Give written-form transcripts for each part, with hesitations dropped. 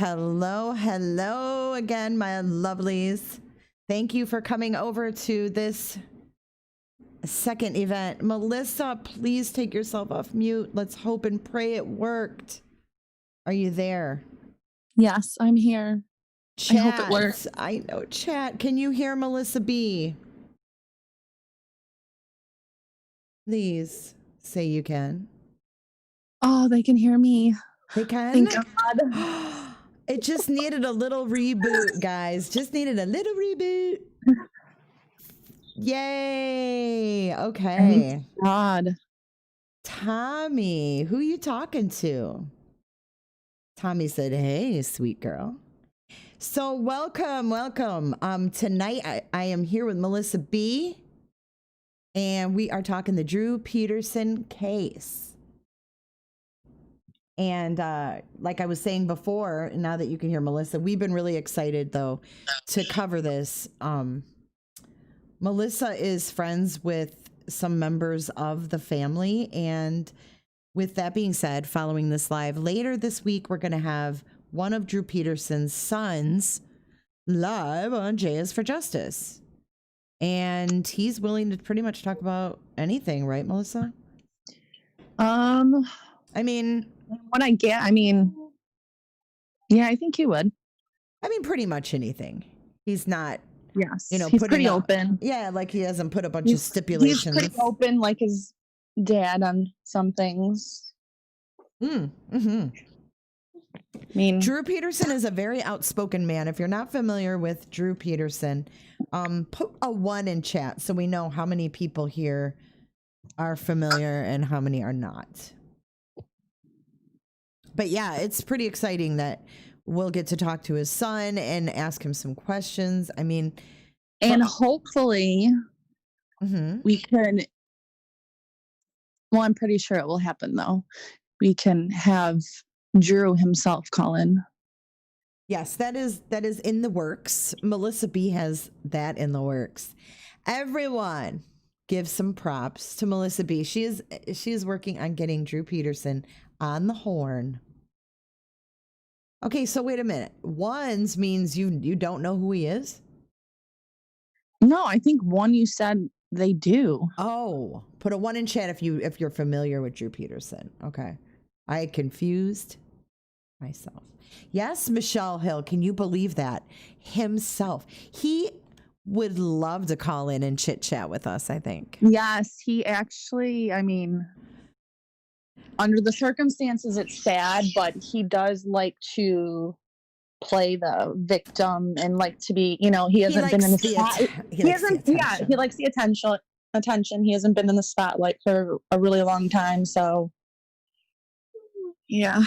Hello again, my lovelies. Thank you for coming over to this second event. Melissa, please take yourself off mute. Let's hope and pray it worked. Are you there? Yes, I'm here. Chat. I hope it works. I know, chat. Can you hear Melissa B? Please say you can. Oh, they can hear me. They can? Thank God. It just needed a little reboot, guys. Just needed a little reboot. Yay. Okay. Thank God. Tommy, who you talking to? Tommy said, hey, sweet girl. So welcome. Tonight I am here with Melissa B. And we are talking the Drew Peterson case. And like I was saying before, now that you can hear Melissa, we've been really excited, though, to cover this. Melissa is friends with some members of the family. And with that being said, following this live, later this week, we're going to have one of Drew Peterson's sons live on J is for Justice. And he's willing to pretty much talk about anything, right, Melissa? I mean... yeah, I think he would. I mean, pretty much anything. He's not, yes, he's pretty open. Yeah, like he hasn't put a bunch of stipulations. He's pretty open, like his dad on some things. I mean, Drew Peterson is a very outspoken man. If you're not familiar with Drew Peterson, put a 1 in chat so we know how many people here are familiar and how many are not. But yeah, it's pretty exciting that we'll get to talk to his son and ask him some questions. I mean, and hopefully we can, well, I'm pretty sure it will happen though. We can have Drew himself call in. Yes, that is in the works. Melissa B has that in the works. Everyone give some props to Melissa B. She is working on getting Drew Peterson on the horn. Okay, so wait a minute. Ones means you don't know who he is? No, I think one you said they do. Oh, put a 1 in chat if you're familiar with Drew Peterson. Okay. I confused myself. Yes, Michelle Hill, can you believe that? Himself. He would love to call in and chit chat with us, I think. Yes, he actually, I mean, under the circumstances, it's sad, but he does like to play the victim and like to be, he hasn't been in the spotlight. He likes the attention. He hasn't been in the spotlight for a really long time. So, yeah.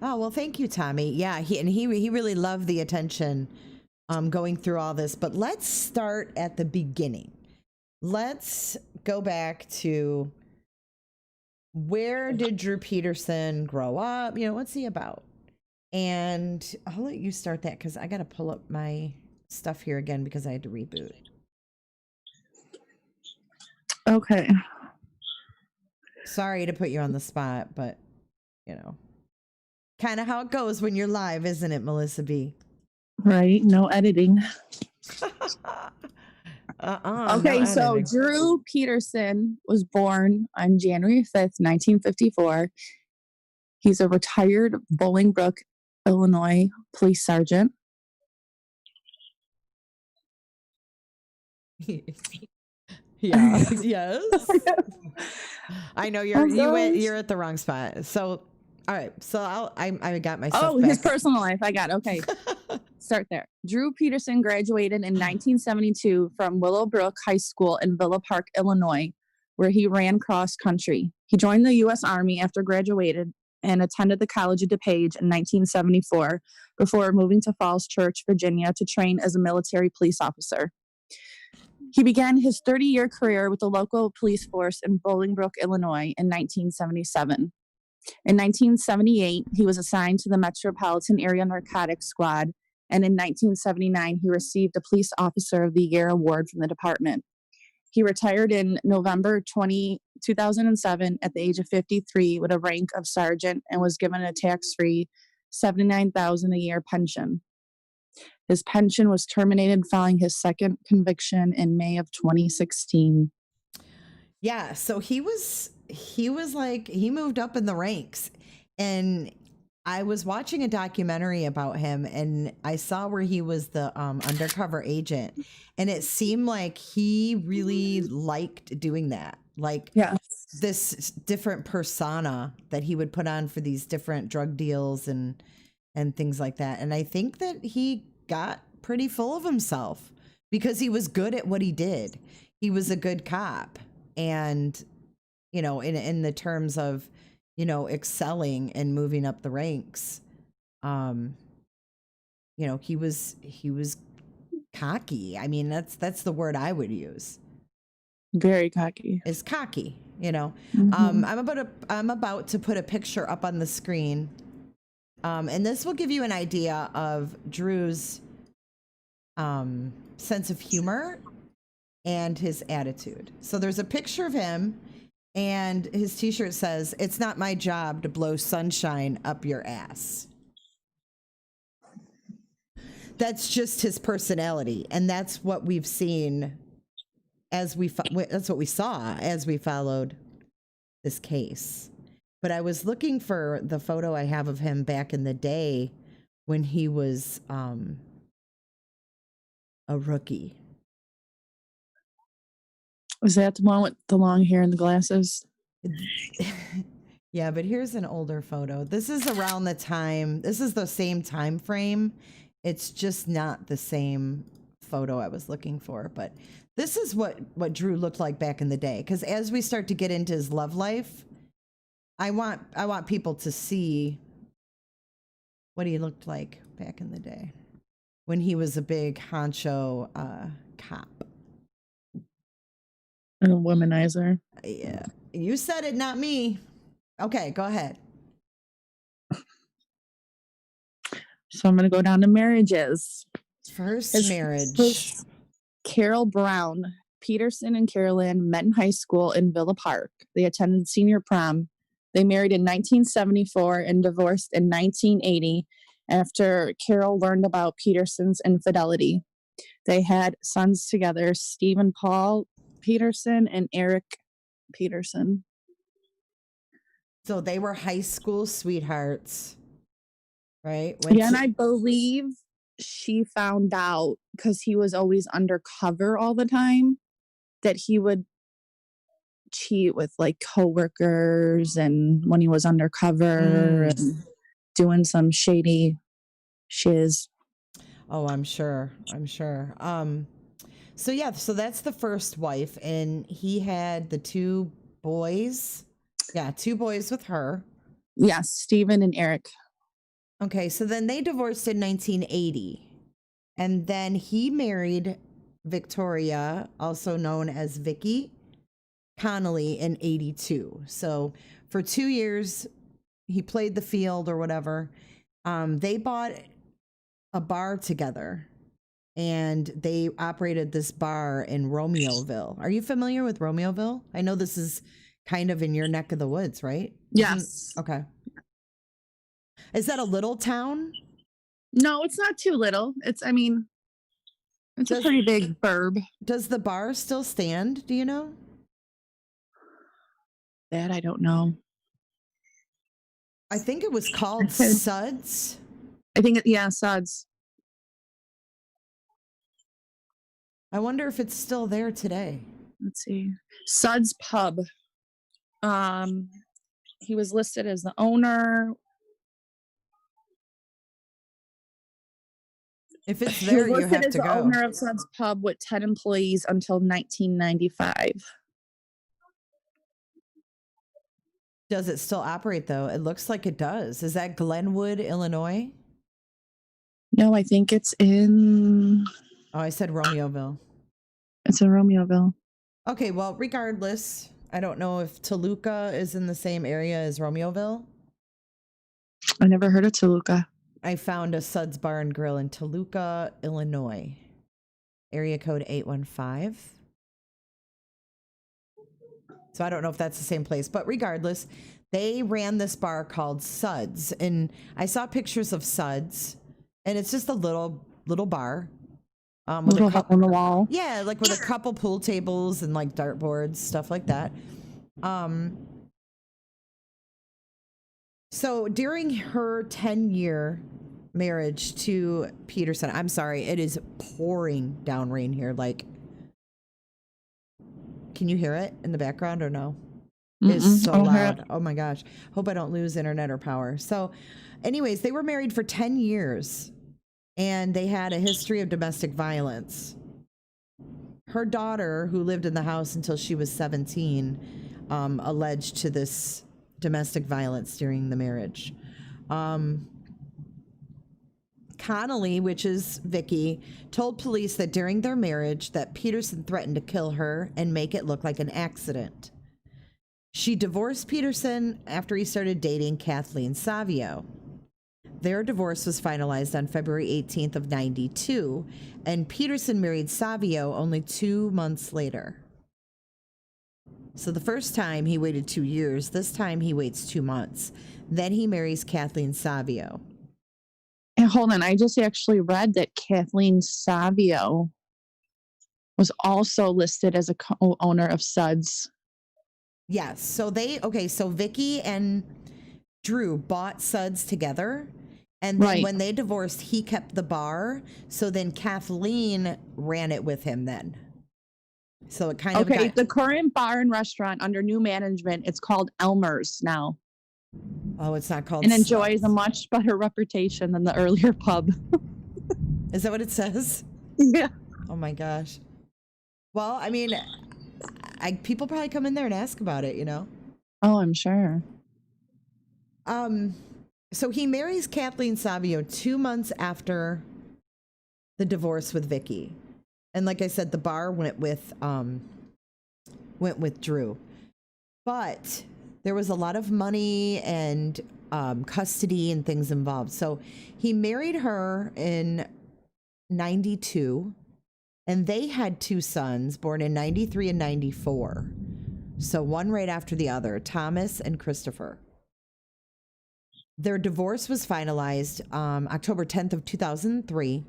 Oh, well, thank you, Tommy. Yeah, he really loved the attention going through all this. But let's start at the beginning. Let's go back to where did Drew Peterson grow up? What's he about? And I'll let you start that because I got to pull up my stuff here again because I had to reboot. Okay. Sorry to put you on the spot, but, kind of how it goes when you're live, isn't it, Melissa B? Right. No editing. Okay, no so editing. Drew Peterson was born on January 5th, 1954. He's a retired Bolingbrook, Illinois police sergeant. Yeah. Yes. I know you're at the wrong spot. So, all right. So I got myself. Oh, back. His personal life. I got okay. Start there. Drew Peterson graduated in 1972 from Willowbrook High School in Villa Park, Illinois, where he ran cross country. He joined the U.S. Army after graduated and attended the College of DuPage in 1974 before moving to Falls Church, Virginia to train as a military police officer. He began his 30-year career with the local police force in Bolingbrook, Illinois in 1977. In 1978, he was assigned to the Metropolitan Area Narcotics Squad, and in 1979, he received the Police Officer of the Year award from the department. He retired in November 2007 at the age of 53 with a rank of sergeant and was given a tax-free $79,000 a year pension. His pension was terminated following his second conviction in May of 2016. Yeah, so he moved up in the ranks. And I was watching a documentary about him, and I saw where he was the undercover agent, and it seemed like he really liked doing that. Like, Yes. this different persona that he would put on for these different drug deals and things like that. And I think that he got pretty full of himself because he was good at what he did. He was a good cop. And, you know, in the terms of, you know, excelling and moving up the ranks, you know, he was cocky. I mean, that's the word I would use. Very cocky. Is cocky, you know. Mhm. I'm about to put a picture up on the screen. And this will give you an idea of Drew's sense of humor and his attitude. So there's a picture of him, and his t-shirt says, "It's not my job to blow sunshine up your ass." That's just his personality, and that's what we've seen that's what we saw as we followed this case. But I was looking for the photo I have of him back in the day when he was a rookie. Was that the one with the long hair and the glasses? Yeah, but here's an older photo. This is around the time. This is the same time frame. It's just not the same photo I was looking for. But this is what Drew looked like back in the day. Because as we start to get into his love life, I want people to see what he looked like back in the day when he was a big honcho cop. And a womanizer. Yeah, you said it, not me. Okay, go ahead. So I'm going to go down to marriages. First marriage. Carol Brown. Peterson and Carolyn met in high school in Villa Park. They attended senior prom. They married in 1974 and divorced in 1980 after Carol learned about Peterson's infidelity. They had sons together, Stephen Paul Peterson and Eric Peterson. So they were high school sweethearts, right? And I believe she found out, because he was always undercover all the time, that he would cheat with like coworkers and when he was undercover and doing some shady shiz. Oh, I'm sure. So yeah, so that's the first wife, and he had the two boys. Yeah, two boys with her. Yes, Stephen and Eric. Okay, so then they divorced in 1980. And then he married Victoria, also known as Vicky Connolly, in 82. So for 2 years, he played the field or whatever. They bought a bar together, and they operated this bar in Romeoville. Are you familiar with Romeoville? I know this is kind of in your neck of the woods, right? Yes. Okay. Is that a little town? No, it's not too little. It's a pretty big burb. Does the bar still stand? Do you know? That I don't know. I think it was called Suds. I think, Suds. I wonder if it's still there today. Let's see. Suds Pub. He was listed as the owner. If it's there, you have to go. The owner of Suds Pub with 10 employees until 1995. Does it still operate, though? It looks like it does. Is that Glenwood, Illinois? No, I think it's in... Oh, I said Romeoville. It's in Romeoville. Okay, well, regardless, I don't know if Toluca is in the same area as Romeoville. I never heard of Toluca. I found a Suds Bar and Grill in Toluca, Illinois. Area code 815. So I don't know if that's the same place, but regardless, They ran this bar called Suds, and I saw pictures of Suds, and it's just a little bar. With Little a hole in the wall. yeah, like with a couple pool tables and like dartboards, stuff like that. So during her 10-year marriage to Peterson, I'm sorry, it is pouring down rain here. Like, can you hear it in the background or no? It's so loud. Oh my gosh. Hope I don't lose internet or power. So anyways, they were married for 10 years and they had a history of domestic violence. Her daughter, who lived in the house until she was 17, alleged to this domestic violence during the marriage. Connolly, which is Vicky, told police that during their marriage that Peterson threatened to kill her and make it look like an accident. She divorced Peterson after he started dating Kathleen Savio. Their divorce was finalized on February 18th of 92, and Peterson married Savio only 2 months later. So the first time he waited 2 years, this time he waits 2 months. Then he marries Kathleen Savio. And hold on, I just actually read that Kathleen Savio was also listed as a co-owner of Suds. Yes. So so Vicky and Drew bought Suds together. And then when they divorced, he kept the bar. So then Kathleen ran it with him then. So it kind of the current bar and restaurant under new management, it's called Elmer's now. Oh, it's not called and enjoys a much better reputation than the earlier pub. Is that what it says? Yeah. Oh my gosh. Well, I mean, people probably come in there and ask about it, you know? Oh, I'm sure. So he marries Kathleen Savio 2 months after the divorce with Vicky. And like I said, the bar went with Drew. But there was a lot of money and custody and things involved. So he married her in 92, and they had 2 sons born in 93 and 94. So one right after the other, Thomas and Christopher. Their divorce was finalized October 10th of 2003,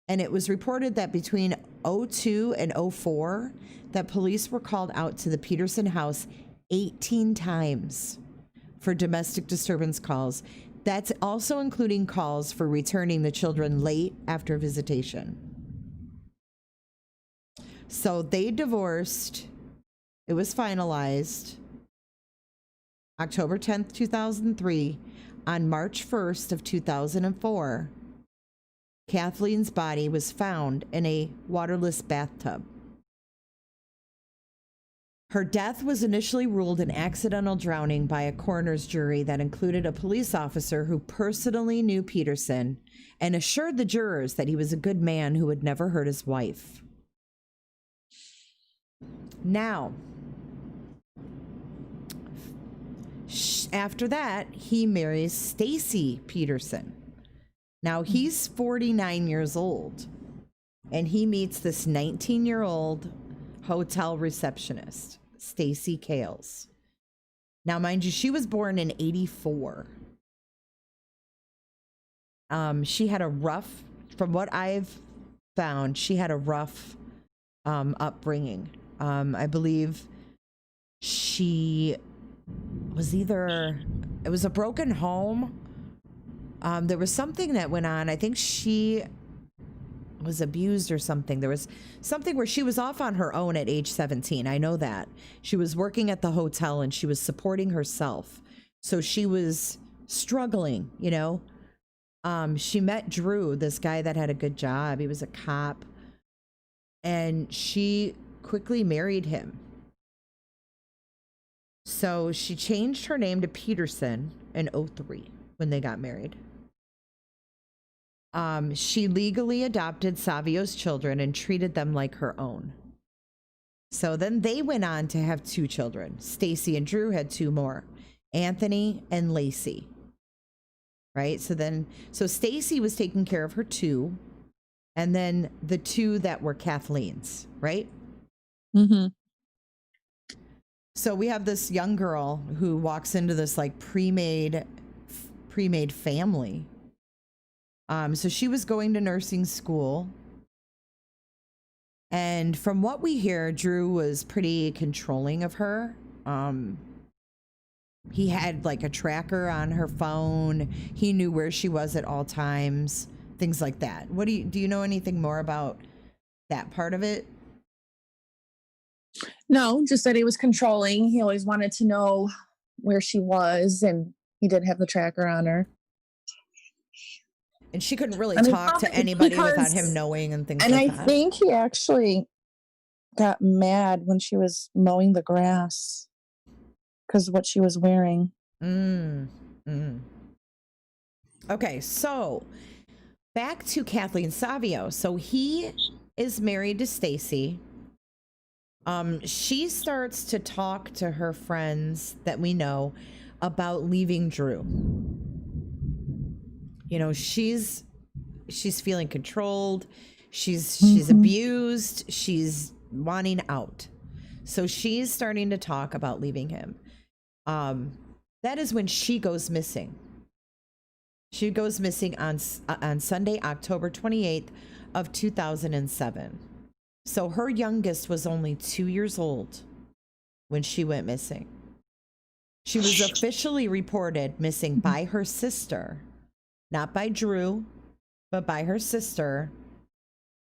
and it was reported that between 2002 and 2004, that police were called out to the Peterson house 18 times for domestic disturbance calls. That's also including calls for returning the children late after visitation. So they divorced. It was finalized October 10th, 2003. On March 1st of 2004, Kathleen's body was found in a waterless bathtub. Her death was initially ruled an accidental drowning by a coroner's jury that included a police officer who personally knew Peterson and assured the jurors that he was a good man who would never hurt his wife. Now, after that, he marries Stacy Peterson. Now, he's 49 years old, and he meets this 19-year-old hotel receptionist, Stacy Cales. Now, mind you, she was born in 84. She had a rough, from what I've found, she had a rough upbringing. I believe she was it was a broken home. There was something that went on. I think she was abused or something. There was something where she was off on her own at age 17. I know that. She was working at the hotel and she was supporting herself. So she was struggling, you know. She met Drew, this guy that had a good job. He was a cop. And she quickly married him. So she changed her name to Peterson in 2003 when they got married. She legally adopted Savio's children and treated them like her own. So then they went on to have 2 children. Stacy and Drew had 2 more, Anthony and Lacey. Right? So Stacy was taking care of her 2, and then the 2 that were Kathleen's, right? Mm-hmm. So we have this young girl who walks into this like pre-made family. So she was going to nursing school. And from what we hear, Drew was pretty controlling of her. He had like a tracker on her phone. He knew where she was at all times, things like that. What do you know anything more about that part of it? No, just that he was controlling. He always wanted to know where she was, and he did have the tracker on her. And she couldn't really talk to anybody without him knowing and things like that. And I think he actually got mad when she was mowing the grass because of what she was wearing. Okay, so back to Kathleen Savio. So he is married to Stacy. She starts to talk to her friends that we know about leaving Drew. You know, she's feeling controlled. She's abused. She's wanting out. So she's starting to talk about leaving him. That is when she goes missing. She goes missing on Sunday, October 28th of 2007. So her youngest was only 2 years old when she went missing. She was officially reported missing by her sister, not by Drew, but by her sister,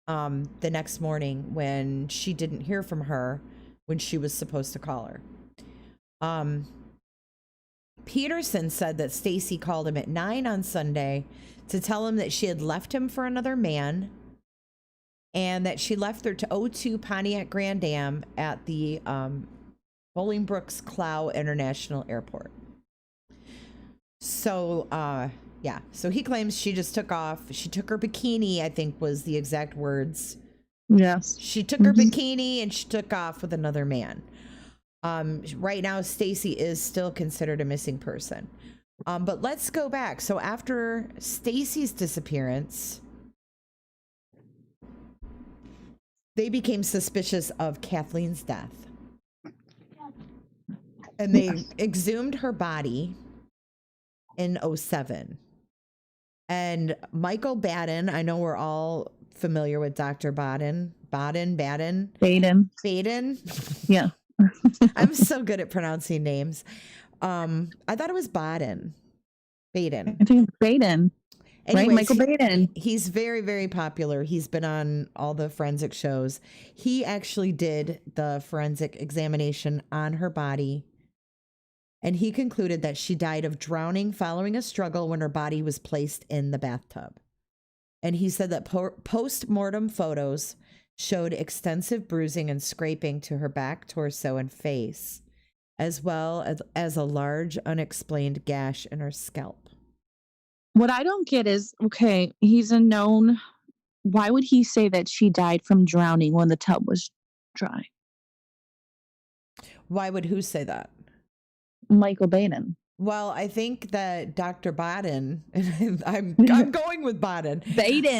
the next morning when she didn't hear from her when she was supposed to call her. Peterson said that Stacy called him at 9 on Sunday to tell him that she had left him for another man and that she left her to O2 Pontiac Grand Am at the Bolingbrook's Clough International Airport. So, yeah. So he claims she just took off. She took her bikini, I think was the exact words. Yes. She took her bikini and she took off with another man. Right now, Stacy is still considered a missing person. But let's go back. So after Stacy's disappearance, they became suspicious of Kathleen's death. And they exhumed her body in 2007. And Michael Baden, I know we're all familiar with Dr. Baden. Yeah. I'm so good at pronouncing names. I thought it was Baden. I think it's Baden. Anyways, right, Michael Baden. He's very, very popular. He's been on all the forensic shows. He actually did the forensic examination on her body. And he concluded that she died of drowning following a struggle when her body was placed in the bathtub. And he said that post-mortem photos showed extensive bruising and scraping to her back, torso, and face, as well as a large unexplained gash in her scalp. What I don't get is, okay, he's a known. Why would he say that she died from drowning when the tub was dry? Why would who say that? Michael Baden. Well, I think that Dr. Baden, I'm going with Baden.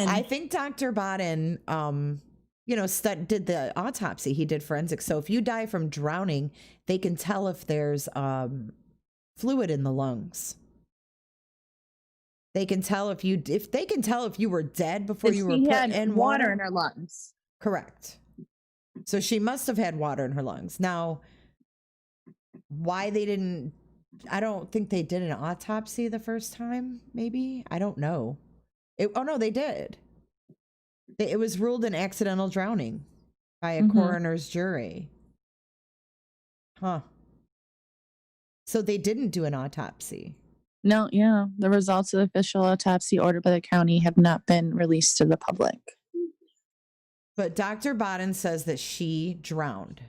I think Dr. Baden, did the autopsy. He did forensics. So if you die from drowning, they can tell if there's fluid in the lungs. They can tell if you were dead before you were put in water in her lungs. Correct. So she must have had water in her lungs. Now, why they didn't, I don't think they did an autopsy the first time, maybe. I don't know. No, they did. It was ruled an accidental drowning by a coroner's jury. Huh. So they didn't do an autopsy. No, yeah. The results of the official autopsy ordered by the county have not been released to the public. But Dr. Baden says that she drowned.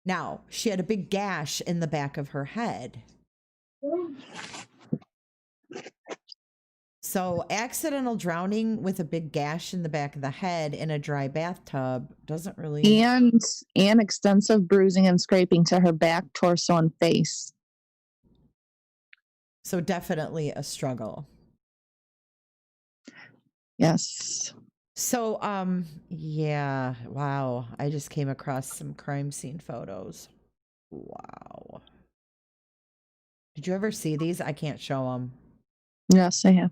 Now, she had a big gash in the back of her head. So accidental drowning with a big gash in the back of the head in a dry bathtub doesn't really... And extensive bruising and scraping to her back, torso, and face. So definitely a struggle. Yes. So, yeah, wow. I just came across some crime scene photos. Wow. Did you ever see these? I can't show them. Yes, I have.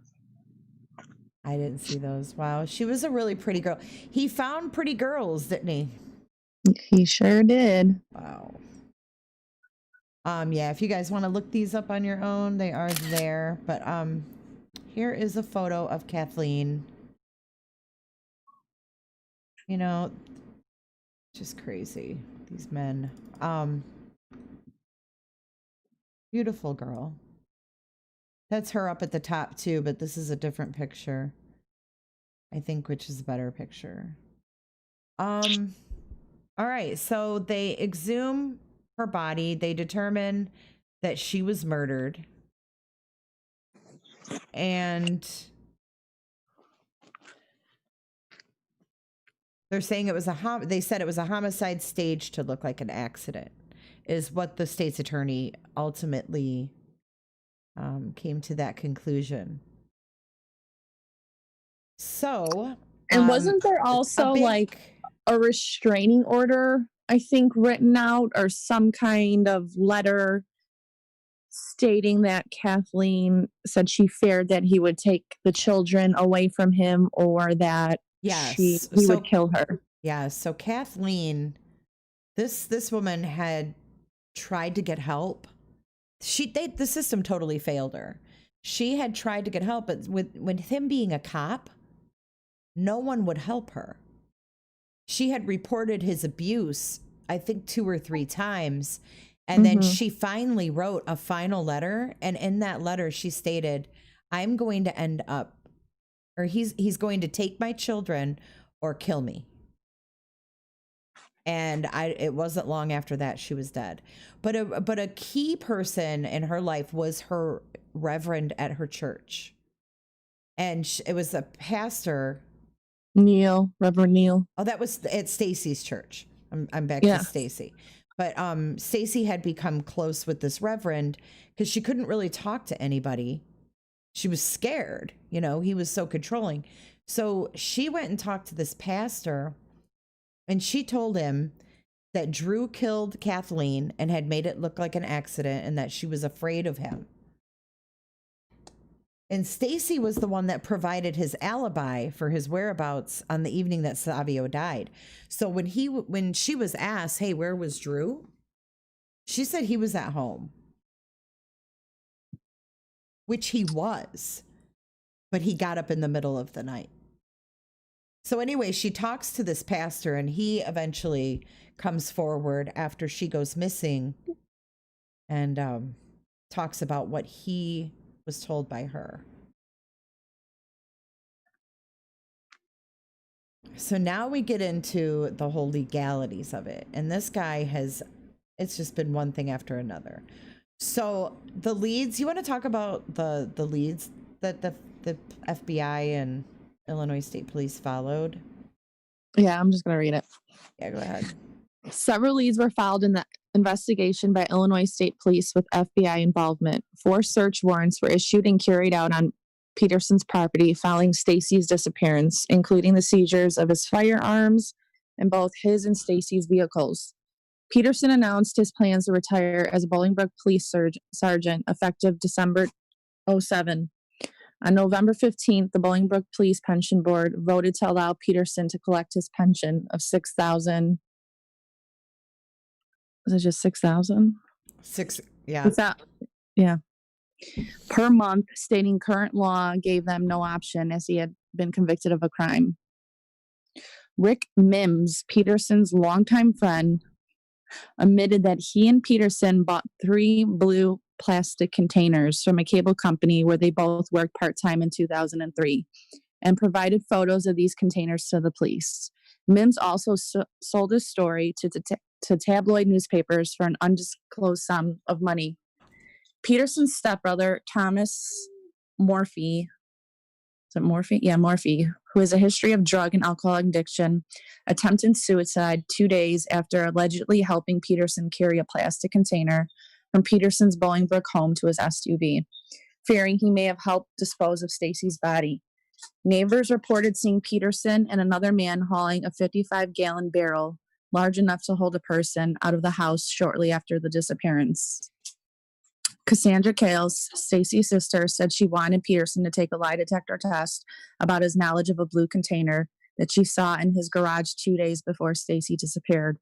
I didn't see those. Wow. She was a really pretty girl. He found pretty girls, didn't he? He sure did. Wow. Yeah, if you guys want to look these up on your own, they are there. But here is a photo of Kathleen. You know, just crazy. These men. Beautiful girl. That's her up at the top too, but this is a different picture. I think which is a better picture. All right, so they exhume her body. They determine that she was murdered. And they're saying it was they said it was a homicide staged to look like an accident, is what the state's attorney ultimately came to that conclusion. So, and wasn't there also like a restraining order, I think, written out, or some kind of letter stating that Kathleen said she feared that he would take the children away from him, or that he would kill her? Yeah. So Kathleen, this woman had tried to get help. The system totally failed her. She had tried to get help, but with him being a cop, no one would help her. She had reported his abuse, I think 2 or 3 times. And then she finally wrote a final letter. And in that letter, she stated, I'm going to end up, or he's going to take my children or kill me. And it wasn't long after that she was dead. But a key person in her life was her reverend at her church. And it was a pastor. Reverend Neil. Oh, that was at Stacy's church. I'm back to Stacy. But Stacy had become close with this reverend because she couldn't really talk to anybody. She was scared, he was so controlling. So she went and talked to this pastor, and she told him that Drew killed Kathleen and had made it look like an accident, and that she was afraid of him. And Stacy was the one that provided his alibi for his whereabouts on the evening that Savio died. So when she was asked, hey, where was Drew? She said he was at home, which he was, but he got up in the middle of the night. So anyway, she talks to this pastor, and he eventually comes forward after she goes missing and talks about what he was told by her. So now we get into the whole legalities of it. And this guy it's just been one thing after another. So the leads, you want to talk about the leads that the FBI and Illinois State Police followed? Yeah, I'm just going to read it. Yeah, go ahead. Several leads were filed in the investigation by Illinois State Police with FBI involvement. 4 search warrants were issued and carried out on Peterson's property following Stacy's disappearance, including the seizures of his firearms and both his and Stacy's vehicles. Peterson announced his plans to retire as a Bolingbrook police sergeant effective December 2007. On November 15th, the Bolingbrook Police Pension Board voted to allow Peterson to collect his pension of $6,000. Was it just 6,000? 6, yeah. Yeah. Per month, stating current law gave them no option as he had been convicted of a crime. Rick Mims, Peterson's longtime friend, admitted that he and Peterson bought 3 blue plastic containers from a cable company where they both worked part-time in 2003 and provided photos of these containers to the police. Mims also sold his story to tabloid newspapers for an undisclosed sum of money. Peterson's stepbrother, Thomas Morphy, Morphy, who has a history of drug and alcohol addiction, attempted suicide 2 days after allegedly helping Peterson carry a plastic container from Peterson's Bolingbrook home to his SUV, fearing he may have helped dispose of Stacy's body. Neighbors reported seeing Peterson and another man hauling a 55-gallon barrel large enough to hold a person out of the house shortly after the disappearance. Cassandra Kales, Stacy's sister, said she wanted Peterson to take a lie detector test about his knowledge of a blue container that she saw in his garage 2 days before Stacy disappeared.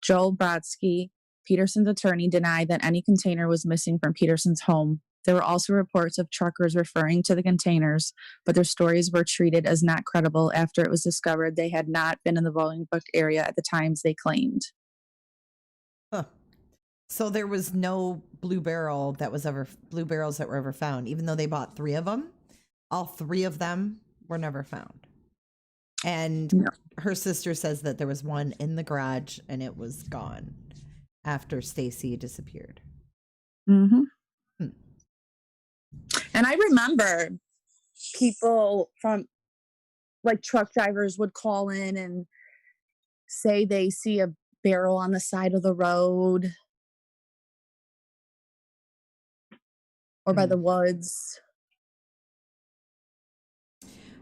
Joel Brodsky, Peterson's attorney, denied that any container was missing from Peterson's home. There were also reports of truckers referring to the containers, but their stories were treated as not credible after it was discovered they had not been in the Bolingbrook area at the times they claimed. Huh. So there was no blue barrels that were ever found, even though they bought 3 of them. All 3 of them were never found. And her sister says that there was one in the garage and it was gone after Stacy disappeared. Mm-hmm. And I remember people from, like, truck drivers would call in and say they see a barrel on the side of the road or by the woods.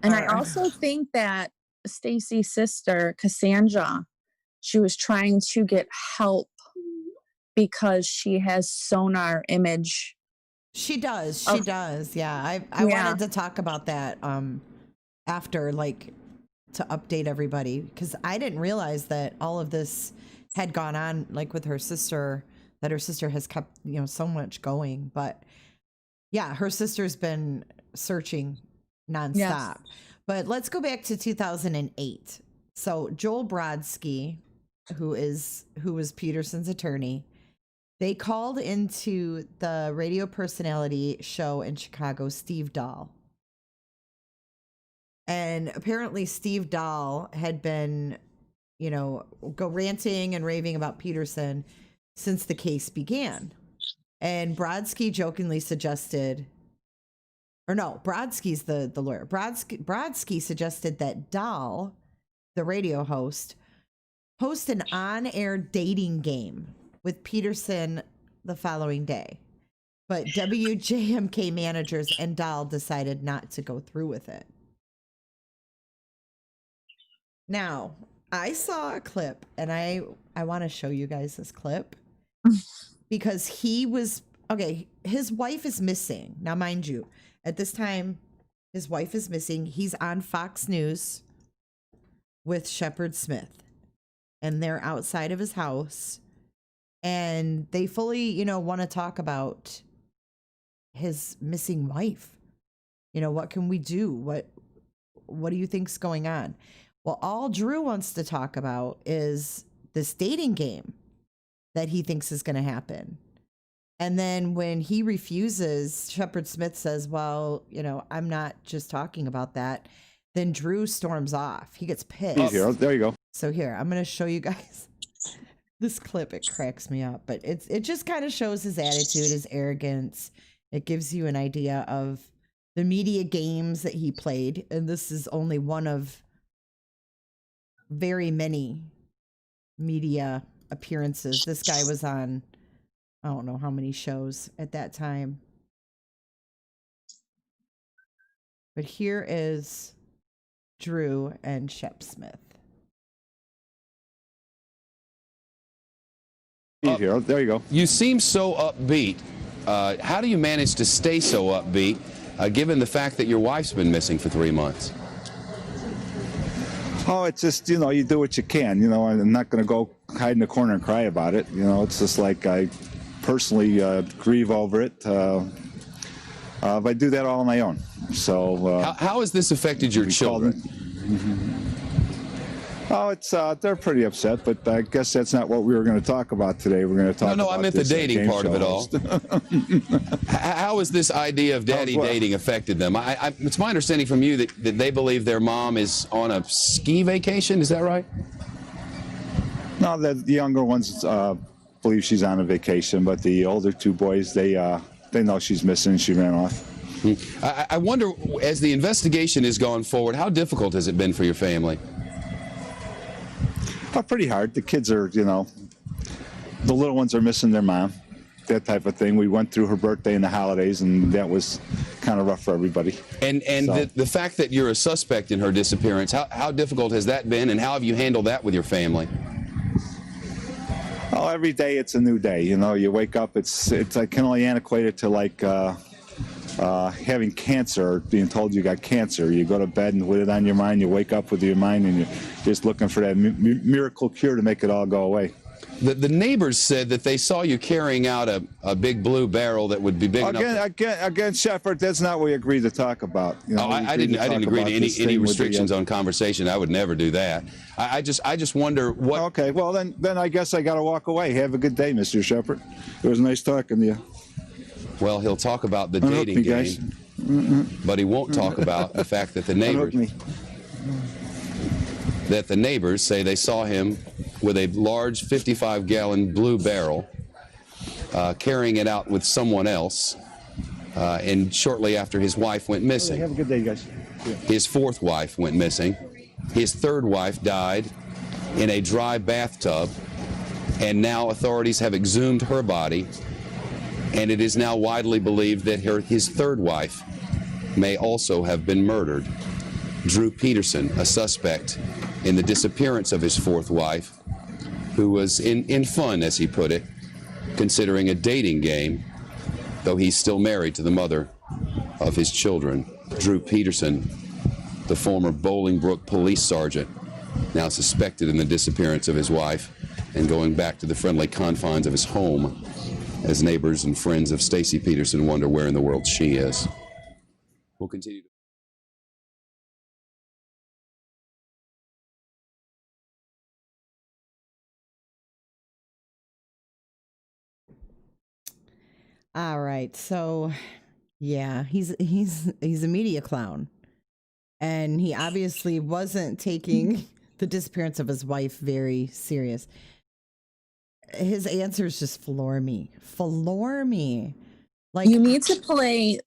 And I also think that Stacy's sister, Cassandra, she was trying to get help because she has sonar image. She does. She does. Yeah. I wanted to talk about that after, like, to update everybody, because I didn't realize that all of this had gone on, like, with her sister, that her sister has kept, so much going. But yeah, her sister's been searching nonstop. Yes. But let's go back to 2008. So Joel Brodsky, who was Peterson's attorney, they called into the radio personality show in Chicago, Steve Dahl. And apparently Steve Dahl had been, go ranting and raving about Peterson since the case began. And Brodsky jokingly suggested, Brodsky's the lawyer. Brodsky suggested that Dahl, the radio host, host an on-air dating game with Peterson the following day. But WJMK managers and Dahl decided not to go through with it. Now, I saw a clip, and I want to show you guys this clip because his wife is missing. Now, mind you, at this time, his wife is missing. He's on Fox News with Shepard Smith, and they're outside of his house. And they fully, want to talk about his missing wife. What can we do? What do you think's going on? Well, all Drew wants to talk about is this dating game that he thinks is going to happen. And then when he refuses, Shepard Smith says, well, I'm not just talking about that. Then Drew storms off. He gets pissed. There you go. So here, I'm going to show you guys this clip. It cracks me up, but it just kind of shows his attitude, his arrogance. It gives you an idea of the media games that he played. And this is only one of very many media appearances. This guy was on, I don't know how many shows at that time. But here is Drew and Shep Smith. Here, there you go. You seem so upbeat. How do you manage to stay so upbeat, given the fact that your wife's been missing for 3 months? Oh, it's just, you do what you can. I'm not going to go hide in the corner and cry about it. It's just like I personally grieve over it. I do that all on my own. So how has this affected your children? Oh, they're pretty upset, but I guess that's not what we were going to talk about today. We're going to talk about I meant the dating part of it all. How has this idea of daddy dating affected them? It's my understanding from you that they believe their mom is on a ski vacation. Is that right? No, the younger ones believe she's on a vacation, but the older 2 boys, they know she's missing. She ran off. I wonder, as the investigation has gone forward, how difficult has it been for your family? Pretty hard. The kids are, the little ones are missing their mom, that type of thing. We went through her birthday and the holidays, and that was kind of rough for everybody. And so, the fact that you're a suspect in her disappearance, how difficult has that been, and how have you handled that with your family? Oh, every day it's a new day. You know, you wake up. It's I can only equate it to like having cancer, or being told you got cancer. You go to bed and with it on your mind, you wake up with your mind, and you're just looking for that miracle cure to make it all go away. The neighbors said that they saw you carrying out a big blue barrel that would be big enough. Again, Shepard, that's not what we agreed to talk about. You know, I didn't agree to any restrictions on conversation. I would never do that. I just wonder what. Okay, well then I guess I got to walk away. Have a good day, Mr. Shepard. It was nice talking to you. Well, he'll talk about the dating game, but he won't talk about the fact that the neighbors say they saw him with a large 55-gallon blue barrel, carrying it out with someone else, and shortly after his wife went missing. Have a good day, guys. Yeah. His fourth wife went missing. His third wife died in a dry bathtub, and now authorities have exhumed her body, and it is now widely believed that his third wife may also have been murdered. Drew Peterson, a suspect in the disappearance of his fourth wife, who was in fun, as he put it, considering a dating game, though he's still married to the mother of his children. Drew Peterson, the former Bolingbrook police sergeant, now suspected in the disappearance of his wife and going back to the friendly confines of his home, as neighbors and friends of Stacy Peterson wonder where in the world she is. We'll continue to All right. So, yeah, he's a media clown. And he obviously wasn't taking the disappearance of his wife very serious. His answers just floor me. Floor me. Like, You need to play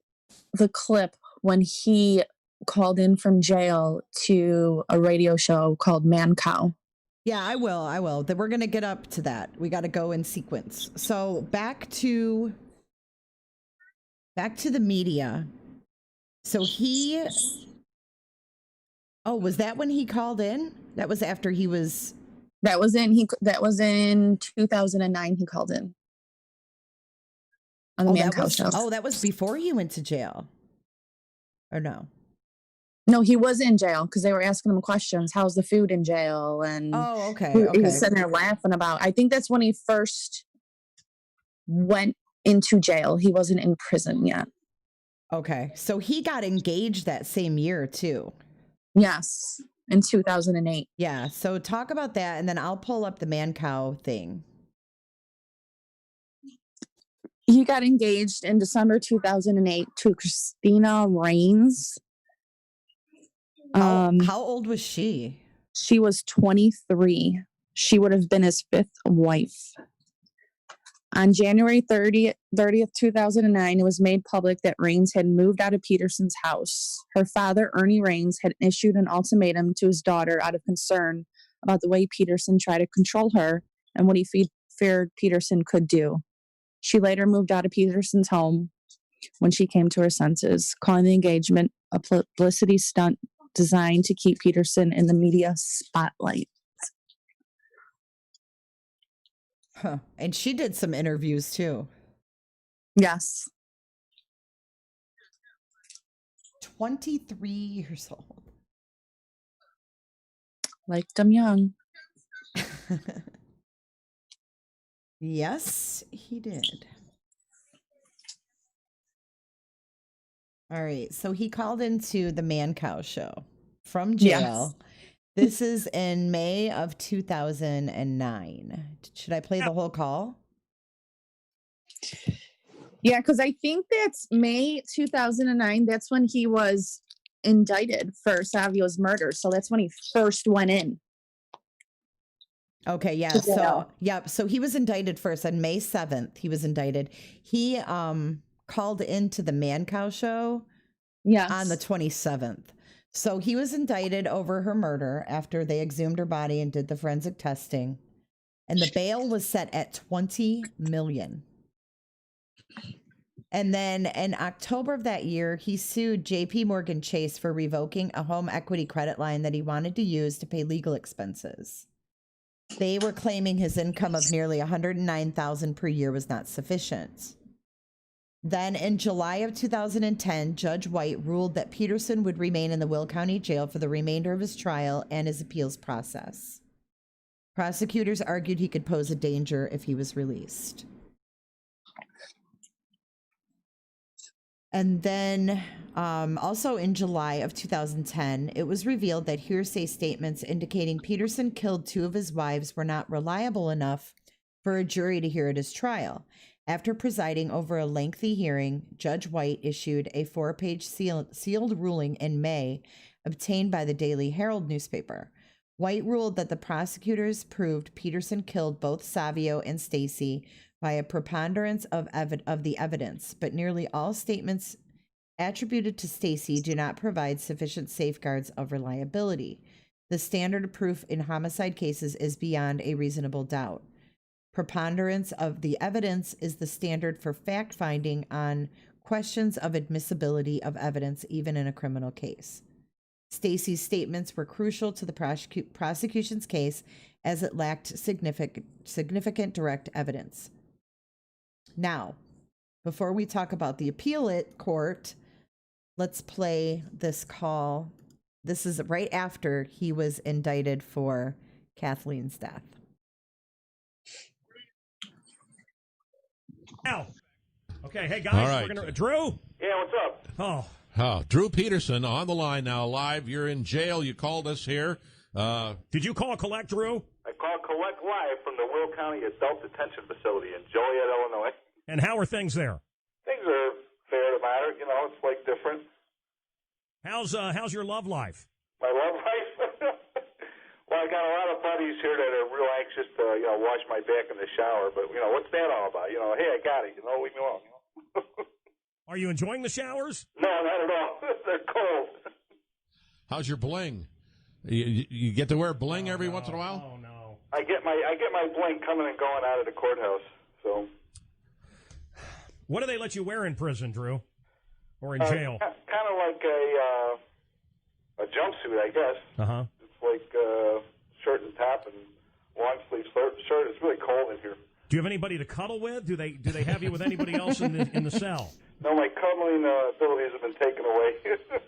the clip when he called in from jail to a radio show called Man Cow. yeah, I will. Then we're going to get up to that. We got to go in sequence. So, back to the media. So was that when he called in? That was after he was. That was in 2009. He called in on the Man Cow show. Oh, that was before he went to jail. Or no? No, he was in jail because they were asking him questions. How's the food in jail? And oh, okay. He was sitting there laughing about. I think that's when he first went into jail. He wasn't in prison yet. Okay, so he got engaged that same year too. Yes, in 2008. Yeah, so talk about that, and then I'll pull up the Man Cow thing. He got engaged in December 2008 to Christina Rains. How old was she? She was 23. She would have been his fifth wife. On January 30th, 2009, it was made public that Rains had moved out of Peterson's house. Her father, Ernie Rains, had issued an ultimatum to his daughter out of concern about the way Peterson tried to control her and what he feared Peterson could do. She later moved out of Peterson's home when she came to her senses, calling the engagement a publicity stunt designed to keep Peterson in the media spotlight. Huh. And she did some interviews too. Yes. 23 years old. Liked him young. Yes, he did. All right. So he called into the Man Cow show from jail. Yes. This is in May of 2009. Should I play the whole call? Yeah, because I think that's May 2009. That's when he was indicted for Savio's murder. So that's when he first went in. Okay, yeah. So he was indicted first on May 7th. He was indicted. He called into the Man Cow show on the 27th. So he was indicted over her murder after they exhumed her body and did the forensic testing. And the bail was set at $20 million. And then in October of that year, he sued JP Morgan Chase for revoking a home equity credit line that he wanted to use to pay legal expenses. They were claiming his income of nearly $109,000 per year was not sufficient. Then in July of 2010, Judge White ruled that Peterson would remain in the Will County Jail for the remainder of his trial and his appeals process. Prosecutors argued he could pose a danger if he was released. And then also in July of 2010, it was revealed that hearsay statements indicating Peterson killed two of his wives were not reliable enough for a jury to hear at his trial. After presiding over a lengthy hearing, Judge White issued a 4-page sealed ruling in May, obtained by the Daily Herald newspaper. White ruled that the prosecutors proved Peterson killed both Savio and Stacy by a preponderance of the evidence, but nearly all statements attributed to Stacy do not provide sufficient safeguards of reliability. The standard of proof in homicide cases is beyond a reasonable doubt. Preponderance of the evidence is the standard for fact-finding on questions of admissibility of evidence, even in a criminal case. Stacy's statements were crucial to the prosecution's case as it lacked significant direct evidence. Now, before we talk about the appeal at court, let's play this call. This is right after he was indicted for Kathleen's death. Now, okay, hey guys, All right. we're gonna Drew. Yeah, what's up? Oh, Drew Peterson on the line now, live. You're in jail. You called us here. did you call collect, Drew? I call collect live from the Will County Adult Detention Facility in Joliet, Illinois. And how are things there? Things are fair to matter. You know, it's like different. How's your love life? My love life? Well, I got a lot of buddies here that are real anxious to, wash my back in the shower. But, what's that all about? Hey, I got it. Leave me alone. Are you enjoying the showers? No, not at all. They're cold. How's your bling? You get to wear bling every once in a while? Oh no. I get my bling coming and going out of the courthouse. So. What do they let you wear in prison, Drew? Or in jail? Kind of like a jumpsuit, I guess. Uh-huh. It's like shirt and top and long sleeve shirt. It's really cold in here. Do you have anybody to cuddle with? Do they have you with anybody else in the cell? No, my cuddling abilities have been taken away.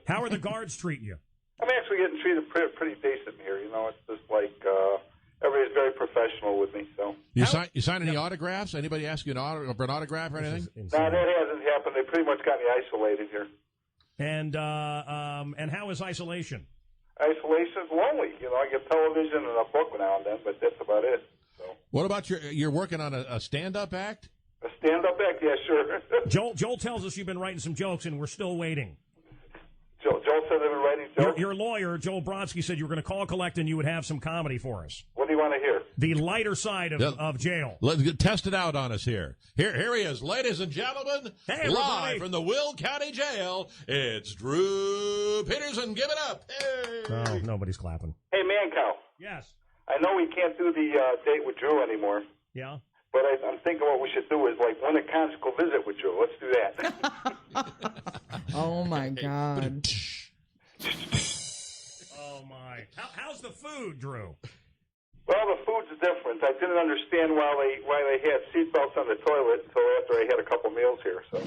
How are the guards treating you? I'm actually getting treated pretty decent here. It's just like everybody's very professional with me. So You sign any autographs? Anybody ask you for an autograph or anything? no, that hasn't happened. They pretty much got me isolated here. And how is isolation? Isolation's lonely. I get television and a book now and then, but that's about it. So. What about you're working on a stand-up act? A stand-up act? Yeah, sure. Joel tells us you've been writing some jokes, and we're still waiting. Joel said they've been writing jokes? Your lawyer, Joel Brodsky, said you were going to call collect and you would have some comedy for us. What do you want to hear? The lighter side of jail. Let's test it out on us here. Here he is, ladies and gentlemen, hey, live from the Will County Jail. It's Drew Peterson. Give it up. Hey. No, nobody's clapping. Hey, Mancow. Yes. I know we can't do the date with Drew anymore. Yeah. But I'm thinking what we should do is win a conjugal visit with Drew. Let's do that. Oh my God. Oh my. How's the food, Drew? Well, the food's different. I didn't understand why they had seatbelts on the toilet until after I had a couple meals here. So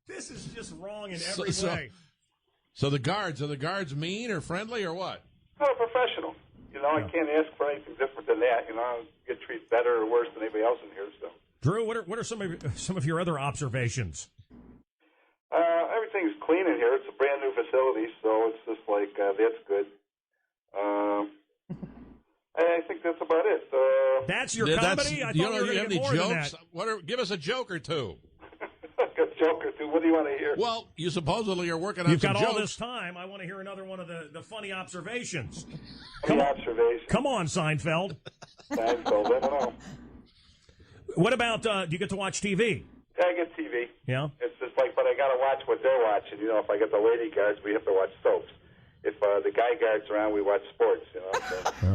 this is just wrong in every way. So are the guards mean or friendly or what? Oh, professional. I can't ask for anything different than that. I get treated better or worse than anybody else in here. So, Drew, what are some of your other observations? Everything's clean in here. It's a brand new facility, so it's just that's good. I think that's about it. That's your comedy? I thought you were going to get more than that. Give us a joke or two. A joke or two. What do you want to hear? Well, you supposedly are working on You've some got jokes. all this time. I want to hear another one of the funny observations. Observations. Come on, Seinfeld. Seinfeld, I don't know. What about, do you get to watch TV? Yeah, I get TV. Yeah? It's just but I got to watch what they're watching. If I get the lady guards, we have to watch soaps. If the guy guards around, we watch sports, So,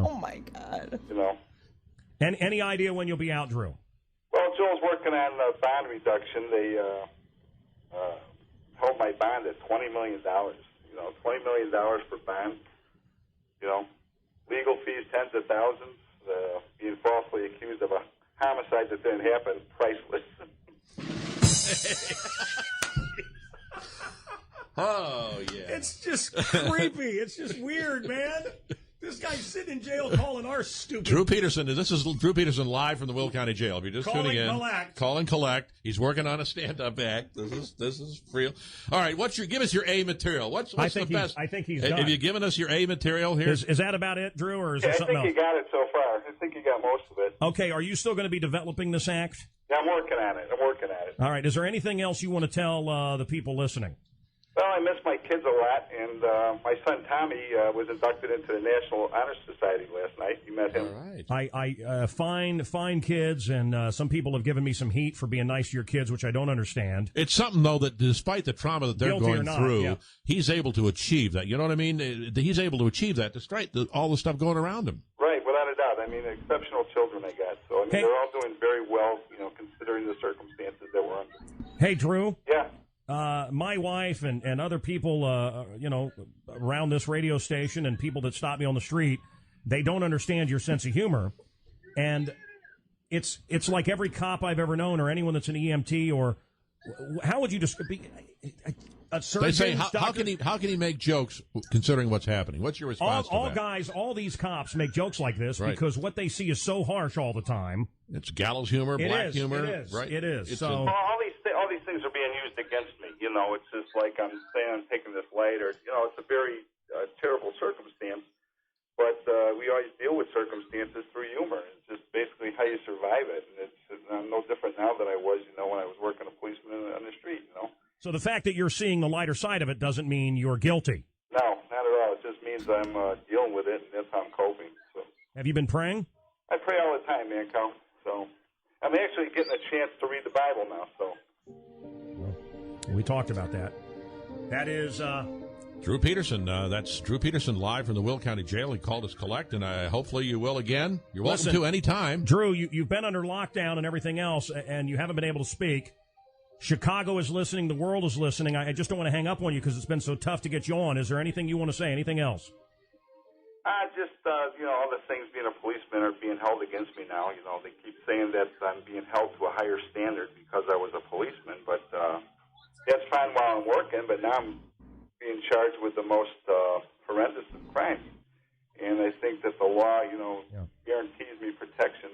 Oh my God. And any idea when you'll be out, Drew? Well, Joel's working on bond reduction. They held my bond at $20 million. $20 million for bond. tens of thousands, being falsely accused of a homicide that didn't happen, priceless. Oh, yeah. It's just creepy. It's just weird, man. This guy's sitting in jail calling our stupid. Drew Peterson. This is Drew Peterson live from the Will County Jail. If you're just tuning in, call and collect. He's working on a stand-up act. This is real. All right, give us your A material. What's the best? I think he's done. Have you given us your A material here? Is that about it, Drew, or is there something else? I think you got it so far. I think you got most of it. Okay, are you still going to be developing this act? Yeah, I'm working on it. All right, is there anything else you want to tell the people listening? Well, I miss my kids a lot, and my son Tommy was inducted into the National Honor Society last night. You met him. All right. Fine kids, and some people have given me some heat for being nice to your kids, which I don't understand. It's something, though, that despite the trauma that they're Guilty going or not, through, yeah. he's able to achieve that. You know what I mean? He's able to achieve that despite all the stuff going around him. Right, without a doubt. I mean, exceptional children I got. So, I mean, they're all doing very well, considering the circumstances that we're under. Hey, Drew. Yeah. My wife and other people, around this radio station and people that stop me on the street, they don't understand your sense of humor. And it's like every cop I've ever known or anyone that's an EMT or how would you describe a surgeon? They say, how can he make jokes considering what's happening? What's your response to that? All these cops make jokes like this because what they see is so harsh all the time. It's gallows humor, black humor. It is. Right? It is. All these things are being used against me. It's just like I'm saying I'm taking this light, or it's a very terrible circumstance. But we always deal with circumstances through humor. It's just basically how you survive it, and I'm no different now than I was, when I was working a policeman on the street. So the fact that you're seeing the lighter side of it doesn't mean you're guilty. No, not at all. It just means I'm dealing with it, and that's how I'm coping. So. Have you been praying? I pray all the time, man, Cal. So I'm actually getting a chance to read the Bible now. So. We talked about that. That is Drew Peterson. That's Drew Peterson live from the Will County Jail. He called us collect, and hopefully you will again. You're welcome to any time. Drew, you've been under lockdown and everything else, and you haven't been able to speak. Chicago is listening. The world is listening. I just don't want to hang up on you because it's been so tough to get you on. Is there anything you want to say? Anything else? Just, all the things being a policeman are being held against me now. They keep saying that I'm being held to a higher standard because I was a policeman, but that's fine while I'm working, but now I'm being charged with the most horrendous of crimes. And I think that the law, guarantees me protection,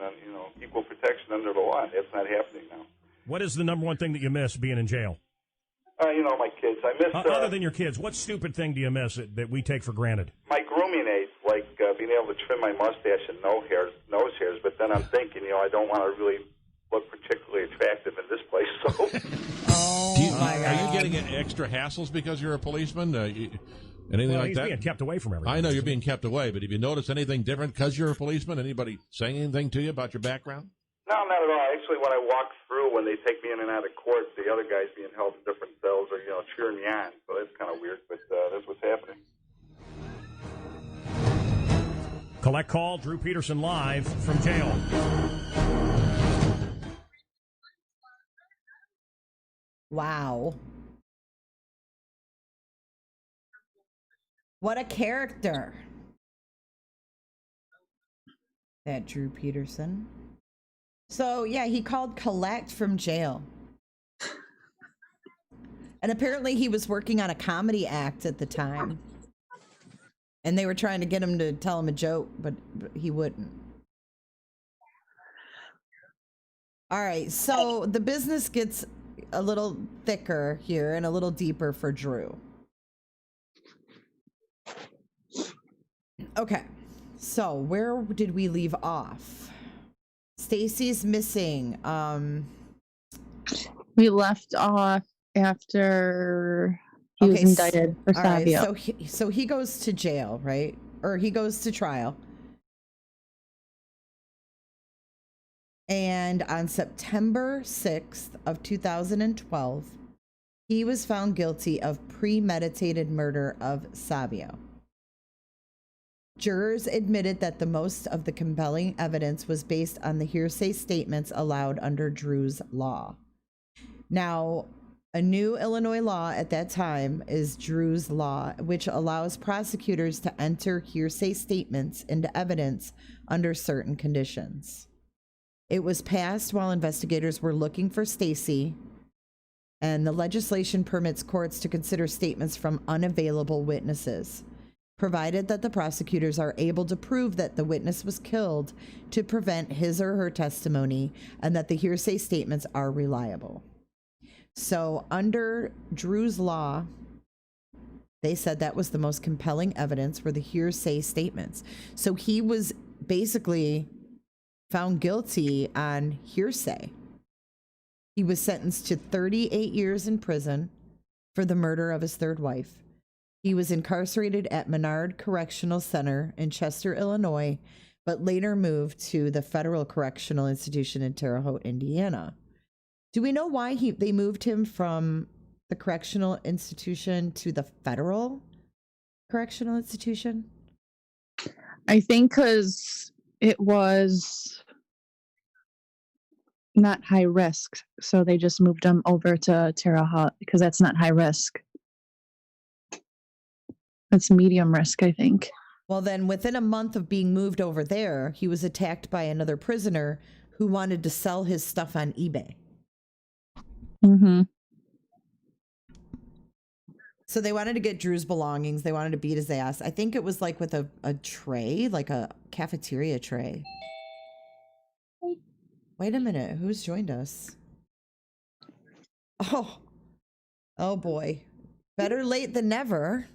equal protection under the law. That's not happening now. What is the number one thing that you miss being in jail? My kids. I miss... other than your kids, what stupid thing do you miss that we take for granted? My grooming aids, like being able to trim my mustache and nose hairs. But then I'm thinking, I don't want to really look particularly attractive in this place, so... Are you getting extra hassles because you're a policeman? Anything like that? He's being kept away from everything. I know you're being kept away, but have you noticed anything different because you're a policeman? Anybody saying anything to you about your background? No, not at all. Actually, when I walk through, when they take me in and out of court, the other guys being held in different cells are, cheering me on. So that's kind of weird, but that's what's happening. Collect call, Drew Peterson live from jail. Wow. What a character. That Drew Peterson. So, yeah, he called collect from jail. And apparently he was working on a comedy act at the time. And they were trying to get him to tell him a joke, but he wouldn't. All right, so the business gets a little thicker here and a little deeper for Drew. Okay, so where did we leave off? Stacy's missing. We left off after he was indicted for Savio. Right, so he goes to jail, right? Or he goes to trial. And on September 6th of 2012, he was found guilty of premeditated murder of Savio. Jurors admitted that the most of the compelling evidence was based on the hearsay statements allowed under Drew's law. Now, A new Illinois law at that time is Drew's Law, which allows prosecutors to enter hearsay statements into evidence under certain conditions. It was passed while investigators were looking for Stacy, and the legislation permits courts to consider statements from unavailable witnesses, provided that the prosecutors are able to prove that the witness was killed to prevent his or her testimony and that the hearsay statements are reliable. So under Drew's Law, they said that was the most compelling evidence were the hearsay statements. So he was basically found guilty on hearsay. He was sentenced to 38 years in prison for the murder of his third wife. He was incarcerated at Menard Correctional Center in Chester, Illinois, but later moved to the Federal Correctional Institution in Terre Haute, Indiana. Do we know why they moved him from the correctional institution to the federal correctional institution? I think because it was not high risk, so they just moved him over to Terre Haute because that's not high risk. It's medium risk, I think. Well, then within a month of being moved over there, he was attacked by another prisoner who wanted to sell his stuff on eBay. Mm-hmm. So they wanted to get Drew's belongings. They wanted to beat his ass. I think it was like with a tray, like a cafeteria tray. Wait a minute. Who's joined us? Oh boy. Better late than never.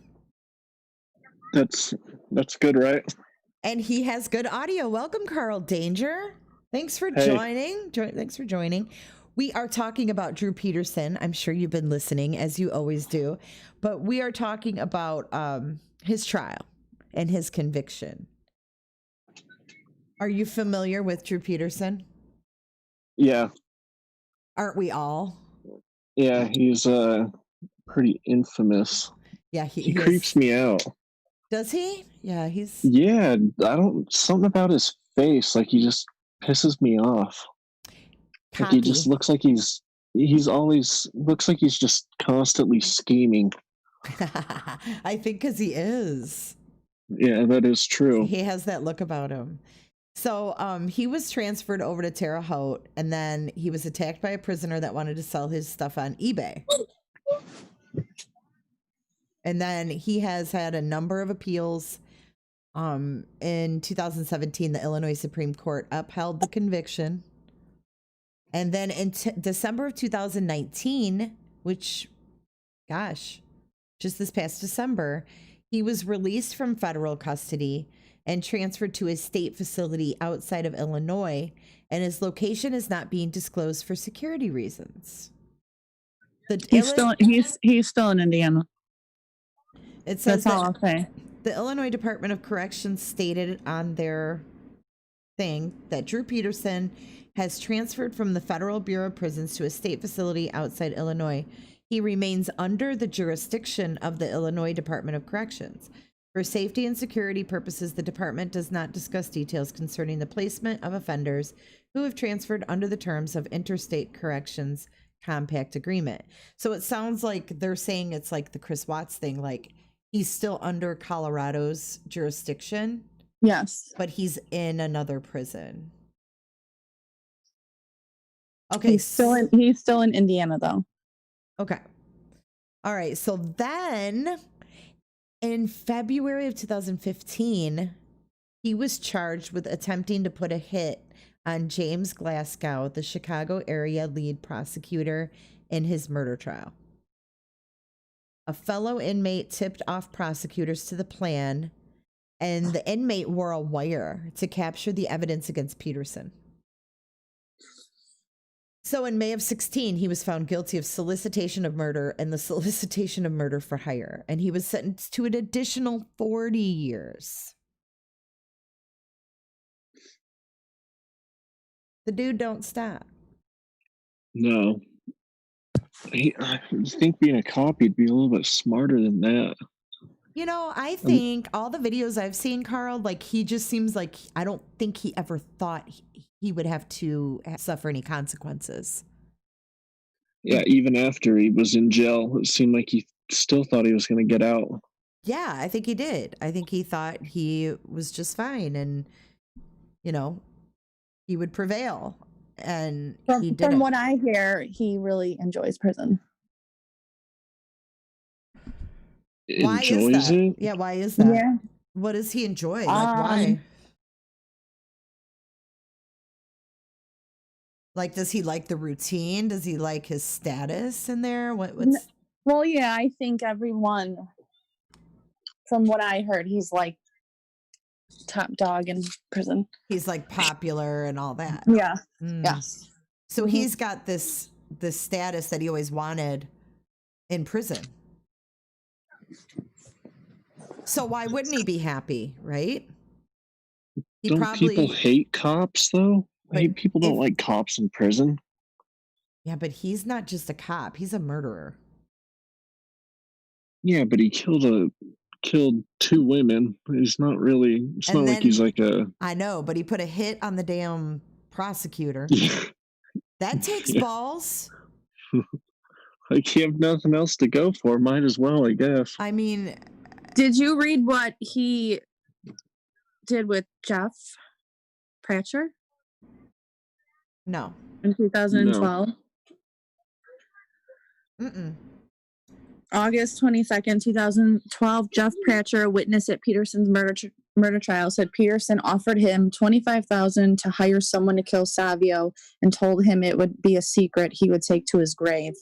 That's good, right? And he has good audio. Welcome, Carl Danger. Thanks for joining. Thanks for joining. We are talking about Drew Peterson. I'm sure you've been listening, as you always do. But we are talking about his trial and his conviction. Are you familiar with Drew Peterson? Yeah. Aren't we all? Yeah, he's pretty infamous. Yeah, he creeps me out. Does he? Yeah, he's... Yeah, something about his face, like he just pisses me off. Like he just looks like he's always looks like he's just constantly scheming. I think because he is. Yeah, that is true. He has that look about him. So he was transferred over to Terre Haute, and then he was attacked by a prisoner that wanted to sell his stuff on eBay. And then he has had a number of appeals. In 2017, the Illinois Supreme Court upheld the conviction. And then in December of 2019, which, gosh, just this past December, he was released from federal custody and transferred to a state facility outside of Illinois, and his location is not being disclosed for security reasons. He's still in Indiana. It says that's all I'll say. The Illinois Department of Corrections stated on their thing that Drew Peterson has transferred from the Federal Bureau of Prisons to a state facility outside Illinois. He remains under the jurisdiction of the Illinois Department of Corrections. For safety and security purposes, the department does not discuss details concerning the placement of offenders who have transferred under the terms of Interstate Corrections Compact Agreement. So it sounds like they're saying it's like the Chris Watts thing, like he's still under Colorado's jurisdiction. Yes. But he's in another prison. Okay. He's still in Indiana though. Okay. All right. So then in February of 2015, he was charged with attempting to put a hit on James Glasgow, the Chicago area lead prosecutor, in his murder trial. A fellow inmate tipped off prosecutors to the plan, and the inmate wore a wire to capture the evidence against Peterson. So in May of 2016, he was found guilty of solicitation of murder and the solicitation of murder for hire, and he was sentenced to an additional 40 years. The dude don't stop. No. I think being a cop, he'd be a little bit smarter than that. You know, I think all the videos I've seen, Carl, like he just seems like I don't think he ever thought he would have to suffer any consequences. Yeah, even after he was in jail, it seemed like he still thought he was going to get out. Yeah, I think he did. I think he thought he was just fine and, you know, he would prevail. And he didn't. From what I hear, he really enjoys prison. Why is that? It? Yeah, why is that? Yeah. What does he enjoy? Like, why? Like, does he like the routine? Does he like his status in there? What's... Well, yeah, I think everyone, from what I heard, he's like top dog in prison. He's like popular and all that. Yeah. Yes. So he's got this status that he always wanted in prison. So why wouldn't he be happy, right? Don't people hate cops, though? People don't like cops in prison. Yeah, but he's not just a cop. He's a murderer. Yeah, but he killed 2 women. He's not really... It's not like he's like a... I know, but he put a hit on the damn prosecutor. That takes balls. Like, you have nothing else to go for. Might as well, I guess. I mean... Did you read what he did with Jeff Pratcher? No. In 2012? No. August 22nd, 2012, Jeff Pratcher, a witness at Peterson's murder trial, said Peterson offered him $25,000 to hire someone to kill Savio and told him it would be a secret he would take to his grave.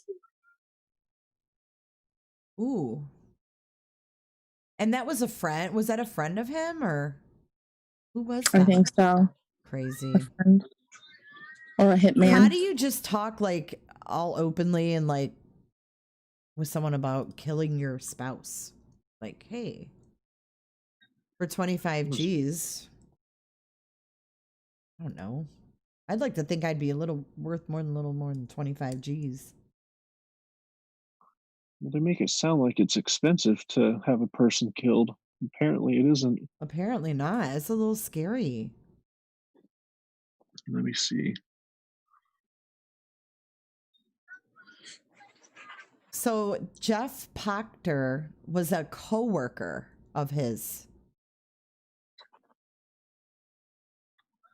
Ooh. And that was a friend. Was that a friend of him or who was that? I think so. Crazy. Or a hitman. How do you just talk like all openly and like with someone about killing your spouse? Like, hey, for 25 G's, I don't know. I'd like to think I'd be a little more than 25 G's. Well, they make it sound like it's expensive to have a person killed. Apparently it isn't. Apparently not. It's a little scary. Let me see. So Jeff Proctor was a coworker of his.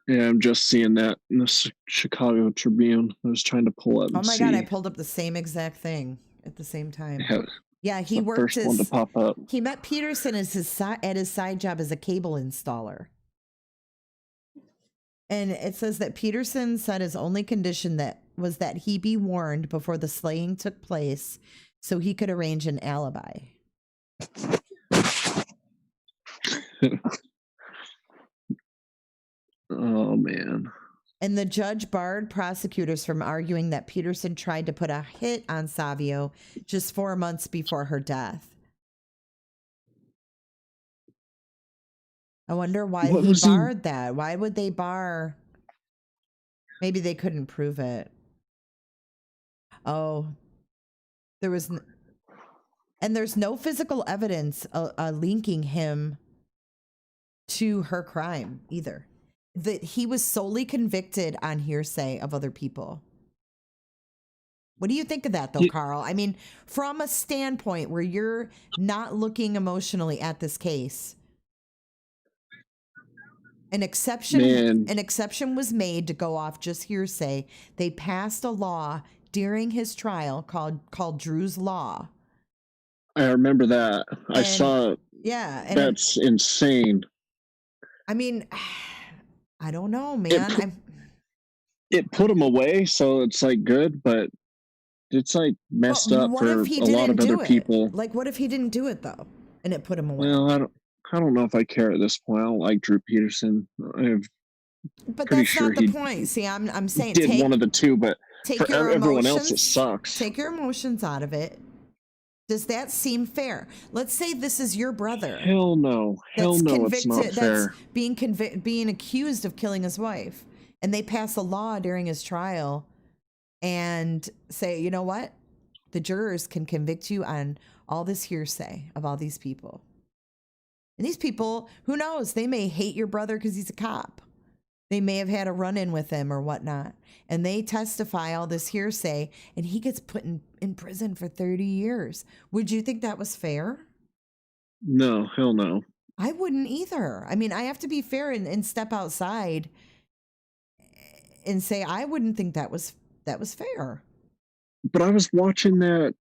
Yeah, I'm just seeing that in the Chicago Tribune. I was trying to pull up. Oh my God, I pulled up the same exact thing at the same time. Yeah, he worked first one to pop up. He met Peterson at his side job as a cable installer. And it says that Peterson said his only condition was that he be warned before the slaying took place so he could arrange an alibi. Oh, man. And the judge barred prosecutors from arguing that Peterson tried to put a hit on Savio just 4 months before her death. I wonder why he barred that. Why would they bar? Maybe they couldn't prove it. Oh, there was, and there's no physical evidence linking him to her crime either. That he was solely convicted on hearsay of other people. What do you think of that, though, Carl? I mean, from a standpoint where you're not looking emotionally at this case, an exception was made to go off just hearsay. They passed a law during his trial called Drew's Law. I remember that. I saw it. Yeah. That's insane. I mean, I don't know, man. It put him away, so it's like good, but it's like messed up for a lot of other people. Like, what if he didn't do it though, and it put him away? Well, I don't know if I care at this point. I don't like Drew Peterson. But that's not the point. See, I'm saying did one of the two, but for everyone else, it sucks. Take your emotions out of it. Does that seem fair? Let's say this is your brother. Hell no. Hell no, it's not fair. That's being accused of killing his wife. And they pass a law during his trial and say, you know what? The jurors can convict you on all this hearsay of all these people. And these people, who knows? They may hate your brother because he's a cop. They may have had a run-in with him or whatnot. And they testify all this hearsay, and he gets put in prison for 30 years. Would you think that was fair? No, hell no. I wouldn't either. I mean, I have to be fair and step outside and say I wouldn't think that was fair. But I was watching that,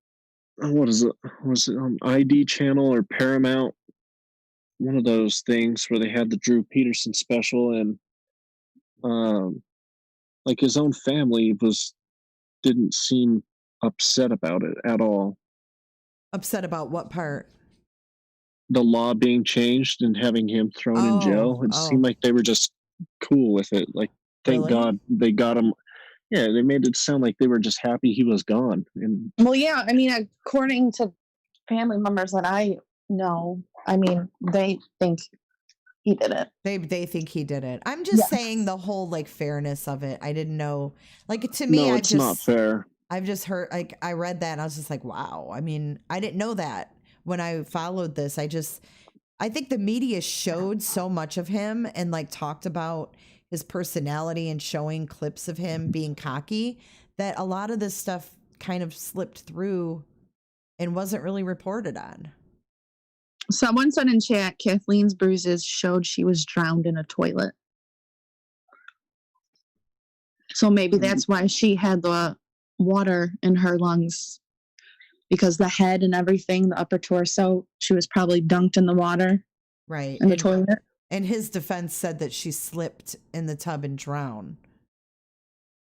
what is it? Was it on ID channel or Paramount? One of those things where they had the Drew Peterson special, and like his own family didn't seem upset about it at all. Upset about what part? The law being changed and having him thrown in jail. It seemed like they were just cool with it. Like, thank God they got him. Yeah, they made it sound like they were just happy he was gone. And well, yeah, I mean, according to family members that I know, I mean, they think he did it. They think he did it. I'm just saying the whole like fairness of it. I didn't know. Like, to me, it's not fair. I've just heard, like, I read that and I was just like, wow. I mean, I didn't know that when I followed this. I think the media showed so much of him and like talked about his personality and showing clips of him being cocky, that a lot of this stuff kind of slipped through and wasn't really reported on. Someone said in chat, Kathleen's bruises showed she was drowned in a toilet. So maybe that's why she had the water in her lungs, because the head and everything, the upper torso, she was probably dunked in the water. Right. In the toilet. And his defense said that she slipped in the tub and drowned.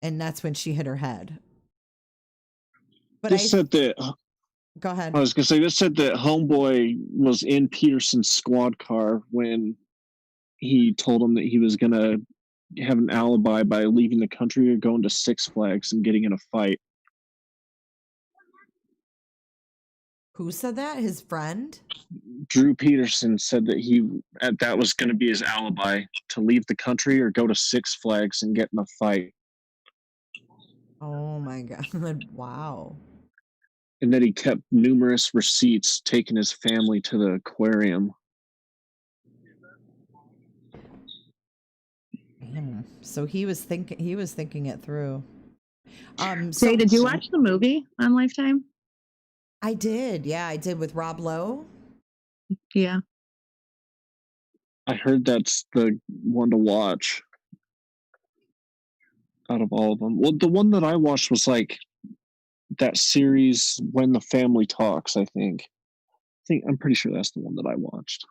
And that's when she hit her head. But said that. Go ahead. I was going to say, this said that Homeboy was in Peterson's squad car when he told him that he was going to have an alibi by leaving the country or going to Six Flags and getting in a fight. Who said that? His friend? Drew Peterson said that that was going to be his alibi, to leave the country or go to Six Flags and get in a fight. Oh my God. Wow. And that he kept numerous receipts taking his family to the aquarium. Damn. So he was thinking it through. Jay, did you watch the movie on Lifetime? I did. Yeah, I did, with Rob Lowe. Yeah. I heard that's the one to watch out of all of them. Well, the one that I watched was that series When the Family Talks, I think. I'm pretty sure that's the one that I watched.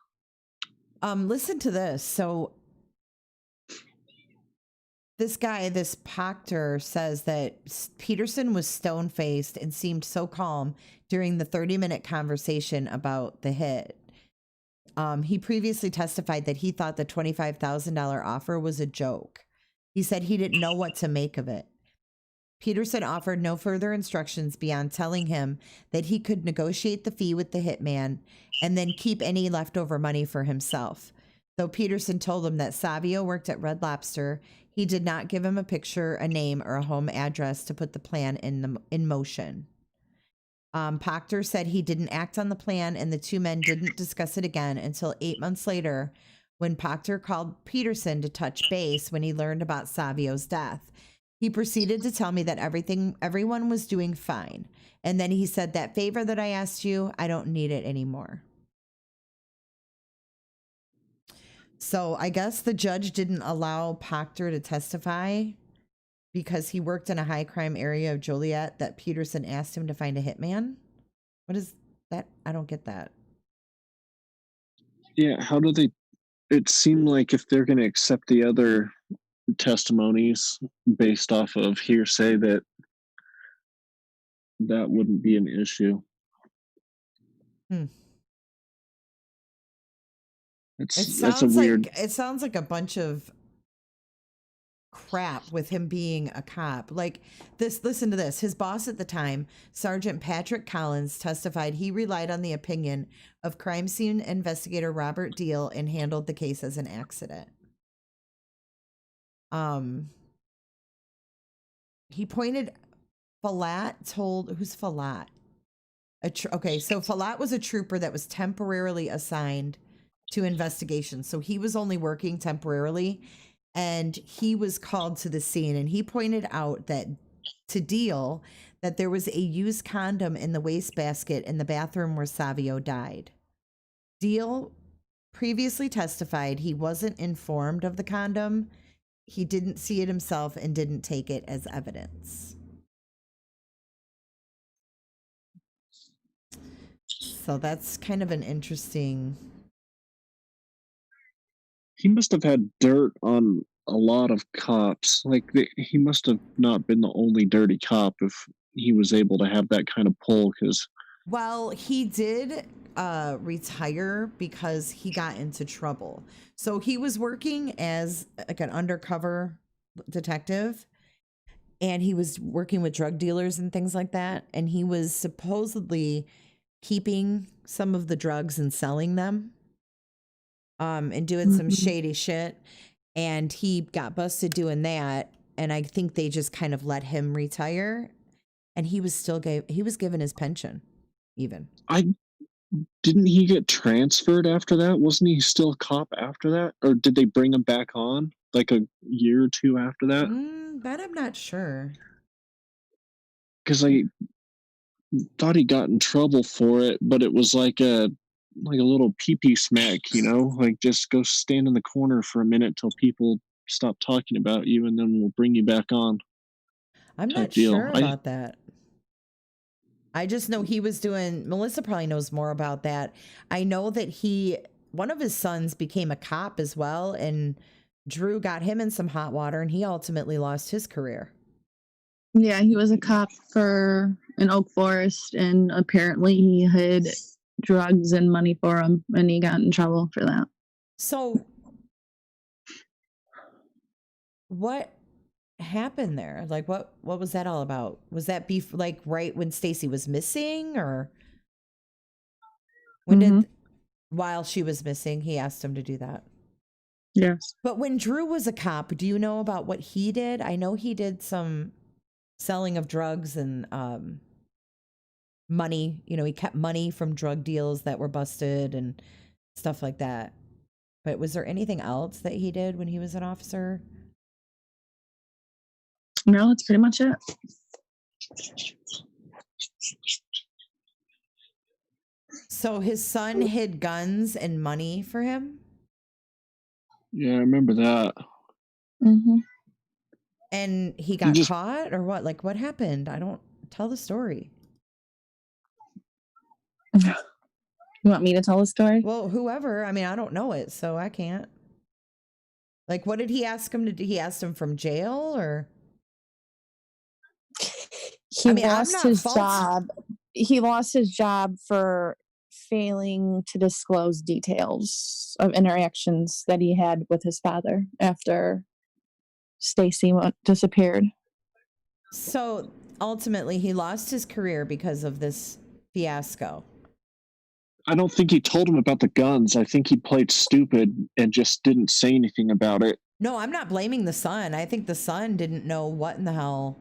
Listen to this. So this Proctor says that Peterson was stone-faced and seemed so calm during the 30-minute conversation about the hit. He previously testified that he thought the $25,000 offer was a joke. He said he didn't know what to make of it. Peterson offered no further instructions beyond telling him that he could negotiate the fee with the hitman and then keep any leftover money for himself. Though Peterson told him that Savio worked at Red Lobster, he did not give him a picture, a name, or a home address to put the plan in motion. Proctor said he didn't act on the plan, and the two men didn't discuss it again until 8 months later, when Proctor called Peterson to touch base when he learned about Savio's death. He proceeded to tell me that everyone was doing fine. And then he said, "That favor that I asked you, I don't need it anymore." So I guess the judge didn't allow Proctor to testify because he worked in a high crime area of Joliet, that Peterson asked him to find a hitman. What is that? I don't get that. Yeah, how do they... It seemed like if they're going to accept the other testimonies based off of hearsay, that wouldn't be an issue. It sounds like a bunch of crap with him being a cop. Like this, listen to this. His boss at the time, Sergeant Patrick Collins, testified he relied on the opinion of crime scene investigator Robert Deal and handled the case as an accident. He pointed Falat told, who's Falat? Okay, so Falat was a trooper that was temporarily assigned to investigation. So he was only working temporarily. and he was called to the scene, and he pointed out that there was a used condom in the wastebasket in the bathroom where Savio died. Deal previously testified he wasn't informed of the condom. He didn't see it himself and didn't take it as evidence. So that's kind of an interesting... He must have had dirt on a lot of cops. He must have not been the only dirty cop if he was able to have that kind of pull. Well, he did retire because he got into trouble. So he was working as like an undercover detective, and he was working with drug dealers and things like that. And he was supposedly keeping some of the drugs and selling them, and doing some shady shit. And he got busted doing that. And I think they just kind of let him retire. And he was given his pension even. Didn't he get transferred after that? Wasn't he still a cop after that? Or did they bring him back on like a year or two after that? That I'm not sure. Because I thought he got in trouble for it, but it was like a little pee-pee smack, like just go stand in the corner for a minute till people stop talking about you, and then we'll bring you back on. I'm not sure about that. I just know he was doing... Melissa probably knows more about that. I know that one of his sons became a cop as well, and Drew got him in some hot water, and he ultimately lost his career. Yeah, he was a cop in Oak Forest, and apparently he hid drugs and money for him, and he got in trouble for that. So what happened there? Like, what was that all about? Was that beef like right when Stacy was missing, or when while she was missing, he asked him to do that? Yes. But when Drew was a cop, do you know about what he did? I know he did some selling of drugs and money. He kept money from drug deals that were busted and stuff like that. But was there anything else that he did when he was an officer? No, that's pretty much it. So his son hid guns and money for him? Yeah, I remember that. Mm-hmm. And he got caught, or what? Like, what happened? I don't... Tell the story. You want me to tell the story? Well, whoever. I mean, I don't know it, so I can't. Like, what did he ask him to do? He asked him from jail, or... He lost his job. He lost his job for failing to disclose details of interactions that he had with his father after Stacy disappeared. So ultimately, he lost his career because of this fiasco. I don't think he told him about the guns. I think he played stupid and just didn't say anything about it. No, I'm not blaming the son. I think the son didn't know what in the hell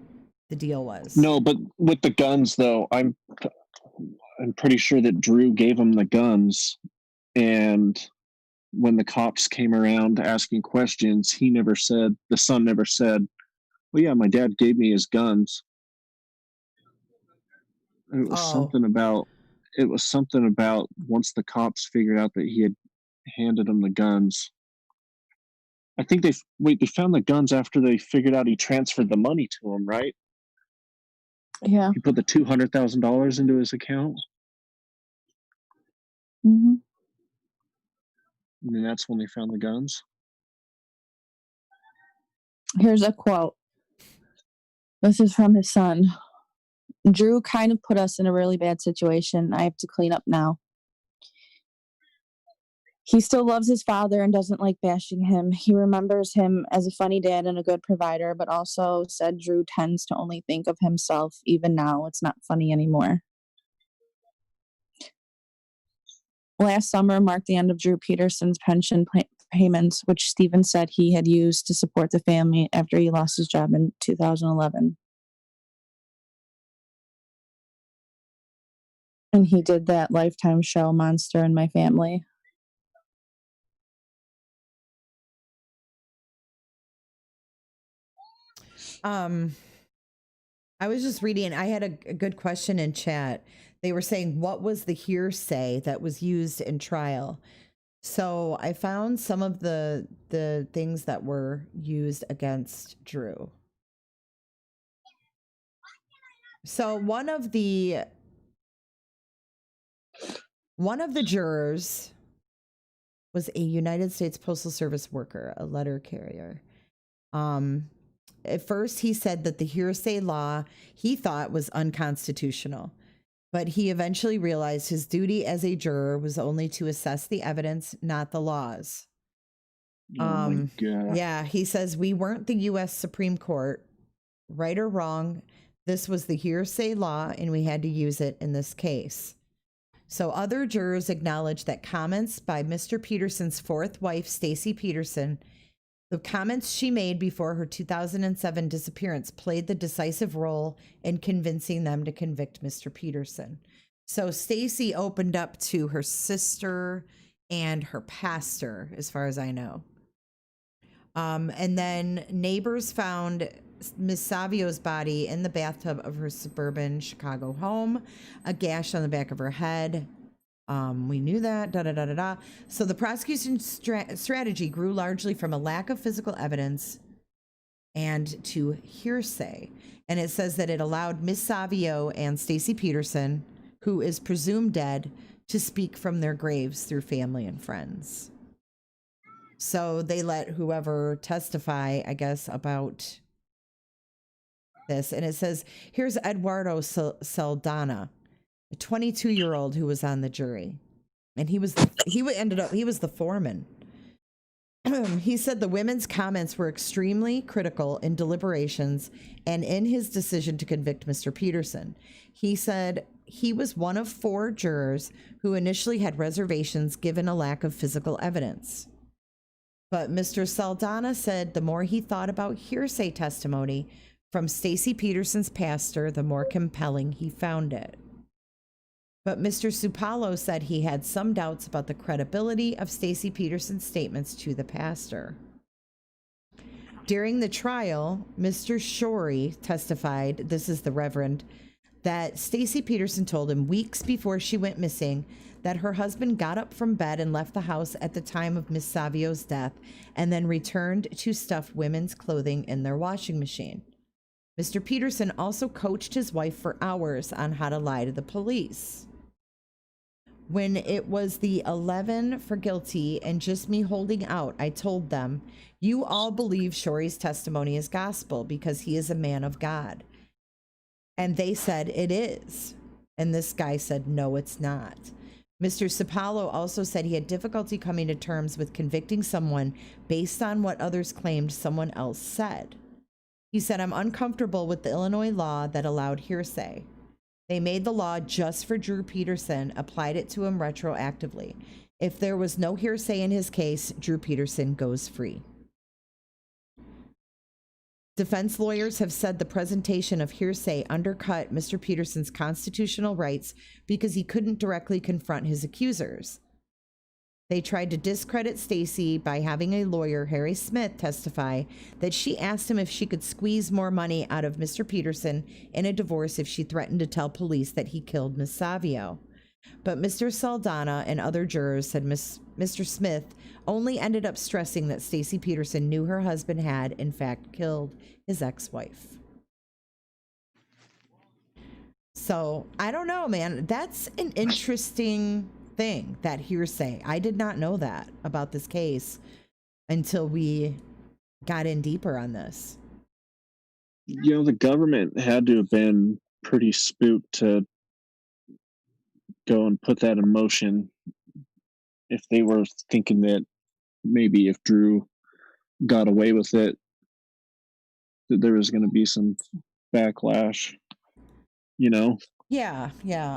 the deal was. No, but with the guns, though, I'm pretty sure that Drew gave him the guns, and when the cops came around asking questions, the son never said, well, yeah, my dad gave me his guns. It was something about once the cops figured out that he had handed him the guns. I think they found the guns after they figured out he transferred the money to him, right? Yeah. He put the $200,000 into his account. Mm-hmm. And then that's when they found the guns. Here's a quote. This is from his son. Drew kind of put us in a really bad situation. I have to clean up now. He still loves his father and doesn't like bashing him. He remembers him as a funny dad and a good provider, but also said Drew tends to only think of himself. Even now, it's not funny anymore. Last summer marked the end of Drew Peterson's pension payments, which Stephen said he had used to support the family after he lost his job in 2011. And he did that Lifetime show, Monster in My Family. I was just reading, I had a good question in chat. They were saying, what was the hearsay that was used in trial? So I found some of the things that were used against Drew. So one of the jurors was a United States Postal Service worker, a letter carrier. At first, he said that the hearsay law he thought was unconstitutional, but he eventually realized his duty as a juror was only to assess the evidence, not the laws. Oh my God. Yeah, he says, we weren't the U.S. Supreme Court, right or wrong. This was the hearsay law, and we had to use it in this case. So other jurors acknowledged that comments by Mr. Peterson's fourth wife, Stacy Peterson, the comments she made before her 2007 disappearance played the decisive role in convincing them to convict Mr. Peterson. So Stacy opened up to her sister and her pastor, as far as I know. And then neighbors found Miss Savio's body in the bathtub of her suburban Chicago home, a gash on the back of her head. We knew that, So the prosecution strategy grew largely from a lack of physical evidence and to hearsay. And it says that it allowed Miss Savio and Stacy Peterson, who is presumed dead, to speak from their graves through family and friends. So they let whoever testify, I guess, about this. And it says, here's Eduardo Saldana, a 22-year-old who was on the jury, and he was the foreman. He said the women's comments were extremely critical in deliberations and in his decision to convict Mr. Peterson. He said he was one of 4 jurors who initially had reservations given a lack of physical evidence. But Mr. Saldana said the more he thought about hearsay testimony from Stacy Peterson's pastor, the more compelling he found it. But Mr. Supalo said he had some doubts about the credibility of Stacy Peterson's statements to the pastor. During the trial, Mr. Shorey testified, this is the Reverend, that Stacy Peterson told him weeks before she went missing that her husband got up from bed and left the house at the time of Miss Savio's death and then returned to stuff women's clothing in their washing machine. Mr. Peterson also coached his wife for hours on how to lie to the police. When it was the 11 for guilty and just me holding out, I told them, you all believe Shorey's testimony is gospel because he is a man of God. And they said it is. And this guy said, no, it's not. Mr. Supalo also said he had difficulty coming to terms with convicting someone based on what others claimed someone else said. He said, I'm uncomfortable with the Illinois law that allowed hearsay. They made the law just for Drew Peterson, applied it to him retroactively. If there was no hearsay in his case, Drew Peterson goes free. Defense lawyers have said the presentation of hearsay undercut Mr. Peterson's constitutional rights because he couldn't directly confront his accusers. They tried to discredit Stacy by having a lawyer, Harry Smith, testify that she asked him if she could squeeze more money out of Mr. Peterson in a divorce if she threatened to tell police that he killed Miss Savio. But Mr. Saldana and other jurors said Mr. Smith only ended up stressing that Stacy Peterson knew her husband had, in fact, killed his ex-wife. So, I don't know, man. That's an interesting thing, that hearsay. I did not know that about this case until we got in deeper on this. You know, the government had to have been pretty spooked to go and put that in motion if they were thinking that maybe if Drew got away with it, that there was going to be some backlash, you know? Yeah.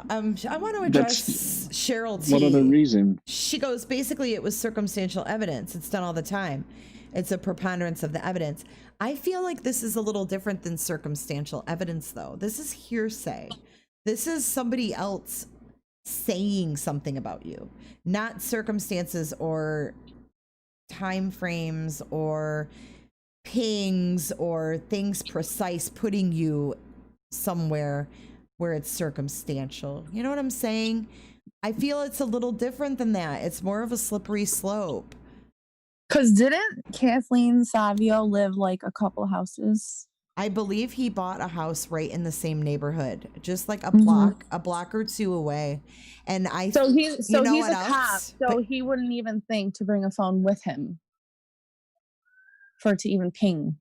I want to address Cheryl T. What other reason? She goes, basically, it was circumstantial evidence. It's done all the time. It's a preponderance of the evidence. I feel like this is a little different than circumstantial evidence, though. This is hearsay. This is somebody else saying something about you, not circumstances or time frames or pings or things precise putting you somewhere where it's circumstantial. You know what I'm saying? I feel it's a little different than that. It's more of a slippery slope. Because didn't Kathleen Savio live like a couple houses? I believe he bought a house right in the same neighborhood, just like a block or two away. And he's a cop, so he wouldn't even think to bring a phone with him for it to even ping.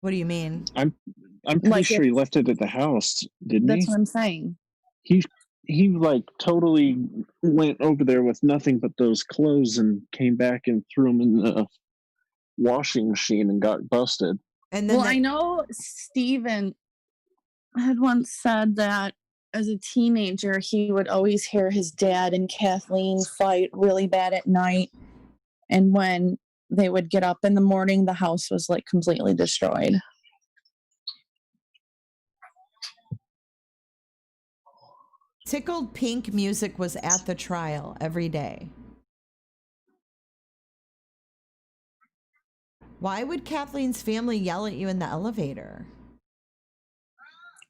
What do you mean? I'm pretty sure he left it at the house, didn't he? That's what I'm saying. He like totally went over there with nothing but those clothes and came back and threw them in the washing machine and got busted. And then I know Steven had once said that as a teenager he would always hear his dad and Kathleen fight really bad at night, and when they would get up in the morning the house was like completely destroyed. Tickled Pink music was at the trial every day. Why would Kathleen's family yell at you in the elevator?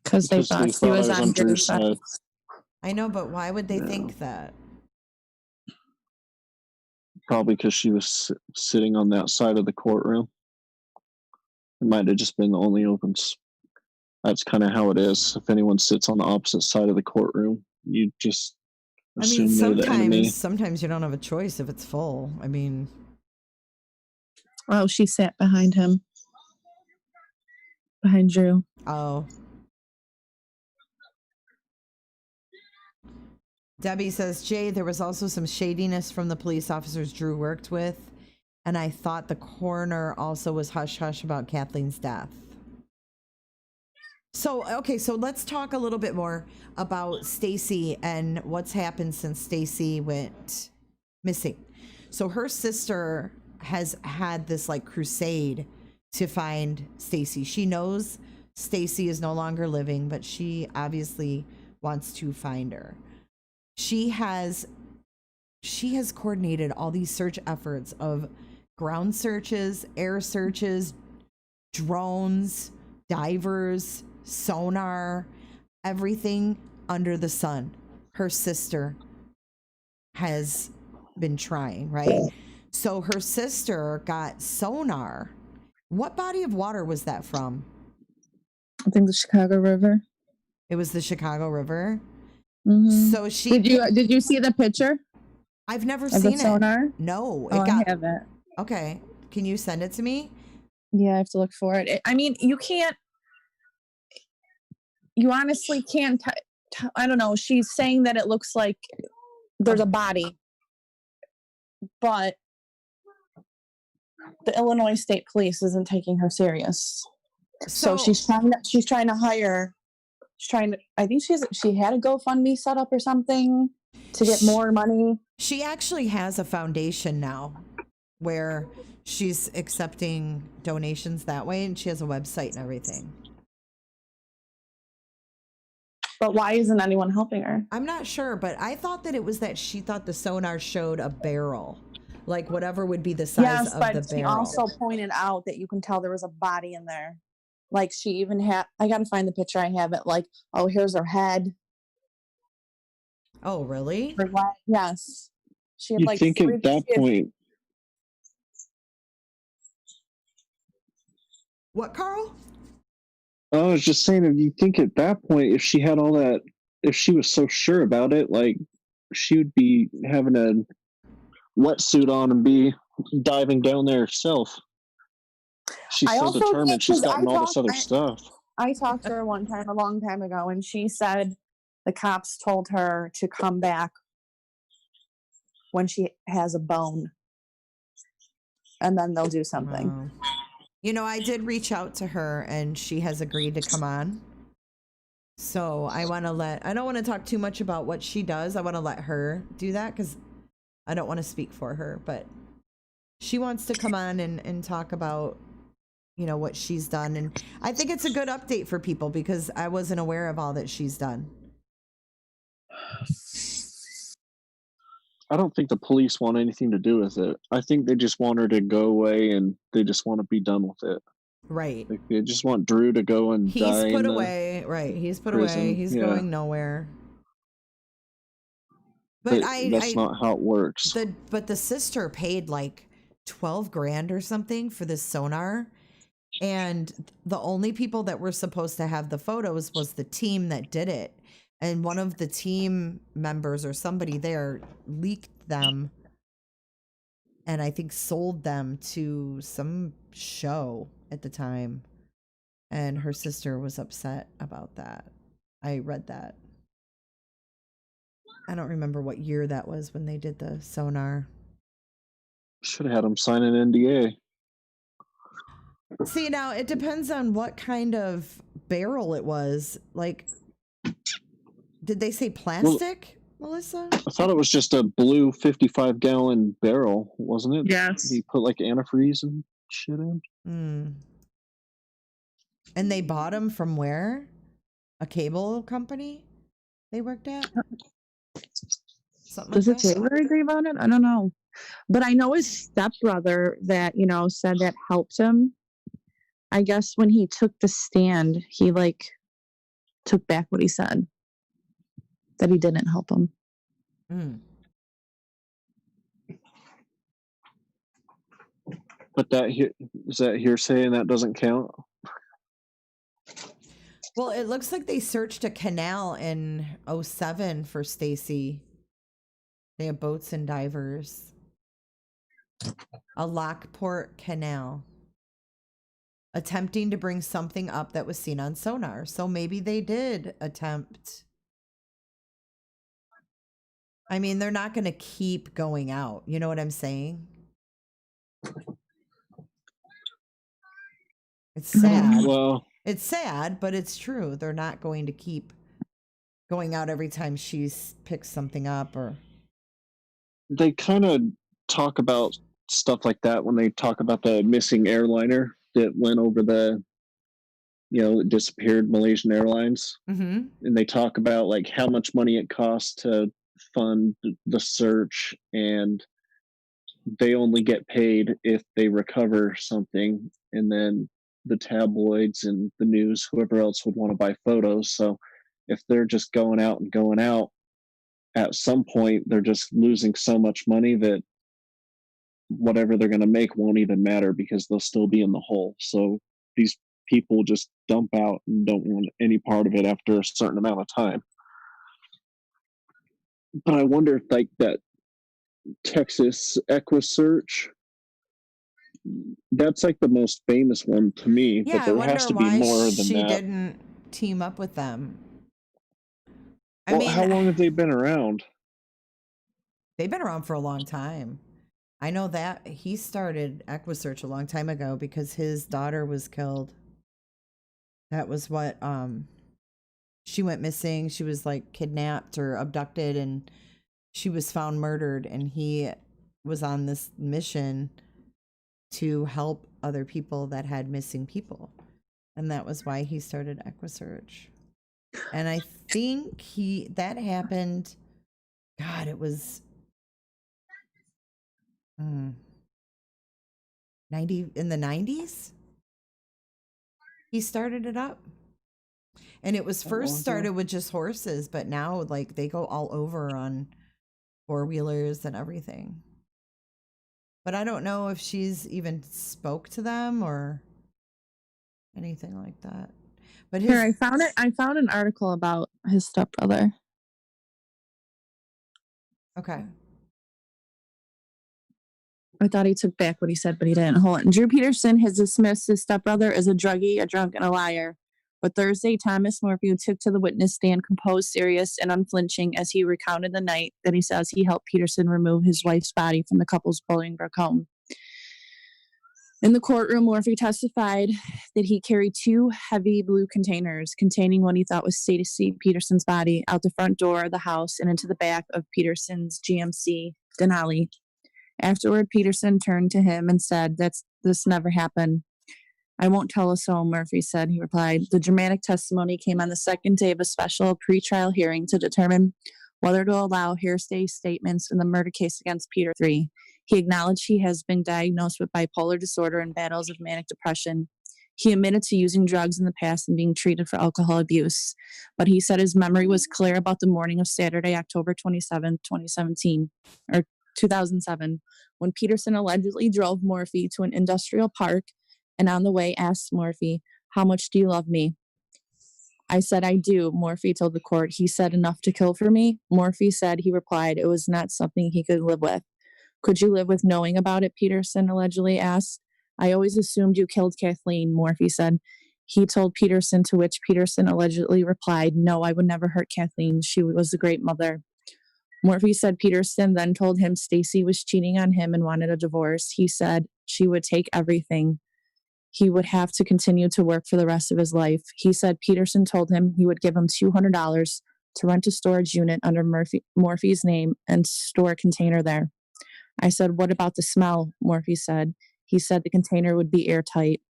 Because they thought he was on Drew's side. I know, but why would they think that? Probably because she was sitting on that side of the courtroom. It might have just been the only open. That's kind of how it is. If anyone sits on the opposite side of the courtroom, you just assume they're the enemy. Sometimes you don't have a choice if it's full. I mean, oh, she sat behind him, behind Drew. Oh. Debbie says, Jay, there was also some shadiness from the police officers Drew worked with, and I thought the coroner also was hush-hush about Kathleen's death. So, okay, so let's talk a little bit more about Stacy and what's happened since Stacy went missing. So her sister has had this like crusade to find Stacy. She knows Stacy is no longer living, but she obviously wants to find her. She has coordinated all these search efforts of ground searches, air searches, drones, divers, sonar, everything under the sun. Her sister has been trying, right? So her sister got sonar. What body of water was that from? I think the Chicago River. It was the Chicago River. Mm-hmm. So she did you see the picture? I've never of seen the sonar? it. No, I haven't. Okay, can you send it to me? Yeah, I have to look for it. I mean, you can't. You honestly can't. I don't know. She's saying that it looks like there's a body, but the Illinois State Police isn't taking her serious. So she's trying to hire. I think she had a GoFundMe set up or something to get more money. She actually has a foundation now where she's accepting donations that way, and she has a website and everything. But why isn't anyone helping her? I'm not sure, but I thought that it was that she thought the sonar showed a barrel, like whatever would be the size of the barrel. Yes, but she also pointed out that you can tell there was a body in there. Like she even had, I got to find the picture. I have it. Like, oh, here's her head. Oh, really? Yes. She had you think at that point. What, Carl? I was just saying, if you think at that point, if she had all that, if she was so sure about it, like she would be having a wetsuit on and be diving down there herself. She's so determined. She's gotten all this other stuff. I talked to her one time, a long time ago, and she said the cops told her to come back when she has a bone, and then they'll do something. Wow. You know, I did reach out to her, and she has agreed to come on. So I don't want to talk too much about what she does. I want to let her do that because I don't want to speak for her, but she wants to come on and talk about, you know, what she's done. And I think it's a good update for people because I wasn't aware of all that she's done. I don't think the police want anything to do with it. I think they just want her to go away and they just want to be done with it. Right. Like, they just want Drew to go and die. He's put away. Right. He's put away. He's going nowhere. But that's not how it works. But the sister paid like $12,000 or something for this sonar. And the only people that were supposed to have the photos was the team that did it. And one of the team members or somebody there leaked them and I think sold them to some show at the time. And her sister was upset about that. I read that. I don't remember what year that was when they did the sonar. Should have had them sign an NDA. See, now it depends on what kind of barrel it was. Like, did they say plastic, Melissa? I thought it was just a blue 55-gallon barrel, wasn't it? Yes. He put like antifreeze and shit in. And they bought them from where? A cable company they worked at? Does it say where they bought it? I don't know. But I know his stepbrother that, said that helped him. I guess when he took the stand, he took back what he said. That he didn't help him. But is that hearsay and that doesn't count? Well, it looks like they searched a canal in 2007 for Stacy. They have boats and divers. A Lockport canal. Attempting to bring something up that was seen on sonar. So maybe they did attempt. I mean, they're not going to keep going out. You know what I'm saying? It's sad. Well, it's sad, but it's true. They're not going to keep going out every time she picks something up or. They kind of talk about stuff like that when they talk about the missing airliner that went over disappeared Malaysian Airlines. Mm-hmm. And they talk about like how much money it costs to fund the search, and they only get paid if they recover something, and then the tabloids and the news, whoever else would want to buy photos. So if they're just going out, at some point they're just losing so much money that whatever they're going to make won't even matter because they'll still be in the hole. So these people just dump out and don't want any part of it after a certain amount of time. But I wonder if like that Texas EquiSearch, that's like the most famous one to me. Yeah, but there has to be more than she that. didn't team up with them. I mean, how long have they been around? They've been around for a long time. I know that he started EquiSearch a long time ago because his daughter was killed. That was what she went missing. She was like kidnapped or abducted, and she was found murdered, and he was on this mission to help other people that had missing people. And that was why he started EquiSearch. And I think that happened, God, it was 90 in the 90s. He started it up. And it was first started with just horses, but now like they go all over on four-wheelers and everything. But I don't know if she's even spoke to them or anything like that. But here, I found it. I found an article about his stepbrother. Okay. I thought he took back what he said, but he didn't. Hold on. Drew Peterson has dismissed his stepbrother as a druggie, a drunk, and a liar. But Thursday, Thomas Morphew took to the witness stand, composed, serious, and unflinching as he recounted the night that he says he helped Peterson remove his wife's body from the couple's Bolingbrook home. In the courtroom, Morphew testified that he carried 2 heavy blue containers containing what he thought was Stacy Peterson's body out the front door of the house and into the back of Peterson's GMC Denali. Afterward, Peterson turned to him and said, "This never happened." "I won't tell a soul," Murphy said. He replied. The dramatic testimony came on the second day of a special pretrial hearing to determine whether to allow hearsay statements in the murder case against Peter. 3. He acknowledged he has been diagnosed with bipolar disorder and battles of manic depression. He admitted to using drugs in the past and being treated for alcohol abuse, but he said his memory was clear about the morning of Saturday, October 27, 2007, when Peterson allegedly drove Morphy to an industrial park and on the way asked Morphy, "How much do you love me?" "I said, I do," Morphy told the court. "He said, enough to kill for me?" Morphy said he replied it was not something he could live with. "Could you live with knowing about it?" Peterson allegedly asked. "I always assumed you killed Kathleen," Morphy said. He told Peterson, to which Peterson allegedly replied, "No, I would never hurt Kathleen. She was a great mother." Morphy said Peterson then told him Stacy was cheating on him and wanted a divorce. He said she would take everything. He would have to continue to work for the rest of his life. He said Peterson told him he would give him $200 to rent a storage unit under Morphy's name and store a container there. I said, "What about the smell?" Morphy said. He said the container would be airtight.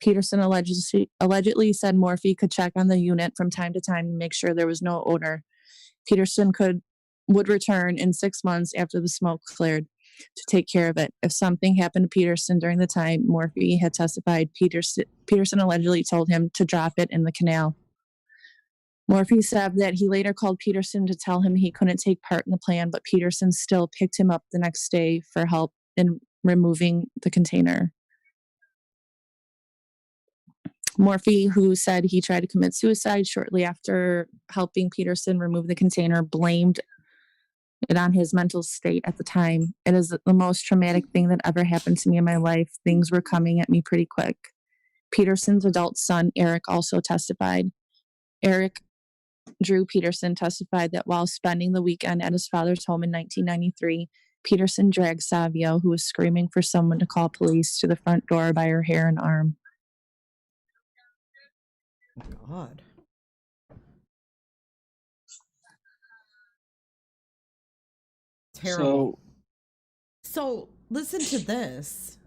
Peterson allegedly said Morphy could check on the unit from time to time to make sure there was no odor. Peterson would return in 6 months after the smoke cleared to take care of it. If something happened to Peterson during the time Morphy had testified, Peterson allegedly told him to drop it in the canal. Morphy said that he later called Peterson to tell him he couldn't take part in the plan, but Peterson still picked him up the next day for help in removing the container. Morphy, who said he tried to commit suicide shortly after helping Peterson remove the container, blamed it on his mental state at the time. "It is the most traumatic thing that ever happened to me in my life. Things were coming at me pretty quick." Peterson's adult son, Eric, also testified. Eric Drew Peterson testified that while spending the weekend at his father's home in 1993, Peterson dragged Savio, who was screaming for someone to call police, to the front door by her hair and arm. God. Terrible. So listen to this.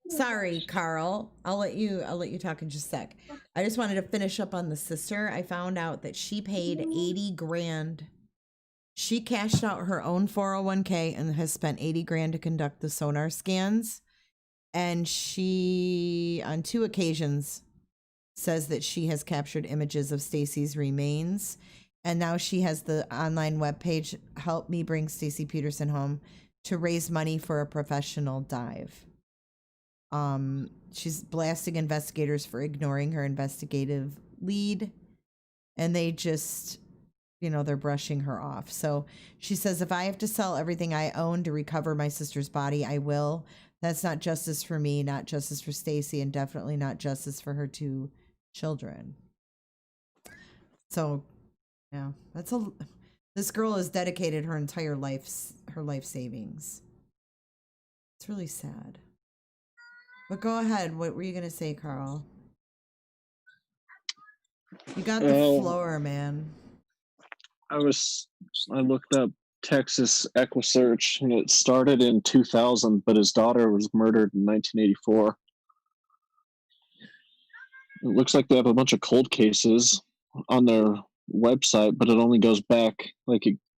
Sorry, Carl. I'll let you talk in just a sec. I just wanted to finish up on the sister. I found out that she paid $80,000. She cashed out her own 401k and has spent $80,000 to conduct the sonar scans. And she, on 2 occasions, says that she has captured images of Stacy's remains. And now she has the online webpage, Help Me Bring Stacy Peterson Home, to raise money for a professional dive. She's blasting investigators for ignoring her investigative lead. And they just, they're brushing her off. So she says, "If I have to sell everything I own to recover my sister's body, I will. That's not justice for me, not justice for Stacy, and definitely not justice for her 2 children." So, yeah, this girl has dedicated her entire life savings. It's really sad. But go ahead. What were you going to say, Carl? You got the floor, man. I looked up Texas EquiSearch, and it started in 2000, but his daughter was murdered in 1984. It looks like they have a bunch of cold cases on their website, but it only goes back,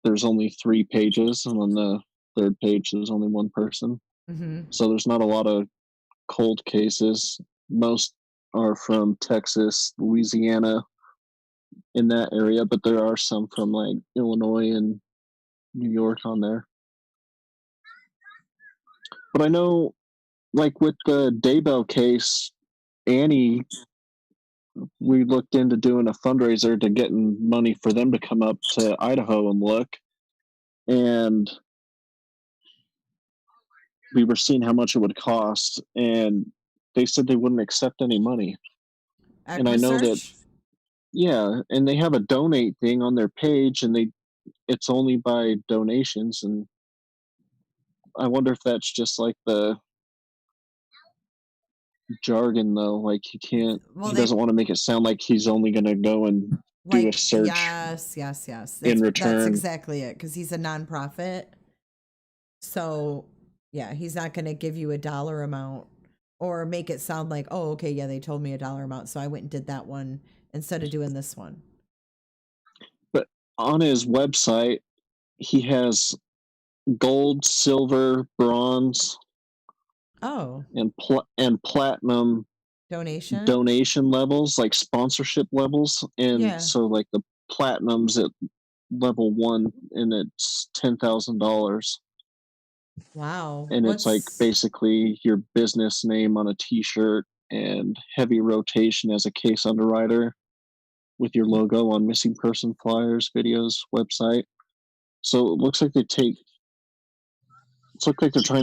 there's only 3 pages, and on the 3rd page there's only 1 person. Mm-hmm. So there's not a lot of cold cases. Most are from Texas, Louisiana, in that area, but there are some from Illinois and New York on there. But I know, with the Daybell case, Annie, we looked into doing a fundraiser to getting money for them to come up to Idaho and look, and we were seeing how much it would cost, and they said they wouldn't accept any money. And I know that, yeah, and they have a donate thing on their page, and it's only by donations, and I wonder if that's just the jargon, though. He can't. He doesn't want to make it sound like he's only going to go and do a search. Yes. In return, that's exactly it. Because he's a nonprofit, so yeah, he's not going to give you a dollar amount or make it sound like, oh, okay, yeah, they told me a dollar amount, so I went and did that one instead of doing this one. But on his website, he has gold, silver, bronze, and platinum donation levels, like sponsorship levels, and so like the platinum's at level 1, and it's $10,000. Wow. And it's like basically your business name on a T-shirt and heavy rotation as a case underwriter with your logo on missing person flyers, videos, website. So it looks like they're trying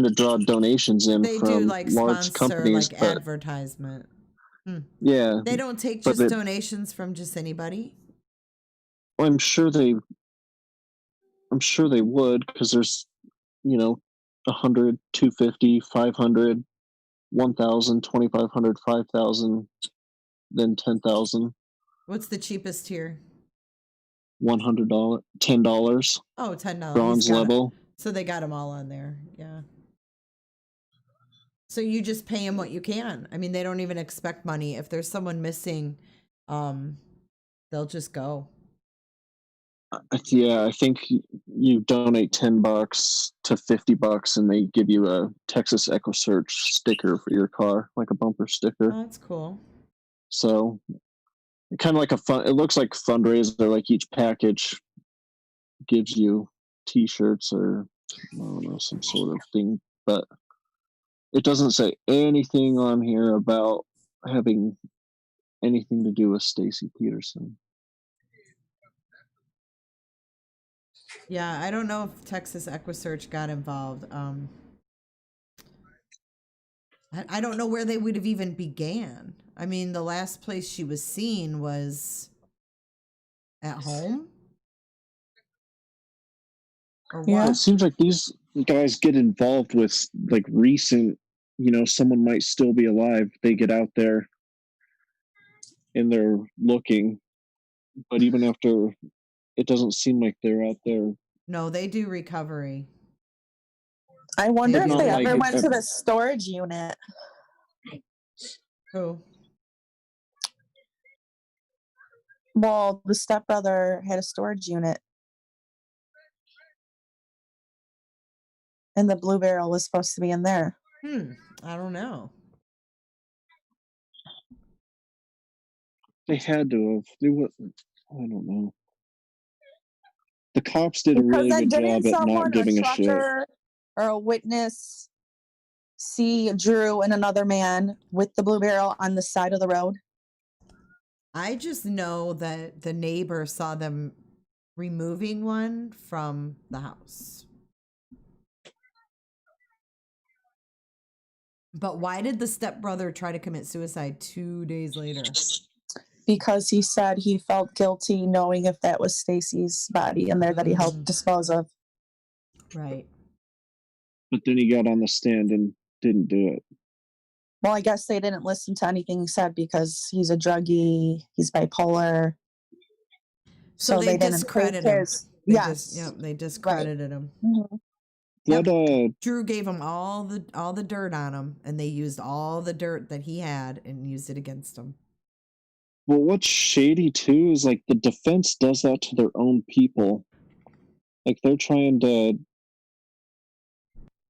to draw donations in from large companies, like advertisement. Yeah, they don't take just donations from just anybody. Well, I'm sure they would, because there's 100, 250, 500, 1,000, 2,500, 5,000, then 10,000. What's the cheapest tier? $100, $10. Oh, $10. Bronze level. So they got them all on there. Yeah. So you just pay them what you can. I mean, they don't even expect money. If there's someone missing, they'll just go. Yeah, I think you donate $10 to $50, and they give you a Texas EchoSearch sticker for your car, like a bumper sticker. Oh, that's cool. So, kind of like it looks like fundraiser. Like each package gives you T-shirts or I don't know, some sort of thing, but it doesn't say anything on here about having anything to do with Stacy Peterson. Yeah, I don't know if Texas EchoSearch got involved. I don't know where they would have even began. I mean, the last place she was seen was at home. Or what? It seems like these guys get involved with like recent, someone might still be alive. They get out there and they're looking, but even after, it doesn't seem like they're out there. No, they do recovery. I wonder if they ever went to the storage unit. Who? Well, the stepbrother had a storage unit. And the blue barrel was supposed to be in there. I don't know. They had to have. I don't know. The cops did a really good job at not giving a shit. Or a witness see Drew and another man with the blue barrel on the side of the road? I just know that the neighbor saw them removing one from the house. But why did the stepbrother try to commit suicide 2 days later? Because he said he felt guilty knowing if that was Stacy's body in there that he helped dispose of. Right. But then he got on the stand and didn't do it. Well, I guess they didn't listen to anything he said because he's a druggie, he's bipolar. So they discredited him. Yes. They discredited him. Mm-hmm. Yep. Drew gave him all the dirt on him, and they used all the dirt that he had and used it against him. Well, what's shady too is like the defense does that to their own people. Like they're trying to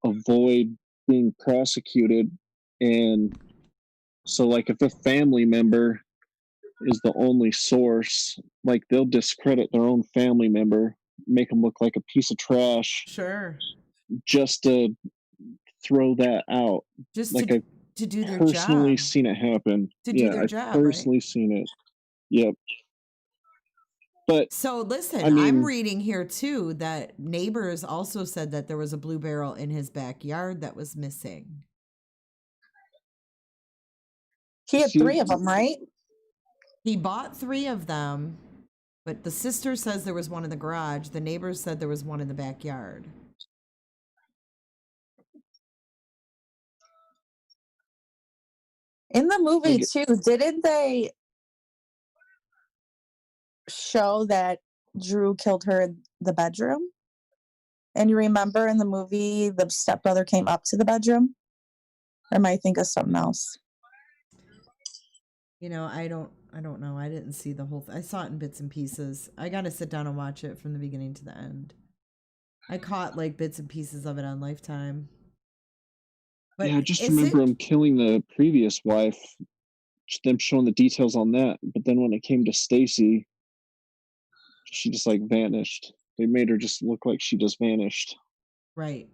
avoid being prosecuted, and so like if a family member is the only source, like they'll discredit their own family member, make them look like a piece of trash. Sure. Just to throw that out. Just like to do their job. I've personally seen it happen. I've personally seen it. Yep. But so listen, I'm reading here too that neighbors also said that there was a blue barrel in his backyard that was missing. He had 3 of them, right? He bought 3 of them, but the sister says there was one in the garage. The neighbors said there was one in the backyard. In the movie too, didn't they show that Drew killed her in the bedroom? And you remember in the movie the stepbrother came up to the bedroom? Or am I thinking of something else? I don't know. I didn't see the whole I saw it in bits and pieces. I got to sit down and watch it from the beginning to the end. I caught like bits and pieces of it on Lifetime. But yeah, I just remember him killing the previous wife, them showing the details on that. But then when it came to Stacy, she just like vanished. They made her just look like she just vanished. Right.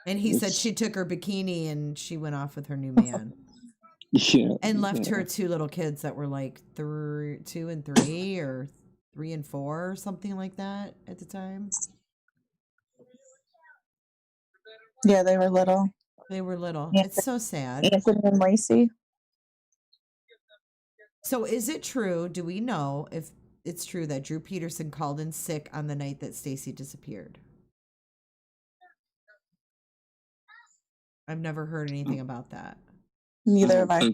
And he said she took her bikini and she went off with her new man. Yeah. And left her 2 little kids that were like 2 and 3 or 3 and 4 or something like that at the time. Yeah, they were little. They were little. Anthony, it's so sad. Anthony and Lacey. So is it true? Do we know if it's true that Drew Peterson called in sick on the night that Stacy disappeared? I've never heard anything about that. Neither have I.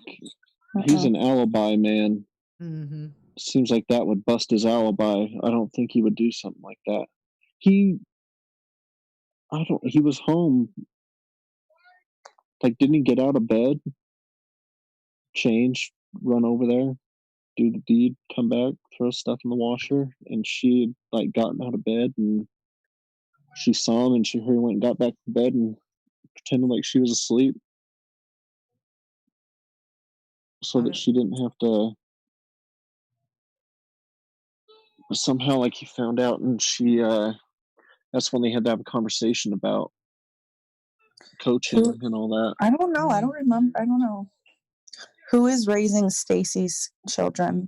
He's an alibi man. Mm-hmm. Seems like that would bust his alibi. I don't think he would do something like that. He was home. Like, didn't he get out of bed, change, run over there, do the deed, come back, throw stuff in the washer, and she had like gotten out of bed and she saw him and she went and got back to bed and pretended like she was asleep so that she didn't have to. Somehow, like, he found out, and she that's when they had to have a conversation about coaching and all that. I don't know. I don't remember. I don't know. Who is raising Stacy's children?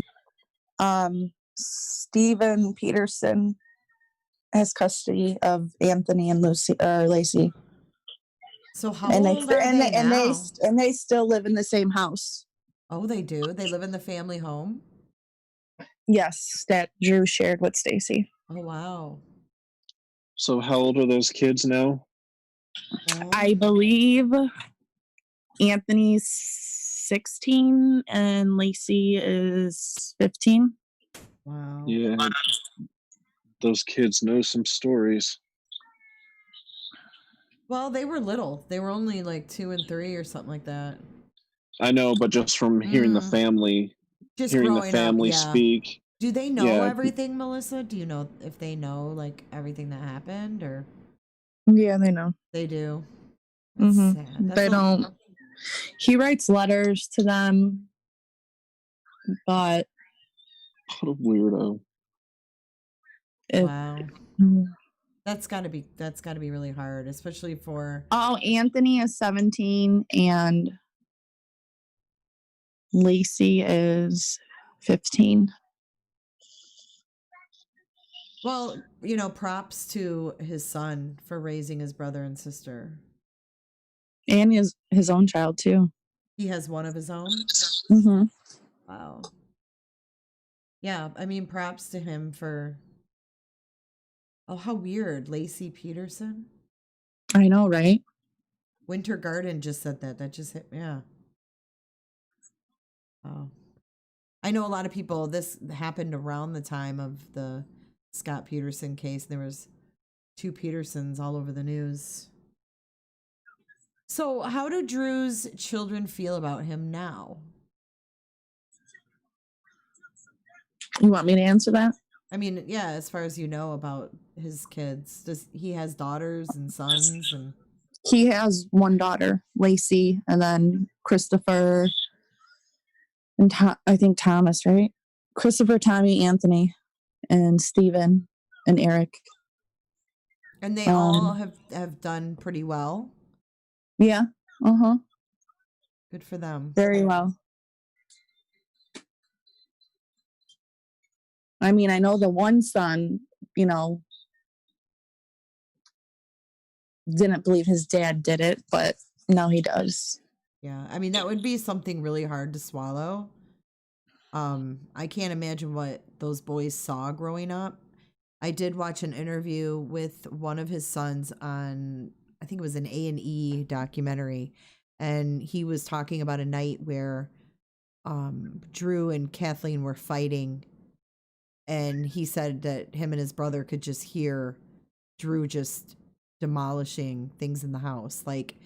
Stephen Peterson has custody of Anthony and Lacey. So how old are they now? And they still live in the same house. Oh, they do? They live in the family home? Yes, that Drew shared with Stacy. Oh, wow. So how old are those kids now? I believe Anthony's 16 and Lacey is 15. Wow. Yeah. Those kids know some stories. Well, they were little. They were only like 2 and 3 or something like that. I know, but just from hearing the family, speak. Do they know everything, Melissa? Do you know if they know like everything that happened, or? Yeah, they know. They do. Mm-hmm. They don't. He writes letters to them, but what a weirdo. Wow. That's gotta be really hard, especially for. Oh, Anthony is 17 and Lacey is 15. Well, props to his son for raising his brother and sister. And his own child, too. He has one of his own? Mm-hmm. Wow. Yeah, I mean, props to him for... Oh, how weird. Lacey Peterson? I know, right? Winter Garden just said that. That just hit... Yeah. Oh. I know a lot of people... This happened around the time of the Scott Peterson case. There was 2 Petersons all over the news. So how do Drew's children feel about him now? You want me to answer that? I mean, yeah, as far as you know about his kids, does he has daughters and sons? And he has one daughter, Lacey, and then Christopher and I think Thomas, right? Christopher, Tommy, Anthony, and Stephen and Eric. And they all have done pretty well. Yeah. Uh-huh. Good for them. Very well. I mean, I know the one son, didn't believe his dad did it, but now he does. Yeah. I mean, that would be something really hard to swallow. I can't imagine what those boys saw growing up. I did watch an interview with one of his sons on, I think it was an A&E documentary, and he was talking about a night where Drew and Kathleen were fighting, and he said that him and his brother could just hear Drew just demolishing things in the house. Like,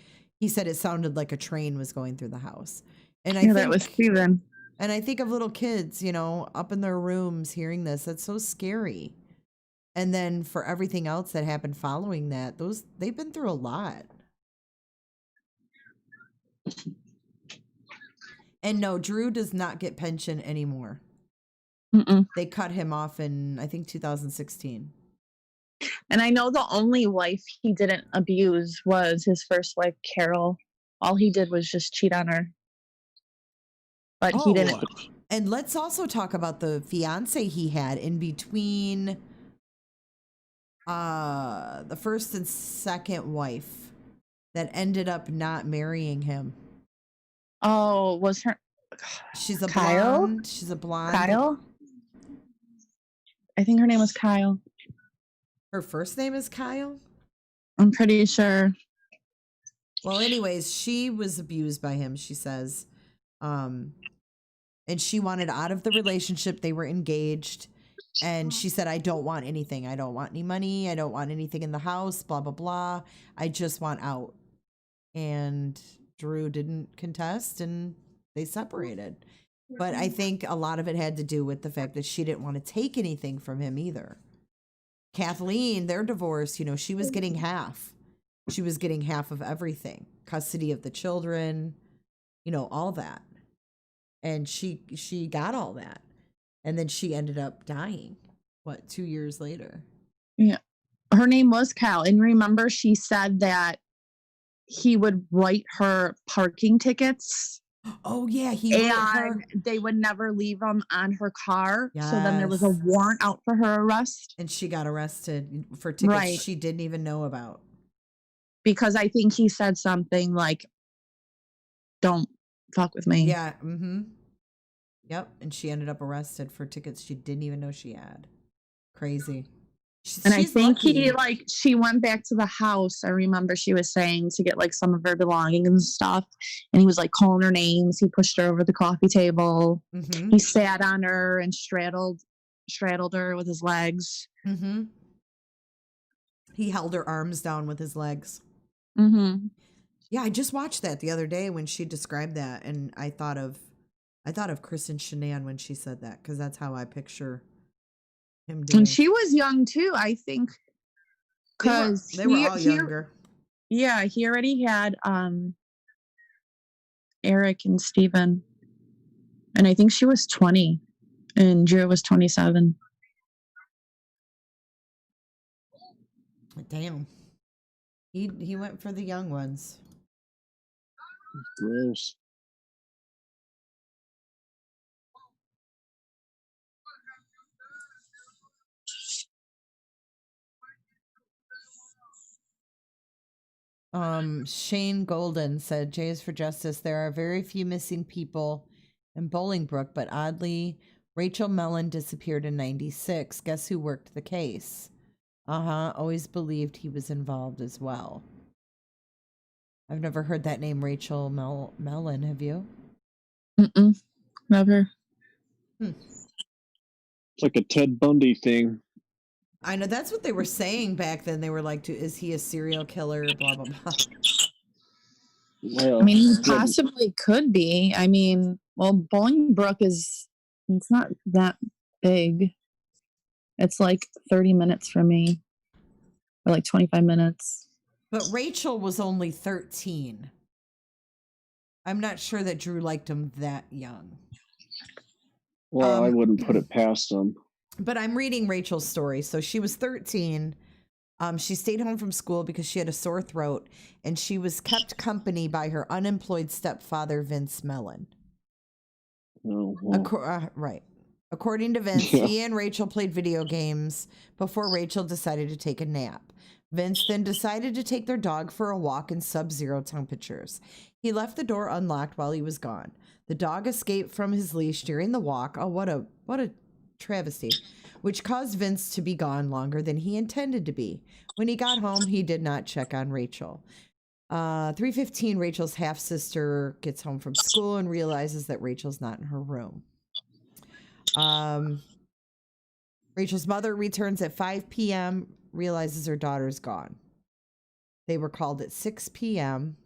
he said it sounded like a train was going through the house. And I think that was Steven. And I think of little kids, up in their rooms hearing this. That's so scary. And then for everything else that happened following that, they've been through a lot. And no, Drew does not get pension anymore. Mm-mm. They cut him off in, I think, 2016. And I know the only wife he didn't abuse was his first wife, Carol. All he did was just cheat on her. But he didn't. And let's also talk about the fiance he had in between the first and second wife that ended up not marrying him. Oh, was her? She's a Kyle? blonde. She's a blonde. Kyle? I think her name was Kyle. Her first name is Kyle? I'm pretty sure. Well, anyways, she was abused by him, she says. And she wanted out of the relationship. They were engaged. And she said, I don't want anything. I don't want any money. I don't want anything in the house, blah, blah, blah. I just want out. And Drew didn't contest and they separated. But I think a lot of it had to do with the fact that she didn't want to take anything from him either. Kathleen, their divorce, you know, she was getting half. She was getting half of everything. Custody of the children, you know, all that. And she got all that. And then she ended up dying, 2 years later? Yeah. Her name was Kyle. And remember, she said that he would write her parking tickets. Oh, yeah. And they would never leave them on her car. Yes. So then there was a warrant out for her arrest. And she got arrested for tickets she didn't even know about. Because I think he said something like, don't fuck with me. Yeah. Mm-hmm. Yep. And she ended up arrested for tickets she didn't even know she had. Crazy. And I think she went back to the house. I remember she was saying to get like some of her belongings and stuff. And he was like calling her names. He pushed her over the coffee table. Mm-hmm. He sat on her and straddled her with his legs. Mm-hmm. He held her arms down with his legs. Mm-hmm. Yeah, I just watched that the other day when she described that, and I thought of Kristen Shenan when she said that, because that's how I picture him doing. And she was young too, I think, because they were all younger. Yeah, he already had Eric and Steven, and I think she was 20, and Drew was 27. Damn, he went for the young ones. Gross. Shane Golden said, Jays for Justice, there are very few missing people in Bolingbrook, but oddly, Rachel Mellon disappeared in 96. Guess who worked the case? Always believed he was involved as well. I've never heard that name, Rachel Mellon. Have you? Mm-mm. Never. It's like a Ted Bundy thing. I know, that's what they were saying back then. They were like, is he a serial killer? Blah, blah, blah. Well, I mean, he possibly could be. I mean, well, Bolingbrook it's not that big. It's like 30 minutes from me, or like 25 minutes. But Rachel was only 13. I'm not sure that Drew liked him that young. Well, I wouldn't put it past him. But I'm reading Rachel's story. So she was 13. She stayed home from school because she had a sore throat, and she was kept company by her unemployed stepfather, Vince Mellon. Oh, wow. Right. According to Vince, he and Rachel played video games before Rachel decided to take a nap. Vince then decided to take their dog for a walk in sub-zero temperatures. He left the door unlocked while he was gone. The dog escaped from his leash during the walk. Oh, what a travesty, which caused Vince to be gone longer than he intended to be. When he got home, he did not check on Rachel. 3:15, Rachel's half-sister gets home from school and realizes that Rachel's not in her room. Rachel's mother returns at 5 p.m., realizes her daughter's gone. They were called at 6 p.m.,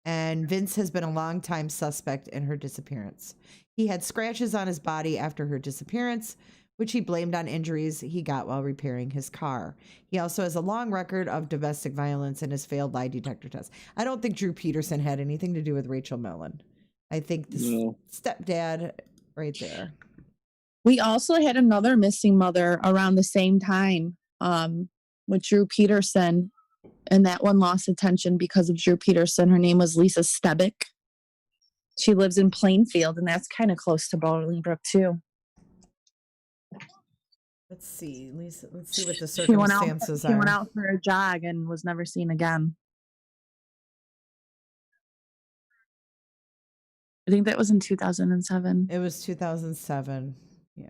and Vince has been a longtime suspect in her disappearance. He had scratches on his body after her disappearance, which he blamed on injuries he got while repairing his car. He also has a long record of domestic violence and his failed lie detector test. I don't think Drew Peterson had anything to do with Rachel Millen. I think the stepdad right there. We also had another missing mother around the same time with Drew Peterson, and that one lost attention because of Drew Peterson. Her name was Lisa Stebick. She lives in Plainfield, and that's kind of close to Bolingbrook, too. Let's see, Lisa. Let's see what the circumstances are. She went out for a jog and was never seen again. I think that was in 2007. It was 2007. Yeah.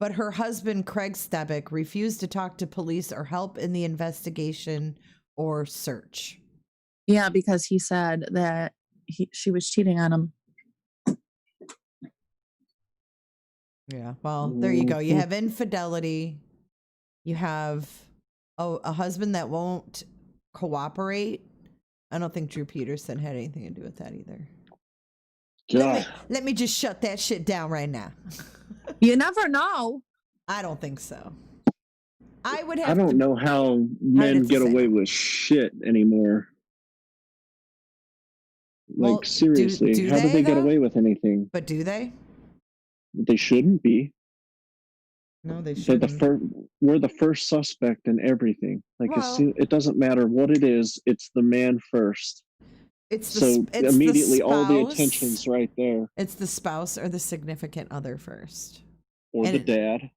But her husband, Craig Stebick, refused to talk to police or help in the investigation or search. Yeah, because he said that she was cheating on him. Yeah, well, there you go. You have infidelity. You have a husband that won't cooperate. I don't think Drew Peterson had anything to do with that either. Let me just shut that shit down right now. You never know. I don't think so. I don't know how men get away with shit anymore. Like, well, seriously, how do they get away with anything? But do they? They shouldn't be. No, they shouldn't. We're the first suspect in everything. Like, it doesn't matter what it is, it's the man first. It's immediately the spouse, all the attention's right there. It's the spouse or the significant other first. Or the dad.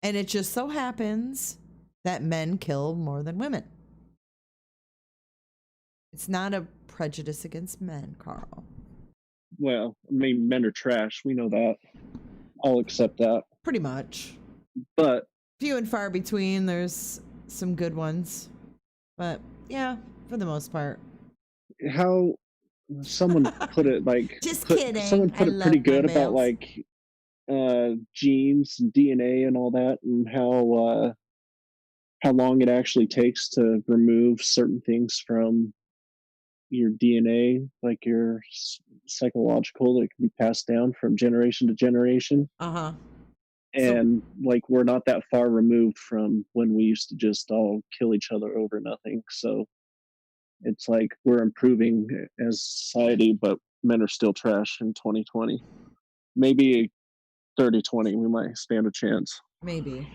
And it just so happens that men kill more than women. It's not a prejudice against men, Carl. Well, I mean, men are trash. We know that. I'll accept that. Pretty much. But few and far between. There's some good ones. But yeah, for the most part. How someone put it like kidding. Someone put it pretty good about like genes and DNA and all that, and how long it actually takes to remove certain things from your DNA, like your psychological, that can be passed down from generation to generation. And like, we're not that far removed from when we used to just all kill each other over nothing. So it's like we're improving as a society, but men are still trash in 2020. Maybe 30-20, we might stand a chance. Maybe.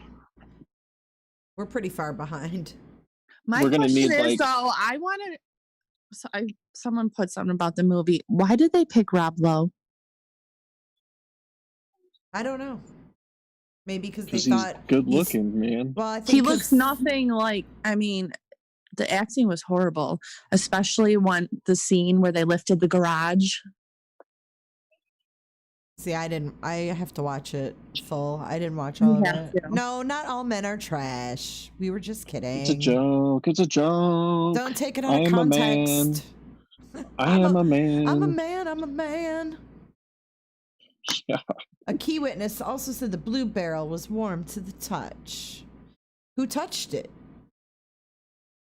We're pretty far behind. My question is, though, someone put something about the movie. Why did they pick Rob Lowe? I don't know. Maybe because they he's thought good looking, man. Well, I think he looks nothing like. I mean, the acting was horrible, especially when the scene where they lifted the garage. See, I have to watch it full. I didn't watch all of it. No, not all men are trash. We were just kidding. It's a joke. It's a joke. Don't take it out of context. I am a man. I'm a man. I'm a man. Yeah. A key witness also said the blue barrel was warm to the touch. Who touched it?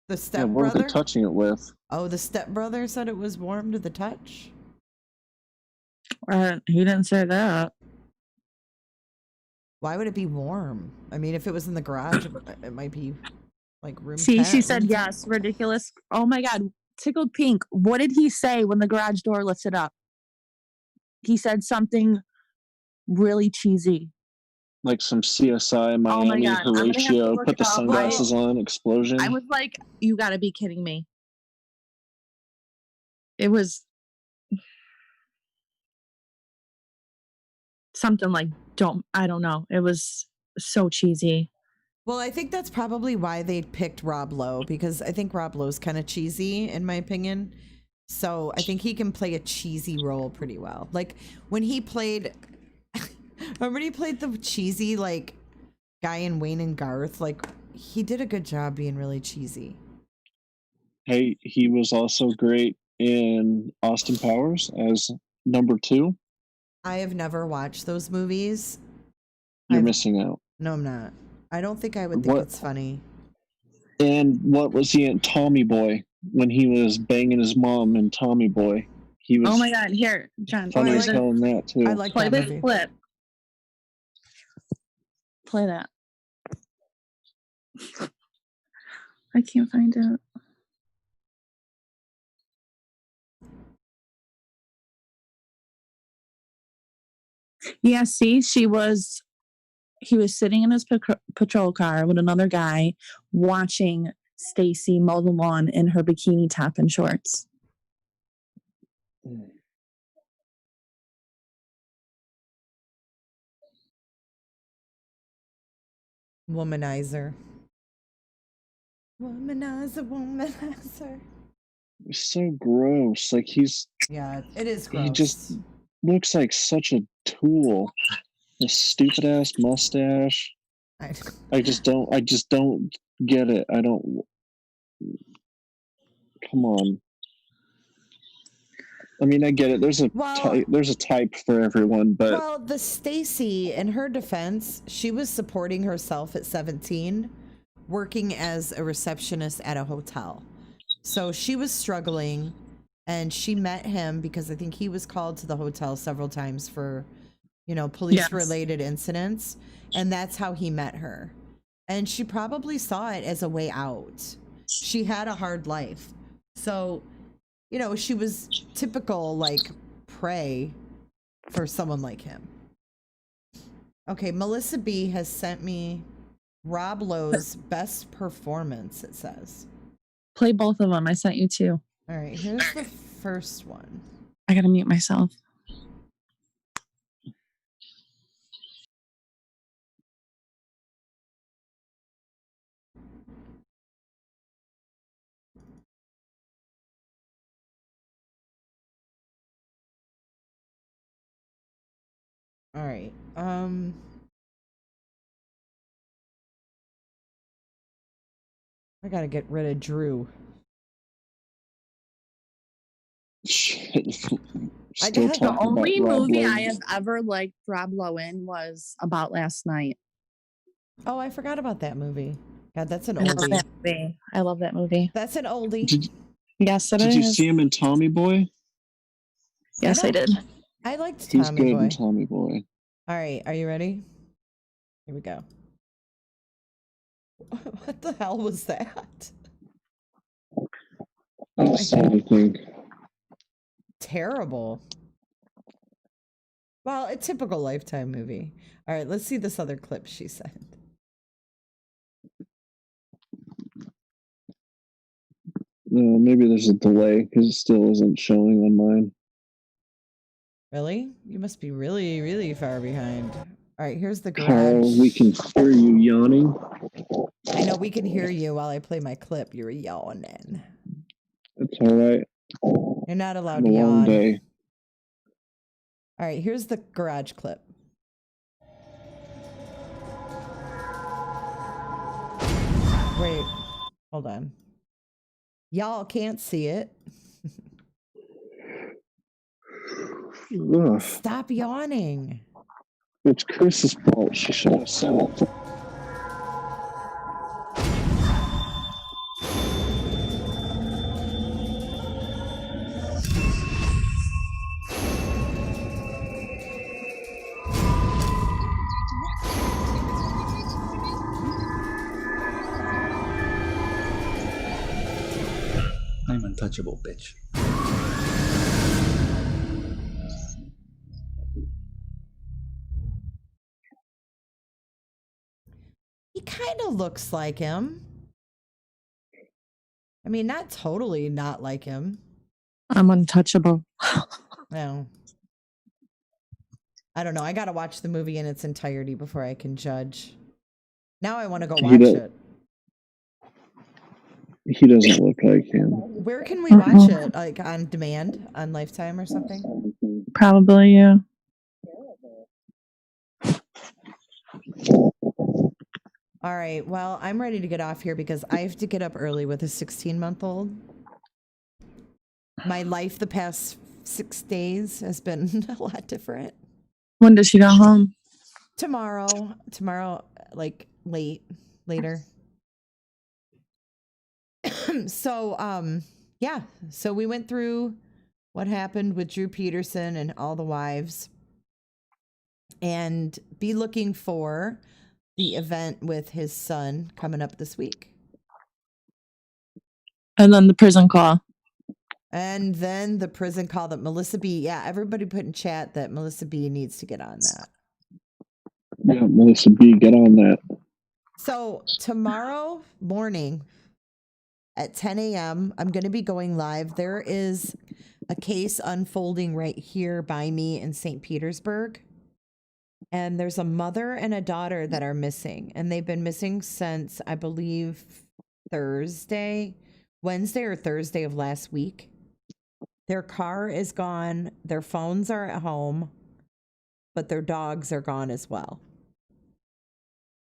The stepbrother? What were they touching it with? Oh, the stepbrother said it was warm to the touch? He didn't say that. Why would it be warm? I mean, if it was in the garage, it might be like room See, 10. She said yes. Ridiculous. Oh my God. Tickled pink. What did he say when the garage door lifted up? He said something really cheesy. Like some CSI Miami Horatio, put the sunglasses on, explosion. I was like, you gotta be kidding me. It was something like, I don't know. It was so cheesy. Well, I think that's probably why they picked Rob Lowe, because I think Rob Lowe's kind of cheesy, in my opinion. So I think he can play a cheesy role pretty well. Like when he played, remember he played the cheesy like guy in Wayne and Garth? Like he did a good job being really cheesy. Hey, he was also great in Austin Powers as number 2. I have never watched those movies. You're missing out. No, I'm not. I don't think I would think it's funny. And what was he in Tommy Boy when he was banging his mom in Tommy Boy? He was. Oh my God! Here, John. Funny as hell in that too. I like that movie. Clip. Play that. I can't find it. Yeah, see, he was sitting in his patrol car with another guy watching Stacy mow the lawn in her bikini top and shorts. Womanizer. Womanizer. It's so gross. Like Yeah, it is gross. He just looks like such a tool. A stupid ass mustache. I just don't get it. I don't. Come on. I mean, I get it. There's a type for everyone, but well, the Stacy, in her defense, she was supporting herself at 17, working as a receptionist at a hotel. So she was struggling, and she met him because I think he was called to the hotel several times for, police-related incidents, and that's how he met her. And she probably saw it as a way out. She had a hard life. So, she was typical, prey for someone like him. Okay, Melissa B. has sent me Rob Lowe's best performance, it says. Play both of them. I sent you two. All right, here's the first one. I gotta mute myself. All right. I gotta get rid of Drew. The only movie I have ever liked Rob Lowe in was About Last Night. Oh, I forgot about that movie. God, that's an oldie. I love that movie. That's an oldie. Yes, it is. Did you see him in Tommy Boy? Yes, I did. I liked He's Tommy good Boy. in Tommy Boy. All right, are you ready? Here we go. What the hell was that? I don't see anything. Terrible. Well, a typical Lifetime movie. All right, let's see this other clip she sent. Maybe there's a delay because it still isn't showing on mine. Really? You must be really, really far behind. All right, here's the garage. Carl, we can hear you yawning. I know we can hear you while I play my clip. You're yawning. That's all right. You're not allowed to yawn. Long day. All right, here's the garage clip. Wait, hold on. Y'all can't see it. Ugh. Stop yawning. It's Chris's fault. She should have said it. I'm untouchable, bitch. He kind of looks like him. I mean, not totally not like him. I'm untouchable. No. I don't know. I got to watch the movie in its entirety before I can judge. Now I want to go watch it. He doesn't look like him. Where can we watch it? Like on demand, on Lifetime or something? Probably, yeah. All right. Well, I'm ready to get off here because I have to get up early with a 16-month-old. My life the past 6 days has been a lot different. When does she go home? Tomorrow, like later. So, yeah. So we went through what happened with Drew Peterson and all the wives, and be looking for the event with his son coming up this week. And then the prison call. And then the prison call that Melissa B. Yeah, everybody put in chat that Melissa B. needs to get on that. Yeah, Melissa B., get on that. So tomorrow morning at 10 a.m., I'm going to be going live. There is a case unfolding right here by me in St. Petersburg. And there's a mother and a daughter that are missing. And they've been missing since, I believe, Wednesday or Thursday of last week. Their car is gone. Their phones are at home. But their dogs are gone as well.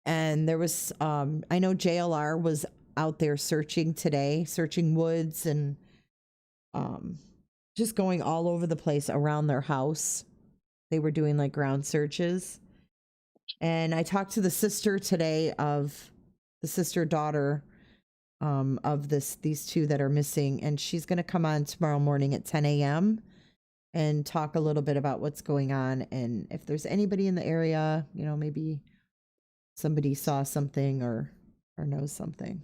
And there was, I know JLR was out there searching today, searching woods and just going all over the place around their house. They were doing like ground searches. And I talked to the sister today of the sister-daughter of these two that are missing. And she's going to come on tomorrow morning at 10 a.m. and talk a little bit about what's going on. And if there's anybody in the area, you know, maybe somebody saw something or knows something.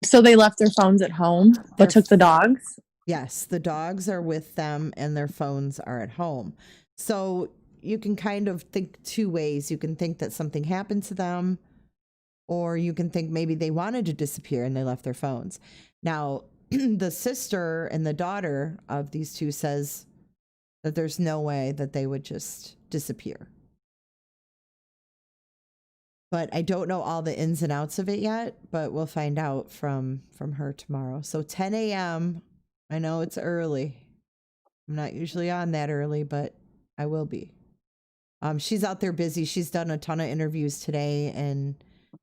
So they left their phones at home, but took the dogs? Yes, the dogs are with them and their phones are at home. So you can kind of think two ways. You can think that something happened to them, or you can think maybe they wanted to disappear and they left their phones. Now, the sister and the daughter of these two says that there's no way that they would just disappear. But I don't know all the ins and outs of it yet, but we'll find out from her tomorrow. So 10 a.m., I know it's early. I'm not usually on that early, but I will be. She's out there busy. She's done a ton of interviews today, and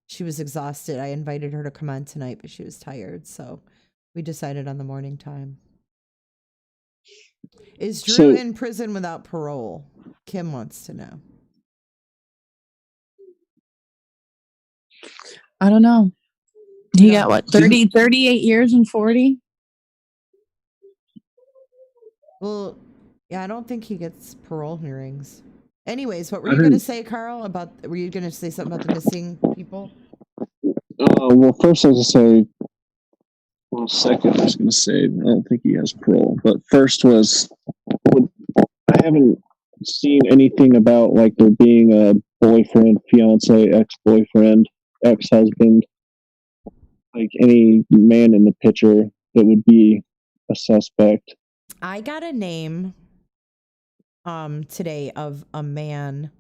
she was exhausted. I invited her to come on tonight, but she was tired, so we decided on the morning time. Is Drew in prison without parole? Kim wants to know. I don't know. He got what, 38 years and 40? Well, yeah, I don't think he gets parole hearings. Anyways, what were you going to say, Carl? Were you going to say something about the missing people? Well, first I was going to say, well, second I was going to say, I don't think he has parole. But first was, I haven't seen anything about like there being a boyfriend, fiance, ex-boyfriend, ex-husband, like any man in the picture that would be a suspect. I got a name today of a man,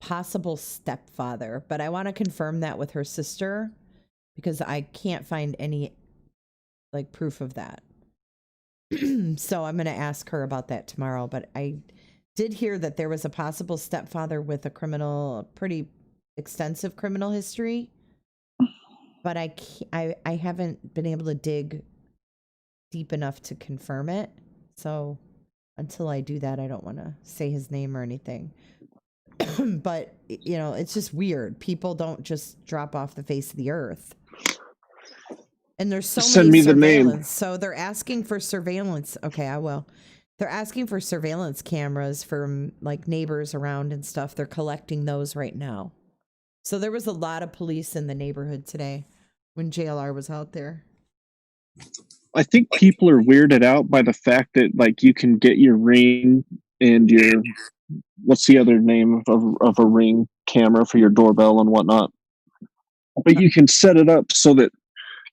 possible stepfather, but I want to confirm that with her sister because I can't find any like proof of that. So I'm going to ask her about that tomorrow, but I did hear that there was a possible stepfather with a pretty extensive criminal history, but I haven't been able to dig deep enough to confirm it. So until I do that, I don't want to say his name or anything. But, you know, it's just weird. People don't just drop off the face of the earth. And there's so many surveillance. So they're asking for surveillance. Okay, I will. They're asking for surveillance cameras from like neighbors around and stuff. They're collecting those right now. So there was a lot of police in the neighborhood today when JLR was out there. I think people are weirded out by the fact that like you can get your Ring and your, what's the other name of a Ring camera for your doorbell and whatnot. But you can set it up so that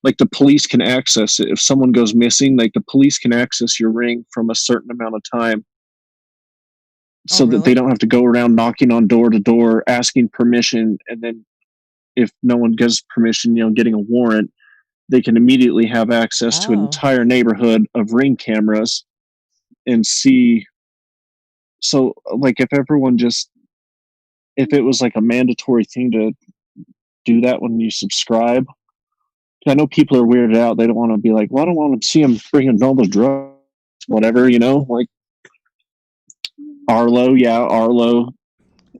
like the police can access it. If someone goes missing, like the police can access your Ring from a certain amount of time. So that they don't have to go around knocking on door to door, asking permission. And then if no one gives permission, you know, getting a warrant, they can immediately have access to an entire neighborhood of Ring cameras and see. So like if it was like a mandatory thing to do that when you subscribe, I know people are weirded out. They don't want to be like, well, I don't want to see them bringing all the drugs, whatever, you know, like Arlo. Yeah. Arlo.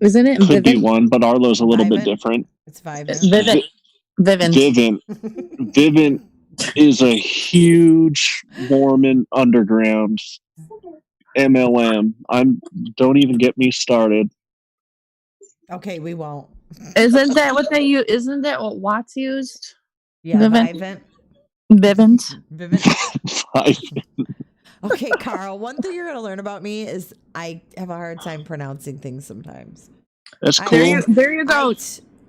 Isn't it could be one, but Arlo's a little bit different. It's Vivint. Vivint is a huge Mormon underground MLM. Don't even get me started. Okay, we won't. Isn't that what they use? Isn't that what Watts used? Yeah, Vivint. Okay, Carl, one thing you're going to learn about me is I have a hard time pronouncing things sometimes. That's cool. There you go.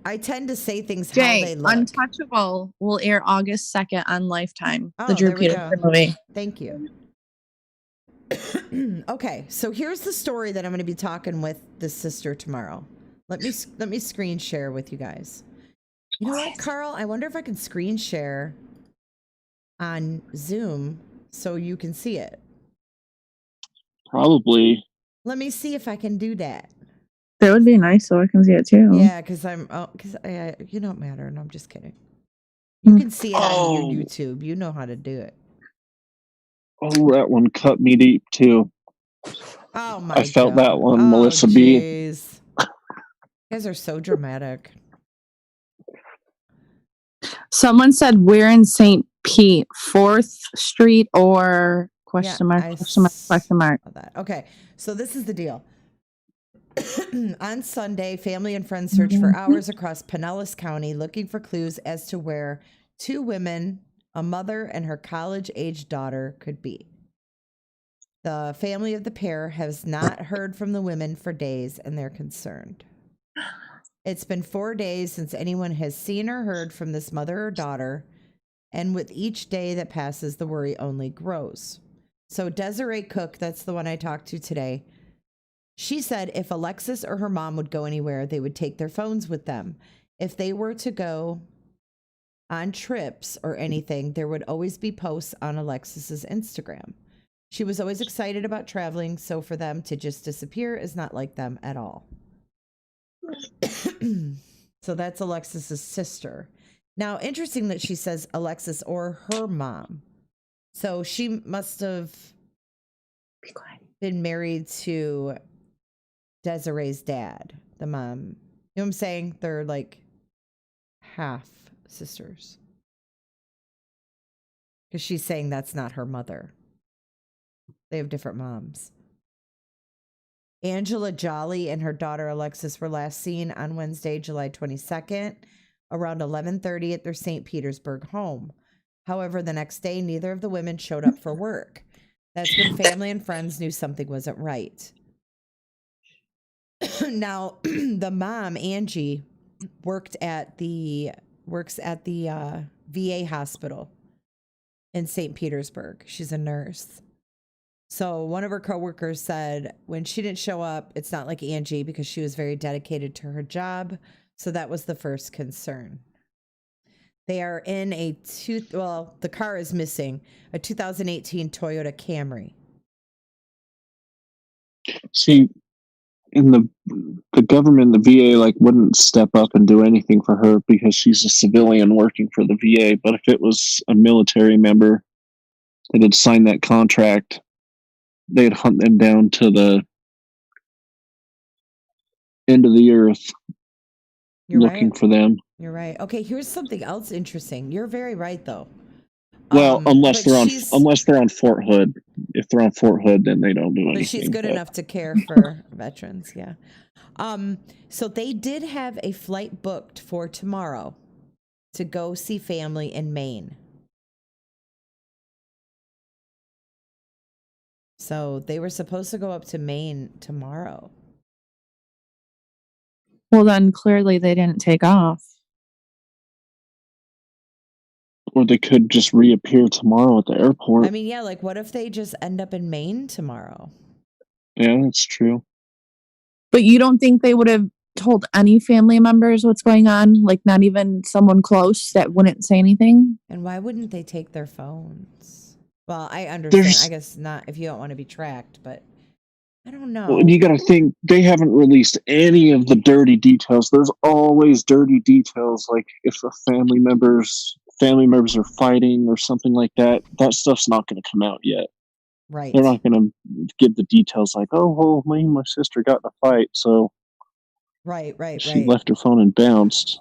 I tend to say things how Jay, they look. Untouchable will air August 2nd on Lifetime. Oh, the Drew there we Peterson go. movie. Thank you. Okay, so here's the story that I'm going to be talking with the sister tomorrow. Let me screen share with you guys. You know what, Carl? I wonder if I can screen share on Zoom so you can see it. Probably. Let me see if I can do that. That would be nice, so I can see it too. Yeah, because you don't matter. No, I'm just kidding. You can see it on your YouTube. You know how to do it. Oh, that one cut me deep too. Oh my! I felt that one, Melissa B. You guys are so dramatic. Someone said we're in St. Pete, 4th Street or question mark. Okay, so this is the deal. On Sunday, family and friends searched for hours across Pinellas County looking for clues as to where two women, a mother and her college-age daughter, could be. The family of the pair has not heard from the women for days, and they're concerned. It's been 4 days since anyone has seen or heard from this mother or daughter, and with each day that passes, the worry only grows. So Desiree Cook, that's the one I talked to today, she said if Alexis or her mom would go anywhere, they would take their phones with them. If they were to go on trips or anything, there would always be posts on Alexis's Instagram. She was always excited about traveling, so for them to just disappear is not like them at all. So that's Alexis's sister. Now, interesting that she says Alexis or her mom. So she must have been married to Desiree's dad, the mom. You know what I'm saying? They're like half sisters. Because she's saying that's not her mother. They have different moms. Angela Jolly and her daughter Alexis were last seen on Wednesday, July 22nd, around 11:30 at their St. Petersburg home. However, the next day, neither of the women showed up for work. That's when family and friends knew something wasn't right. Now, the mom, Angie, works at the VA hospital in St. Petersburg. She's a nurse. So one of her coworkers said when she didn't show up, it's not like Angie because she was very dedicated to her job. So that was the first concern. They are in the car is missing, a 2018 Toyota Camry. See, in the government, the VA wouldn't step up and do anything for her because she's a civilian working for the VA. But if it was a military member that had signed that contract, they'd hunt them down to the end of the earth. You're looking right. for them. You're right. Okay, here's something else interesting. You're very right, though. Well, unless they're on Fort Hood. If they're on Fort Hood, then they don't do anything. But she's good enough to care for veterans, yeah. So they did have a flight booked for tomorrow to go see family in Maine. So they were supposed to go up to Maine tomorrow. Well, then clearly they didn't take off. Or they could just reappear tomorrow at the airport. I mean, yeah, what if they just end up in Maine tomorrow? Yeah, that's true. But you don't think they would have told any family members what's going on? Not even someone close that wouldn't say anything? And why wouldn't they take their phones? Well, I understand. I guess not if you don't want to be tracked, but I don't know. Well, you got to think they haven't released any of the dirty details. There's always dirty details, like if a family members are fighting or something like that. That stuff's not going to come out yet. Right. They're not going to give the details like, oh, well, me and my sister got in a fight, so right. She left her phone and bounced.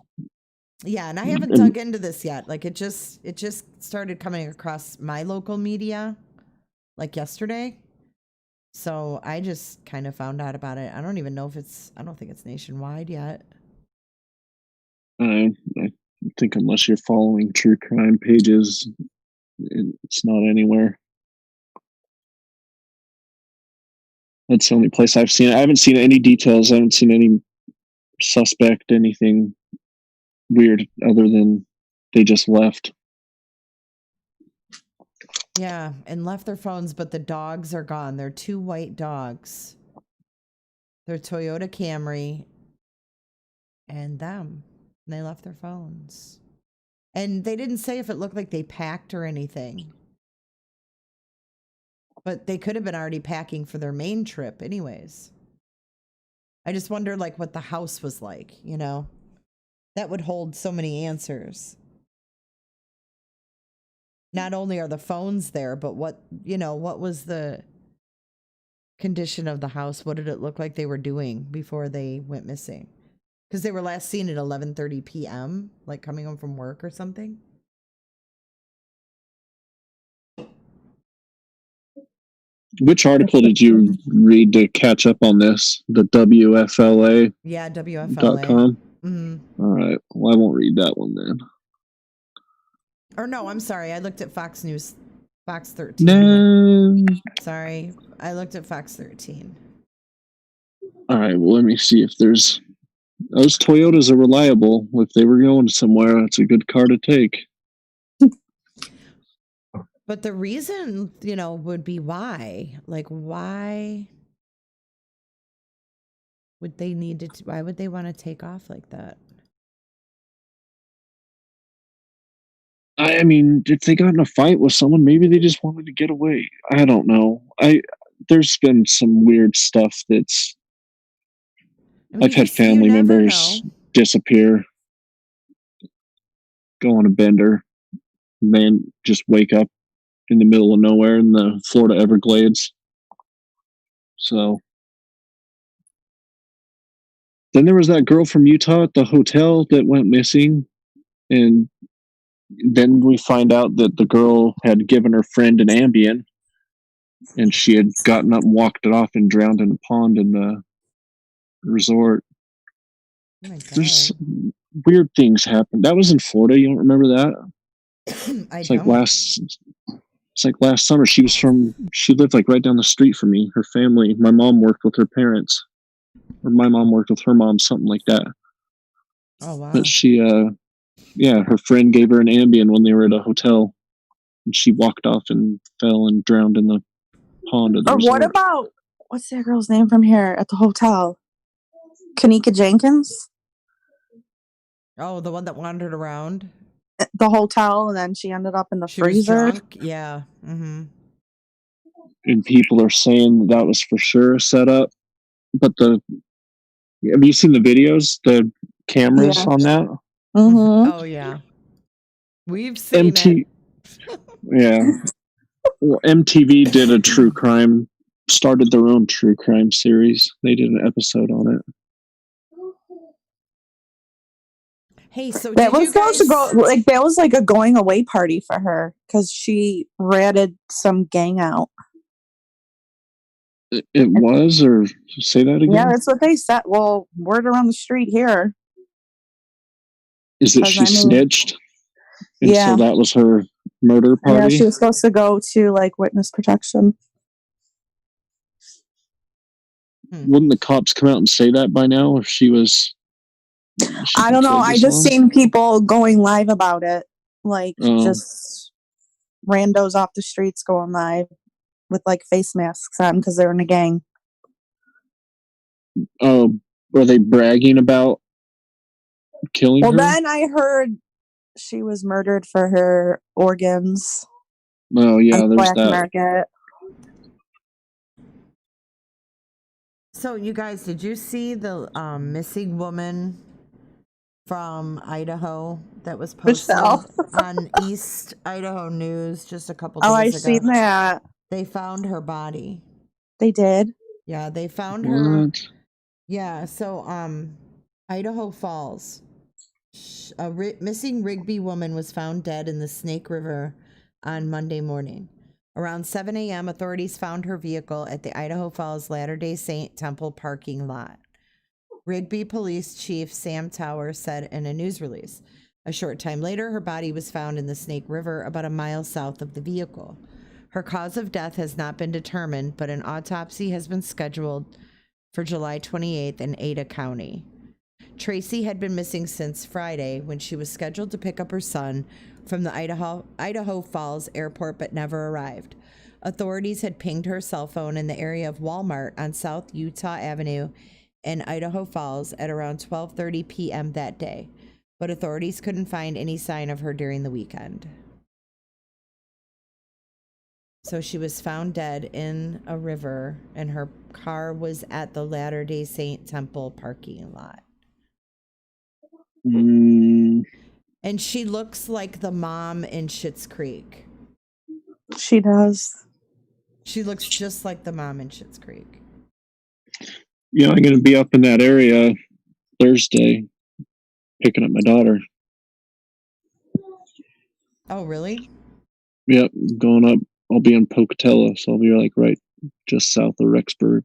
Yeah, and I haven't dug into this yet. It just started coming across my local media yesterday. So I just kind of found out about it. I don't even know if I don't think it's nationwide yet. I think unless you're following true crime pages, it's not anywhere. That's the only place I've seen it. I haven't seen any details. I haven't seen any suspect, anything weird other than they just left. Yeah, and left their phones, but the dogs are gone. They're 2 white dogs. They're Toyota Camry and them. And they left their phones. And they didn't say if it looked like they packed or anything. But they could have been already packing for their main trip anyways. I just wonder like what the house was like, you know? That would hold so many answers. Not only are the phones there, but what was the condition of the house? What did it look like they were doing before they went missing? Because they were last seen at 11:30 p.m., like coming home from work or something. Which article did you read to catch up on this? The WFLA? Yeah, WFLA. .com? Mm-hmm. All right. Well, I won't read that one then. Or no, I'm sorry. I looked at Fox News, Fox 13. No. Sorry. I looked at Fox 13. All right. Well, let me see if there's... Those Toyotas are reliable. If they were going somewhere, it's a good car to take. But the reason, would be why. Like, why would they why would they want to take off like that? I mean, if they got in a fight with someone, maybe they just wanted to get away. I don't know. There's been some weird stuff that's... I've had family members disappear, go on a bender, and then just wake up in the middle of nowhere in the Florida Everglades. So then there was that girl from Utah at the hotel that went missing, and then we find out that the girl had given her friend an Ambien, and she had gotten up and walked it off and drowned in a pond in the resort. Oh my God. There's weird things happen. That was in Florida. You don't remember that? It's like last summer. She lived like right down the street from me. Her family, my mom worked with her parents, or my mom worked with her mom, something like that. Oh wow. But she, her friend gave her an Ambien when they were at a hotel, and she walked off and fell and drowned in the pond of the resort. What about, what's that girl's name from here at the hotel? Kanika Jenkins? Oh, the one that wandered around the hotel, and then she ended up in the freezer. Was drunk. Yeah. Mm-hmm. And people are saying that was for sure set up. But have you seen the videos, the cameras on that? Mm-hmm. Oh yeah, we've seen it. Yeah. Well, MTV did started their own true crime series. They did an episode on it. Hey, so that was supposed to go like that was like a going away party for her because she ratted some gang out. It was, or say that again? Yeah, that's what they said. Well, word around the street here is that she snitched, and so that was her murder party. Yeah, she was supposed to go to like witness protection. Wouldn't the cops come out and say that by now if she was? I don't know. I just seen people going live about it, like just randos off the streets going live with like face masks on because they're in a gang. Oh, were they bragging about killing her? Well, then I heard she was murdered for her organs. Oh yeah, there's black that. Market. So, you guys, did you see the missing woman from Idaho that was posted on East Idaho News just a couple days ago? Oh, I've seen that. They found her body. They did? Yeah, they found her. Yeah, so Idaho Falls. A missing Rigby woman was found dead in the Snake River on Monday morning. Around 7 a.m., authorities found her vehicle at the Idaho Falls Latter-day Saint Temple parking lot. Rigby Police Chief Sam Tower said in a news release. A short time later, her body was found in the Snake River about a mile south of the vehicle. Her cause of death has not been determined, but an autopsy has been scheduled for July 28th in Ada County. Tracy had been missing since Friday when she was scheduled to pick up her son from the Idaho Falls airport but never arrived. Authorities had pinged her cell phone in the area of Walmart on South Utah Avenue in Idaho Falls at around 12:30 p.m. that day, but authorities couldn't find any sign of her during the weekend. So she was found dead in a river, and her car was at the Latter-day Saint Temple parking lot. And she looks like the mom in Schitt's Creek. She does. She looks just like the mom in Schitt's Creek. Yeah, I'm going to be up in that area Thursday picking up my daughter. Oh, really? Yep, going up. I'll be in Pocatello, so I'll be like right just south of Rexburg.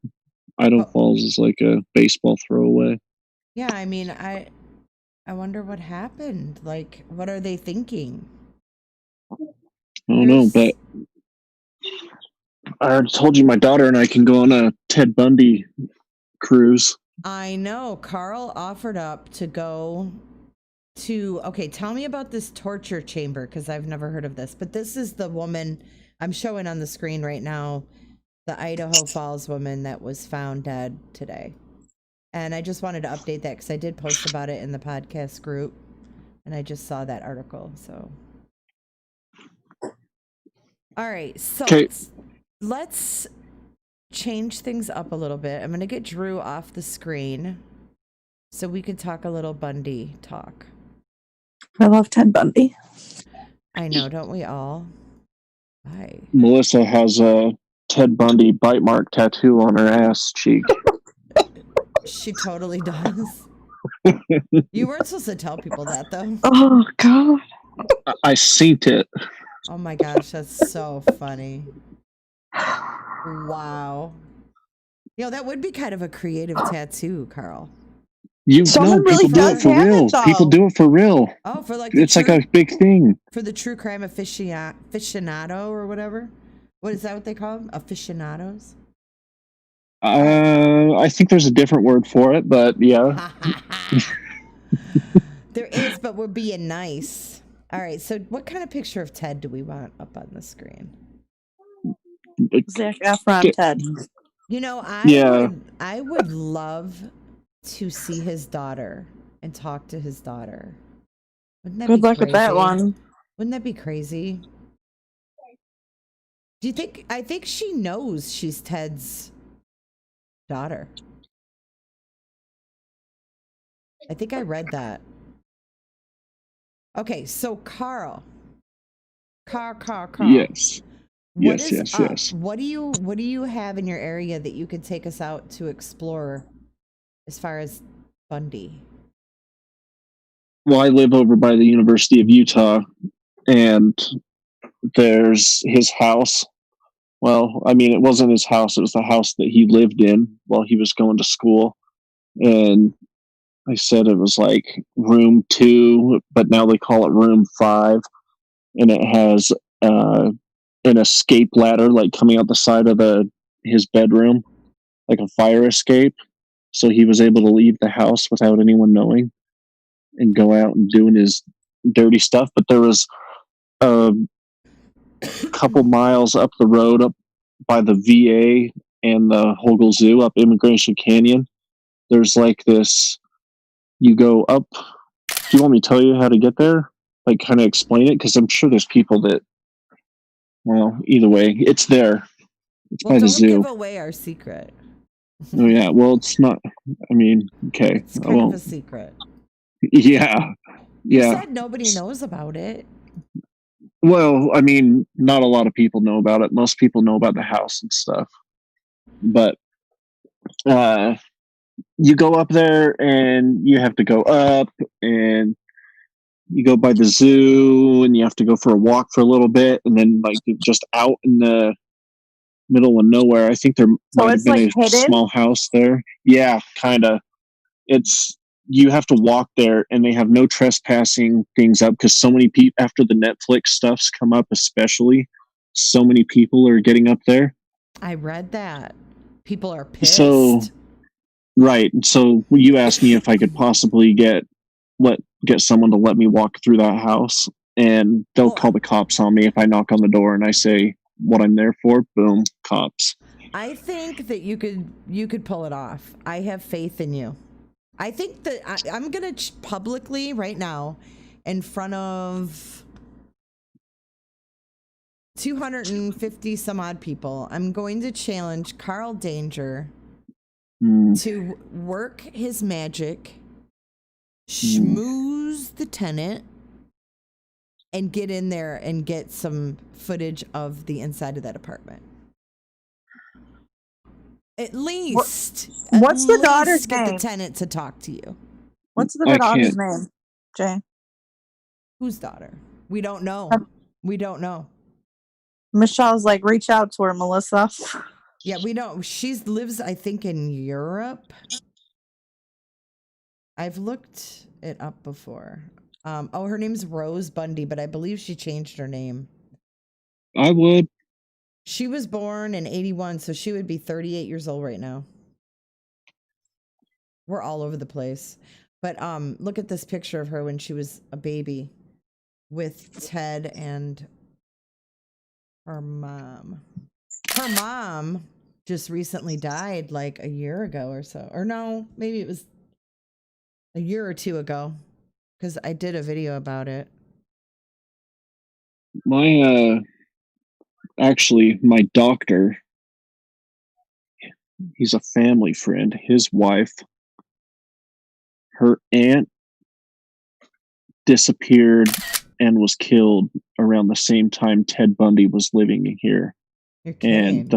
Idaho Falls is like a baseball throw away. Yeah, I mean, I wonder what happened. Like, what are they thinking? I don't know, but I already told you my daughter and I can go on a Ted Bundy cruise. I know. Carl offered up to go to... Okay, tell me about this torture chamber, because I've never heard of this. But this is the woman I'm showing on the screen right now, the Idaho Falls woman that was found dead today. And I just wanted to update that because I did post about it in the podcast group, and I just saw that article. So, all right, so let's change things up a little bit. I'm going to get Drew off the screen so we could talk a little Bundy talk. I love Ted Bundy. I know, don't we all? Hi. Melissa has a Ted Bundy bite mark tattoo on her ass cheek. She totally does. You weren't supposed to tell people that, though. Oh, God. I seen it. Oh, my gosh. That's so funny. Wow. You know, that would be kind of a creative tattoo, Carl. Someone really does for real. People do it for real. Oh, for like it's like a big thing. For the true crime aficionado or whatever. What is that what they call them? Aficionados? I think there's a different word for it, but yeah. There is, but we're being nice. All right, so what kind of picture of Ted do we want up on the screen? Zac Efron Ted. You know, I would love to see his daughter and talk to his daughter. Wouldn't that Good be luck crazy? with that one. Wouldn't that be crazy? Do you think? I think she knows she's Ted's daughter. I think I read that. Okay, so Carl. Yes. Yes. What do you have in your area that you could take us out to explore as far as Bundy? Well, I live over by the University of Utah, and there's his house. Well, I mean, it wasn't his house. It was the house that he lived in while he was going to school. And I said it was like room 2, but now they call it room 5. And it has an escape ladder like coming out the side of his bedroom, like a fire escape. So he was able to leave the house without anyone knowing and go out and doing his dirty stuff. But there was a couple miles up the road, up by the VA and the Hogle Zoo, up Immigration Canyon. There's like this, you go up. Do you want me to tell you how to get there? Like kind of explain it? Because I'm sure there's people that, well, either way, it's there. It's by the zoo. Don't give away our secret. Oh, yeah. Well, it's not, I mean, okay. It's kind of a secret. Yeah. You said nobody knows about it. Well, I mean, not a lot of people know about it. Most people know about the house and stuff. But you go up there and you have to go up and you go by the zoo and you have to go for a walk for a little bit and then like just out in the middle of nowhere. I think there might have been a small house there. Yeah, kind of. you have to walk there, and they have no trespassing things up because so many people, after the Netflix stuff's come up, especially, so many people are getting up there. I read that. People are pissed. So, right. So you asked me if I could possibly get someone to let me walk through that house, and they'll call the cops on me if I knock on the door and I say what I'm there for. Boom, cops. I think that you could pull it off. I have faith in you. I think that I'm going to publicly right now, in front of 250 some odd people, I'm going to challenge Carl Danger to work his magic, schmooze the tenant, and get in there and get some footage of the inside of that apartment. At least. What's the daughter's name? Get the tenant to talk to you. What's the daughter's name, Jay? Whose daughter? We don't know. We don't know. Michelle's like, reach out to her, Melissa. Yeah, we don't. She lives, I think, in Europe. I've looked it up before. Her name's Rose Bundy, but I believe she changed her name. I would. She was born in 81, so she would be 38 years old right now. We're all over the place. But look at this picture of her when she was a baby with Ted and her mom. Her mom just recently died like a year ago or so. Or no, maybe it was a year or two ago, because I did a video about it. Actually, my doctor, he's a family friend. His wife, her aunt disappeared and was killed around the same time Ted Bundy was living here. And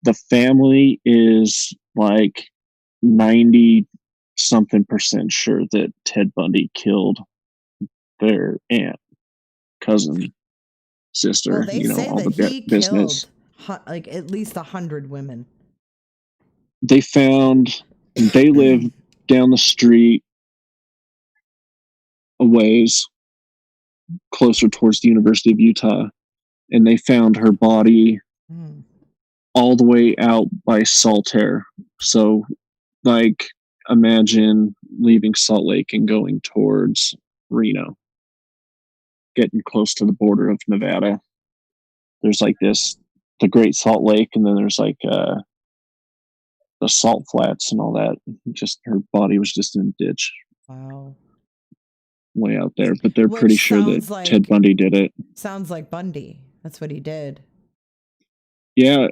the family is like 90-something% sure that Ted Bundy killed their aunt, cousin, sister, well, they say all that the business. Killed like at least 100 women. They live down the street a ways, closer towards the University of Utah, and they found her body all the way out by Saltaire. So, like, imagine leaving Salt Lake and going towards Reno, getting close to the border of Nevada. There's like the Great Salt Lake, and then there's like the salt flats and all that. Just her body was just in a ditch. Wow. Way out there, but they're pretty sure that Ted Bundy did it. Sounds like Bundy. That's what he did. Yeah.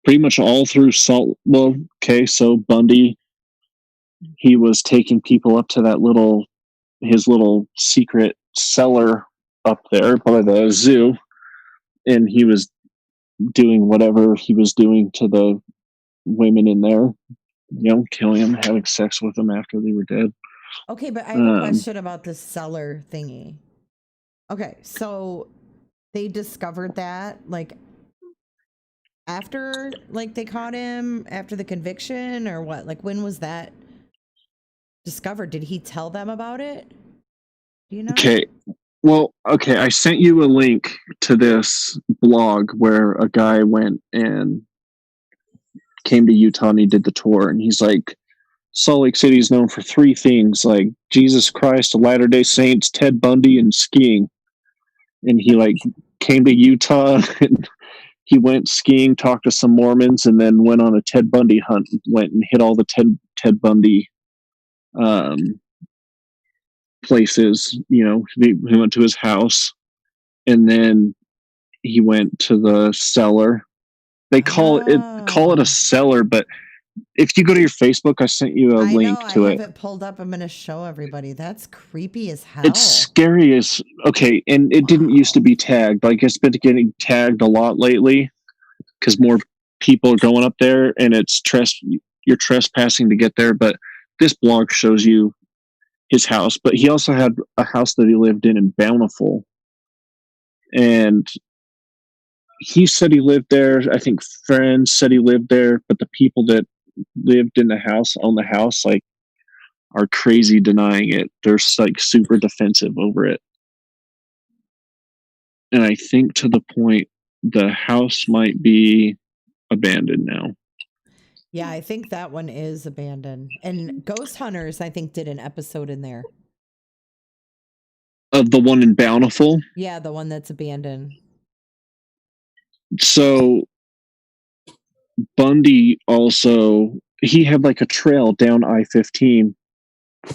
Pretty much all through so Bundy, he was taking people up to his little secret cellar up there by the zoo, and he was doing whatever he was doing to the women in there, killing them, having sex with them after they were dead. Okay, but I have a question about this cellar thingy. Okay, so they discovered that like after they caught him after the conviction, or what? Like, when was that discovered? Did he tell them about it? Do you know? Okay. Well, okay, I sent you a link to this blog where a guy went and came to Utah and he did the tour, and he's like, Salt Lake City is known for three things, like Jesus Christ, the Latter-day Saints, Ted Bundy, and skiing. And he came to Utah and he went skiing, talked to some Mormons, and then went on a Ted Bundy hunt. Went and hit all the Ted Bundy places. He went to his house, and then he went to the cellar. They call it a cellar, but if you go to your Facebook, I sent you a link to it. I have it pulled up. I'm going to show everybody. That's creepy as hell. It's scary as okay, and it didn't used to be tagged. Like, it's been getting tagged a lot lately because more people are going up there, and you're trespassing to get there. But this blog shows you his house. But he also had a house that he lived in Bountiful, and he said he lived there. I think friends said he lived there, but the people that lived in the house, owned the house, like, are crazy denying it. They're like super defensive over it. And I think to the point the house might be abandoned now. Yeah, I think that one is abandoned. And Ghost Hunters, I think, did an episode in there. Of the one in Bountiful? Yeah, the one that's abandoned. So Bundy also, he had like a trail down I-15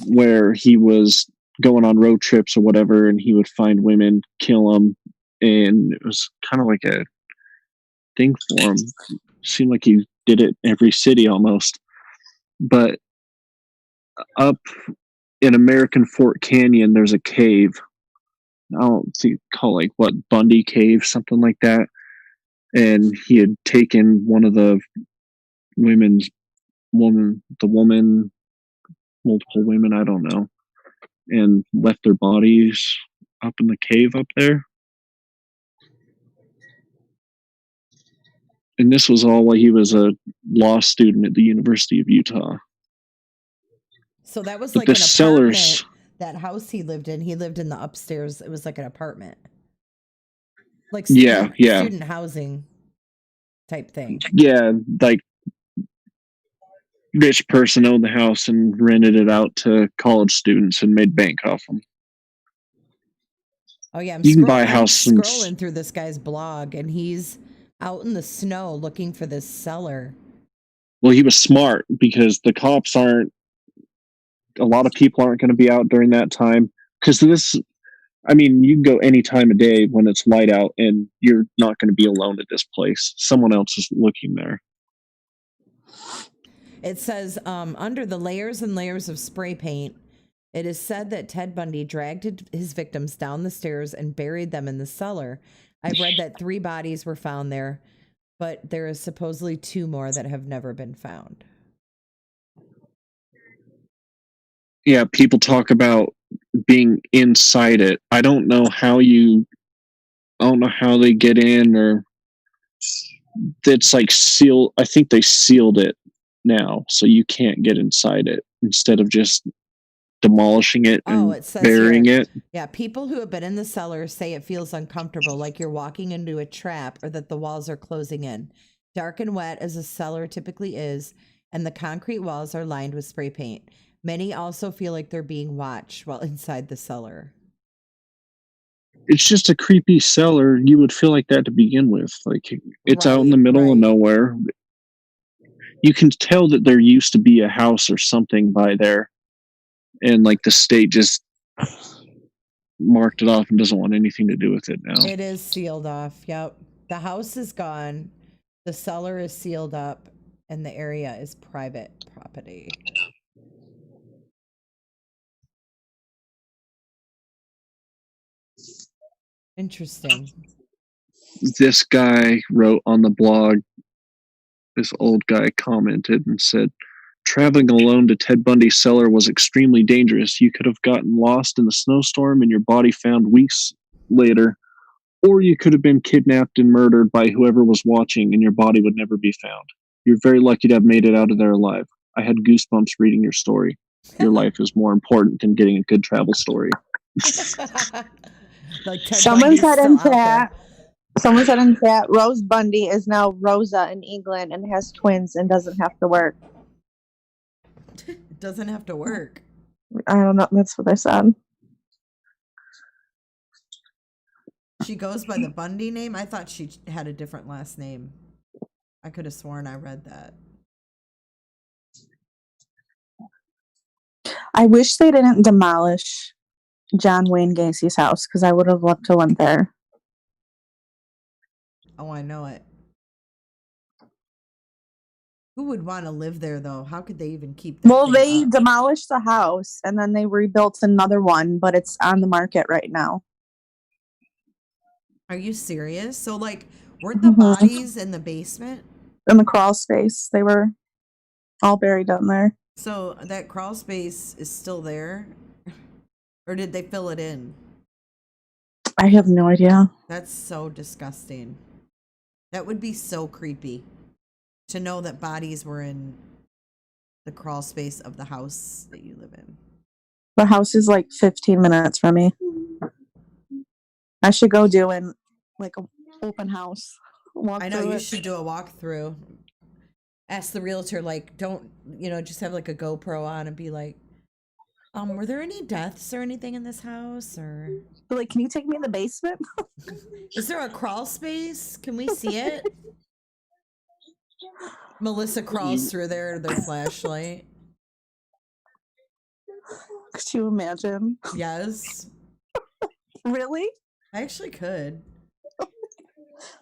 where he was going on road trips or whatever, and he would find women, kill them, and it was kind of like a thing for him. It seemed like he did it in every city almost. But up in American Fort Canyon, there's a cave. I don't see, call like what, Bundy Cave, something like that. And he had taken one of the woman, multiple women, I don't know, and left their bodies up in the cave up there. And this was all while he was a law student at the University of Utah. So that was But like the an sellers, apartment. That house he lived in the upstairs. It was like an apartment. Like student housing type thing. Yeah, like rich person owned the house and rented it out to college students and made bank off them. Oh yeah, you can buy a house. I'm scrolling through this guy's blog, and he's out in the snow looking for this seller. Well, he was smart because the cops aren't. A lot of people aren't going to be out during that time because this. I mean, you can go any time of day when it's light out, and you're not going to be alone at this place. Someone else is looking there. It says, under the layers and layers of spray paint, it is said that Ted Bundy dragged his victims down the stairs and buried them in the cellar. I've read that 3 bodies were found there, but there is supposedly 2 more that have never been found. Yeah, people talk about being inside it. I don't know how they get in, or it's like sealed. I think they sealed it now, so you can't get inside it instead of just demolishing it and it says burying it. Yeah, people who have been in the cellar say it feels uncomfortable, like you're walking into a trap or that the walls are closing in. Dark and wet as a cellar typically is, and the concrete walls are lined with spray paint. Many also feel like they're being watched while inside the cellar. It's just a creepy cellar. You would feel like that to begin with. Like, it's out in the middle of nowhere. You can tell that there used to be a house or something by there, and like the state just marked it off and doesn't want anything to do with it now. It is sealed off. Yep. The house is gone. The cellar is sealed up, and the area is private property. Interesting. This guy wrote on the blog, this old guy commented and said, traveling alone to Ted Bundy's cellar was extremely dangerous. You could have gotten lost in the snowstorm and your body found weeks later, or you could have been kidnapped and murdered by whoever was watching and your body would never be found. You're very lucky to have made it out of there alive. I had goosebumps reading your story. Your life is more important than getting a good travel story. Like someone said in chat, Rose Bundy is now Rosa in England and has twins and doesn't have to work. Doesn't have to work. I don't know. That's what they said. She goes by the Bundy name. I thought she had a different last name. I could have sworn I read that. I wish they didn't demolish John Wayne Gacy's house because I would have loved to went there. Oh, I know it. Who would want to live there, though? How could they even keep that? Well, they demolished the house and then they rebuilt another one, but it's on the market right now. Are you serious? So, like, weren't the bodies in the basement? In the crawl space. They were all buried down there. So, that crawl space is still there? Or did they fill it in? I have no idea. That's so disgusting. That would be so creepy. To know that bodies were in the crawl space of the house that you live in? The house is like 15 minutes from me. I should go do an open house. I know you should do a walkthrough. Ask the realtor, don't, just have a GoPro on and be like, were there any deaths or anything in this house? Or can you take me in the basement? Is there a crawl space? Can we see it? Melissa crawls through there to their flashlight. Could you imagine? Yes. Really? I actually could.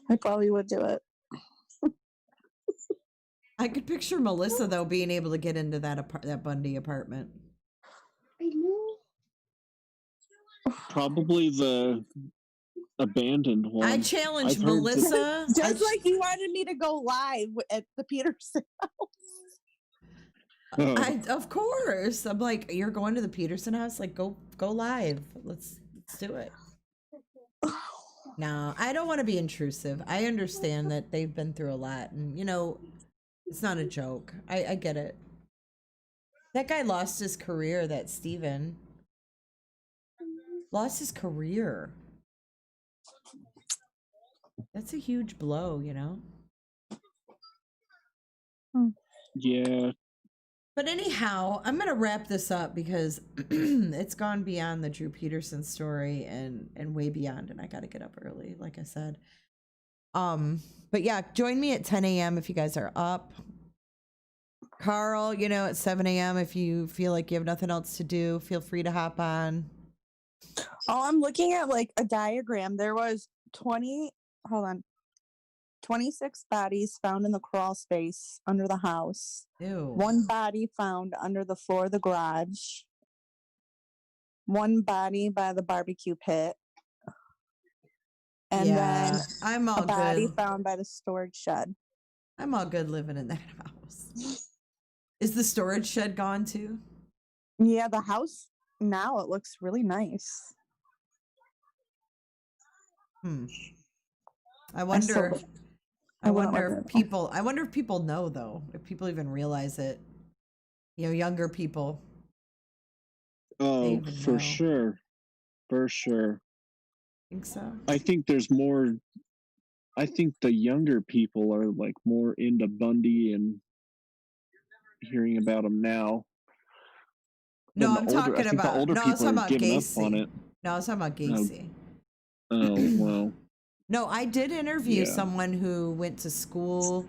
I probably would do it. I could picture Melissa, though, being able to get into that Bundy apartment. Probably the abandoned one. I challenge Melissa. Just like you wanted me to go live at the Peterson house. Of course. I'm like, you're going to the Peterson house? Go live. Let's do it. No, I don't want to be intrusive. I understand that they've been through a lot, and it's not a joke. I get it. That guy lost his career, that Steven. Lost his career. That's a huge blow, Yeah. But anyhow, I'm going to wrap this up because it's gone beyond the Drew Peterson story and way beyond, and I got to get up early, like I said. But yeah, join me at 10 a.m. if you guys are up. Carl, at 7 a.m. if you feel like you have nothing else to do, feel free to hop on. Oh, I'm looking at a diagram. There was 26 bodies found in the crawl space under the house. Ew. 1 body found under the floor of the garage. 1 body by the barbecue pit. And then I'm all a body good. found by the storage shed. I'm all good living in that house. Is the storage shed gone too? Yeah, the house now it looks really nice. I wonder if people know, though, if people even realize it. Younger people. Oh, for know. sure. For sure. Think so? I think there's more. I think the younger people are more into Bundy and hearing about him now. No, I'm talking about. The older No, I was people talking are about giving Gacy. up on it. No, I was talking about Gacy. Oh, well. No, I did interview someone who went to school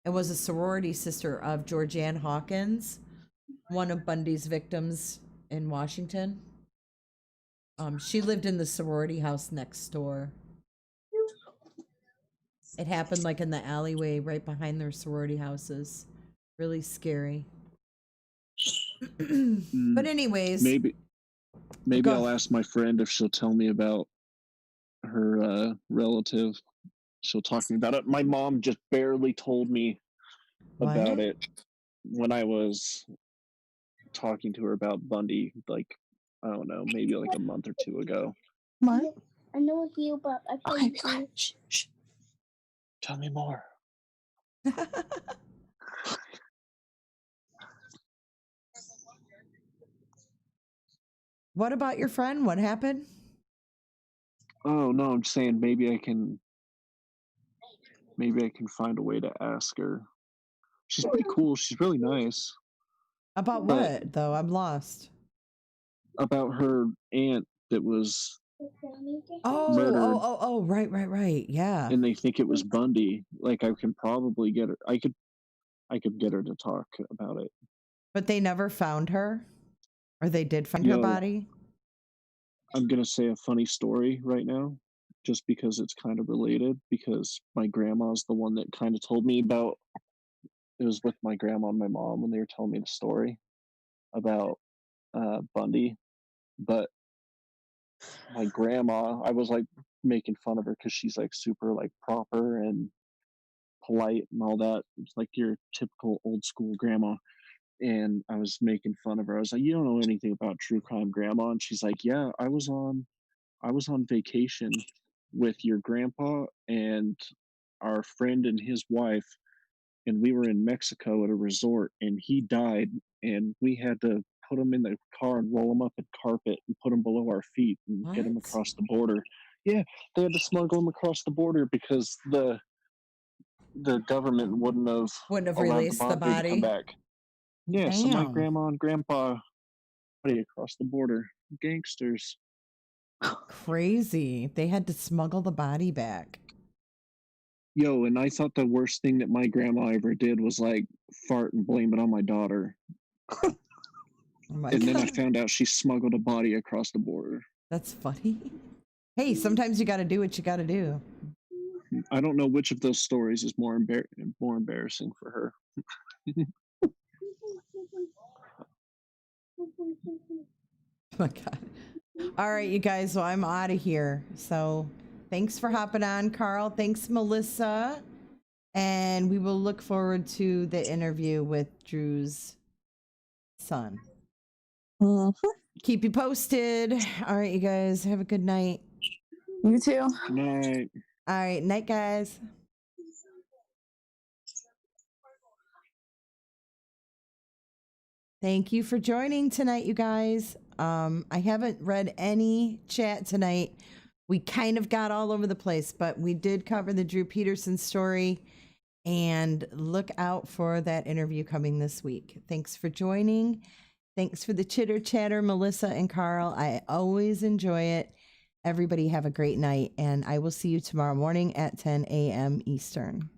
and was a sorority sister of Georgianne Hawkins, one of Bundy's victims in Washington. She lived in the sorority house next door. It happened in the alleyway right behind their sorority houses. Really scary. But anyways, maybe I'll ask my friend if she'll tell me about her relative. She'll talk to me about it. My mom just barely told me about it when I was talking to her about Bundy, I don't know, maybe a month or 2 ago. What? I know you, but I can't. Okay, shh. Tell me more. What about your friend? What happened? Oh no, I'm saying maybe I can find a way to ask her. She's pretty cool. She's really nice. About what, though? I'm lost. About her aunt that was murdered. Oh, right. Yeah. And they think it was Bundy. I can probably get her. I could get her to talk about it. But they never found her? Or they did find her body? I'm going to say a funny story right now, just because it's kind of related, because my grandma's the one that kind of told me about. It was with my grandma and my mom when they were telling me the story about Bundy. But my grandma, I was making fun of her because she's super proper and polite and all that. It's your typical old school grandma. And I was making fun of her. I was like, "You don't know anything about true crime, Grandma." And she's like, "Yeah, I was on vacation with your grandpa and our friend and his wife, and we were in Mexico at a resort, and he died, and we had to put him in the car and roll him up in carpet and put him below our feet and get him across the border. Yeah, they had to smuggle him across the border because the government wouldn't have released the body to come back. Yeah, so my Damn. grandma and grandpa across the border, gangsters. Crazy. They had to smuggle the body back. Yo, and I thought the worst thing that my grandma ever did was like fart and blame it on my daughter. Oh my and God. then I found out she smuggled a body across the border. That's funny. Hey, sometimes you got to do what you got to do. I don't know which of those stories is more embarrassing for her. Oh my God. All right, you guys. Well, I'm out of here. So thanks for hopping on, Carl. Thanks, Melissa. And we will look forward to the interview with Drew's son. Keep you posted. All right, you guys. Have a good night. You too. Good night. All right. Night, guys. Thank you for joining tonight, you guys. I haven't read any chat tonight. We kind of got all over the place, but we did cover the Drew Peterson story, and look out for that interview coming this week. Thanks for joining. Thanks for the chitter chatter, Melissa and Carl. I always enjoy it. Everybody have a great night, and I will see you tomorrow morning at 10 a.m. Eastern.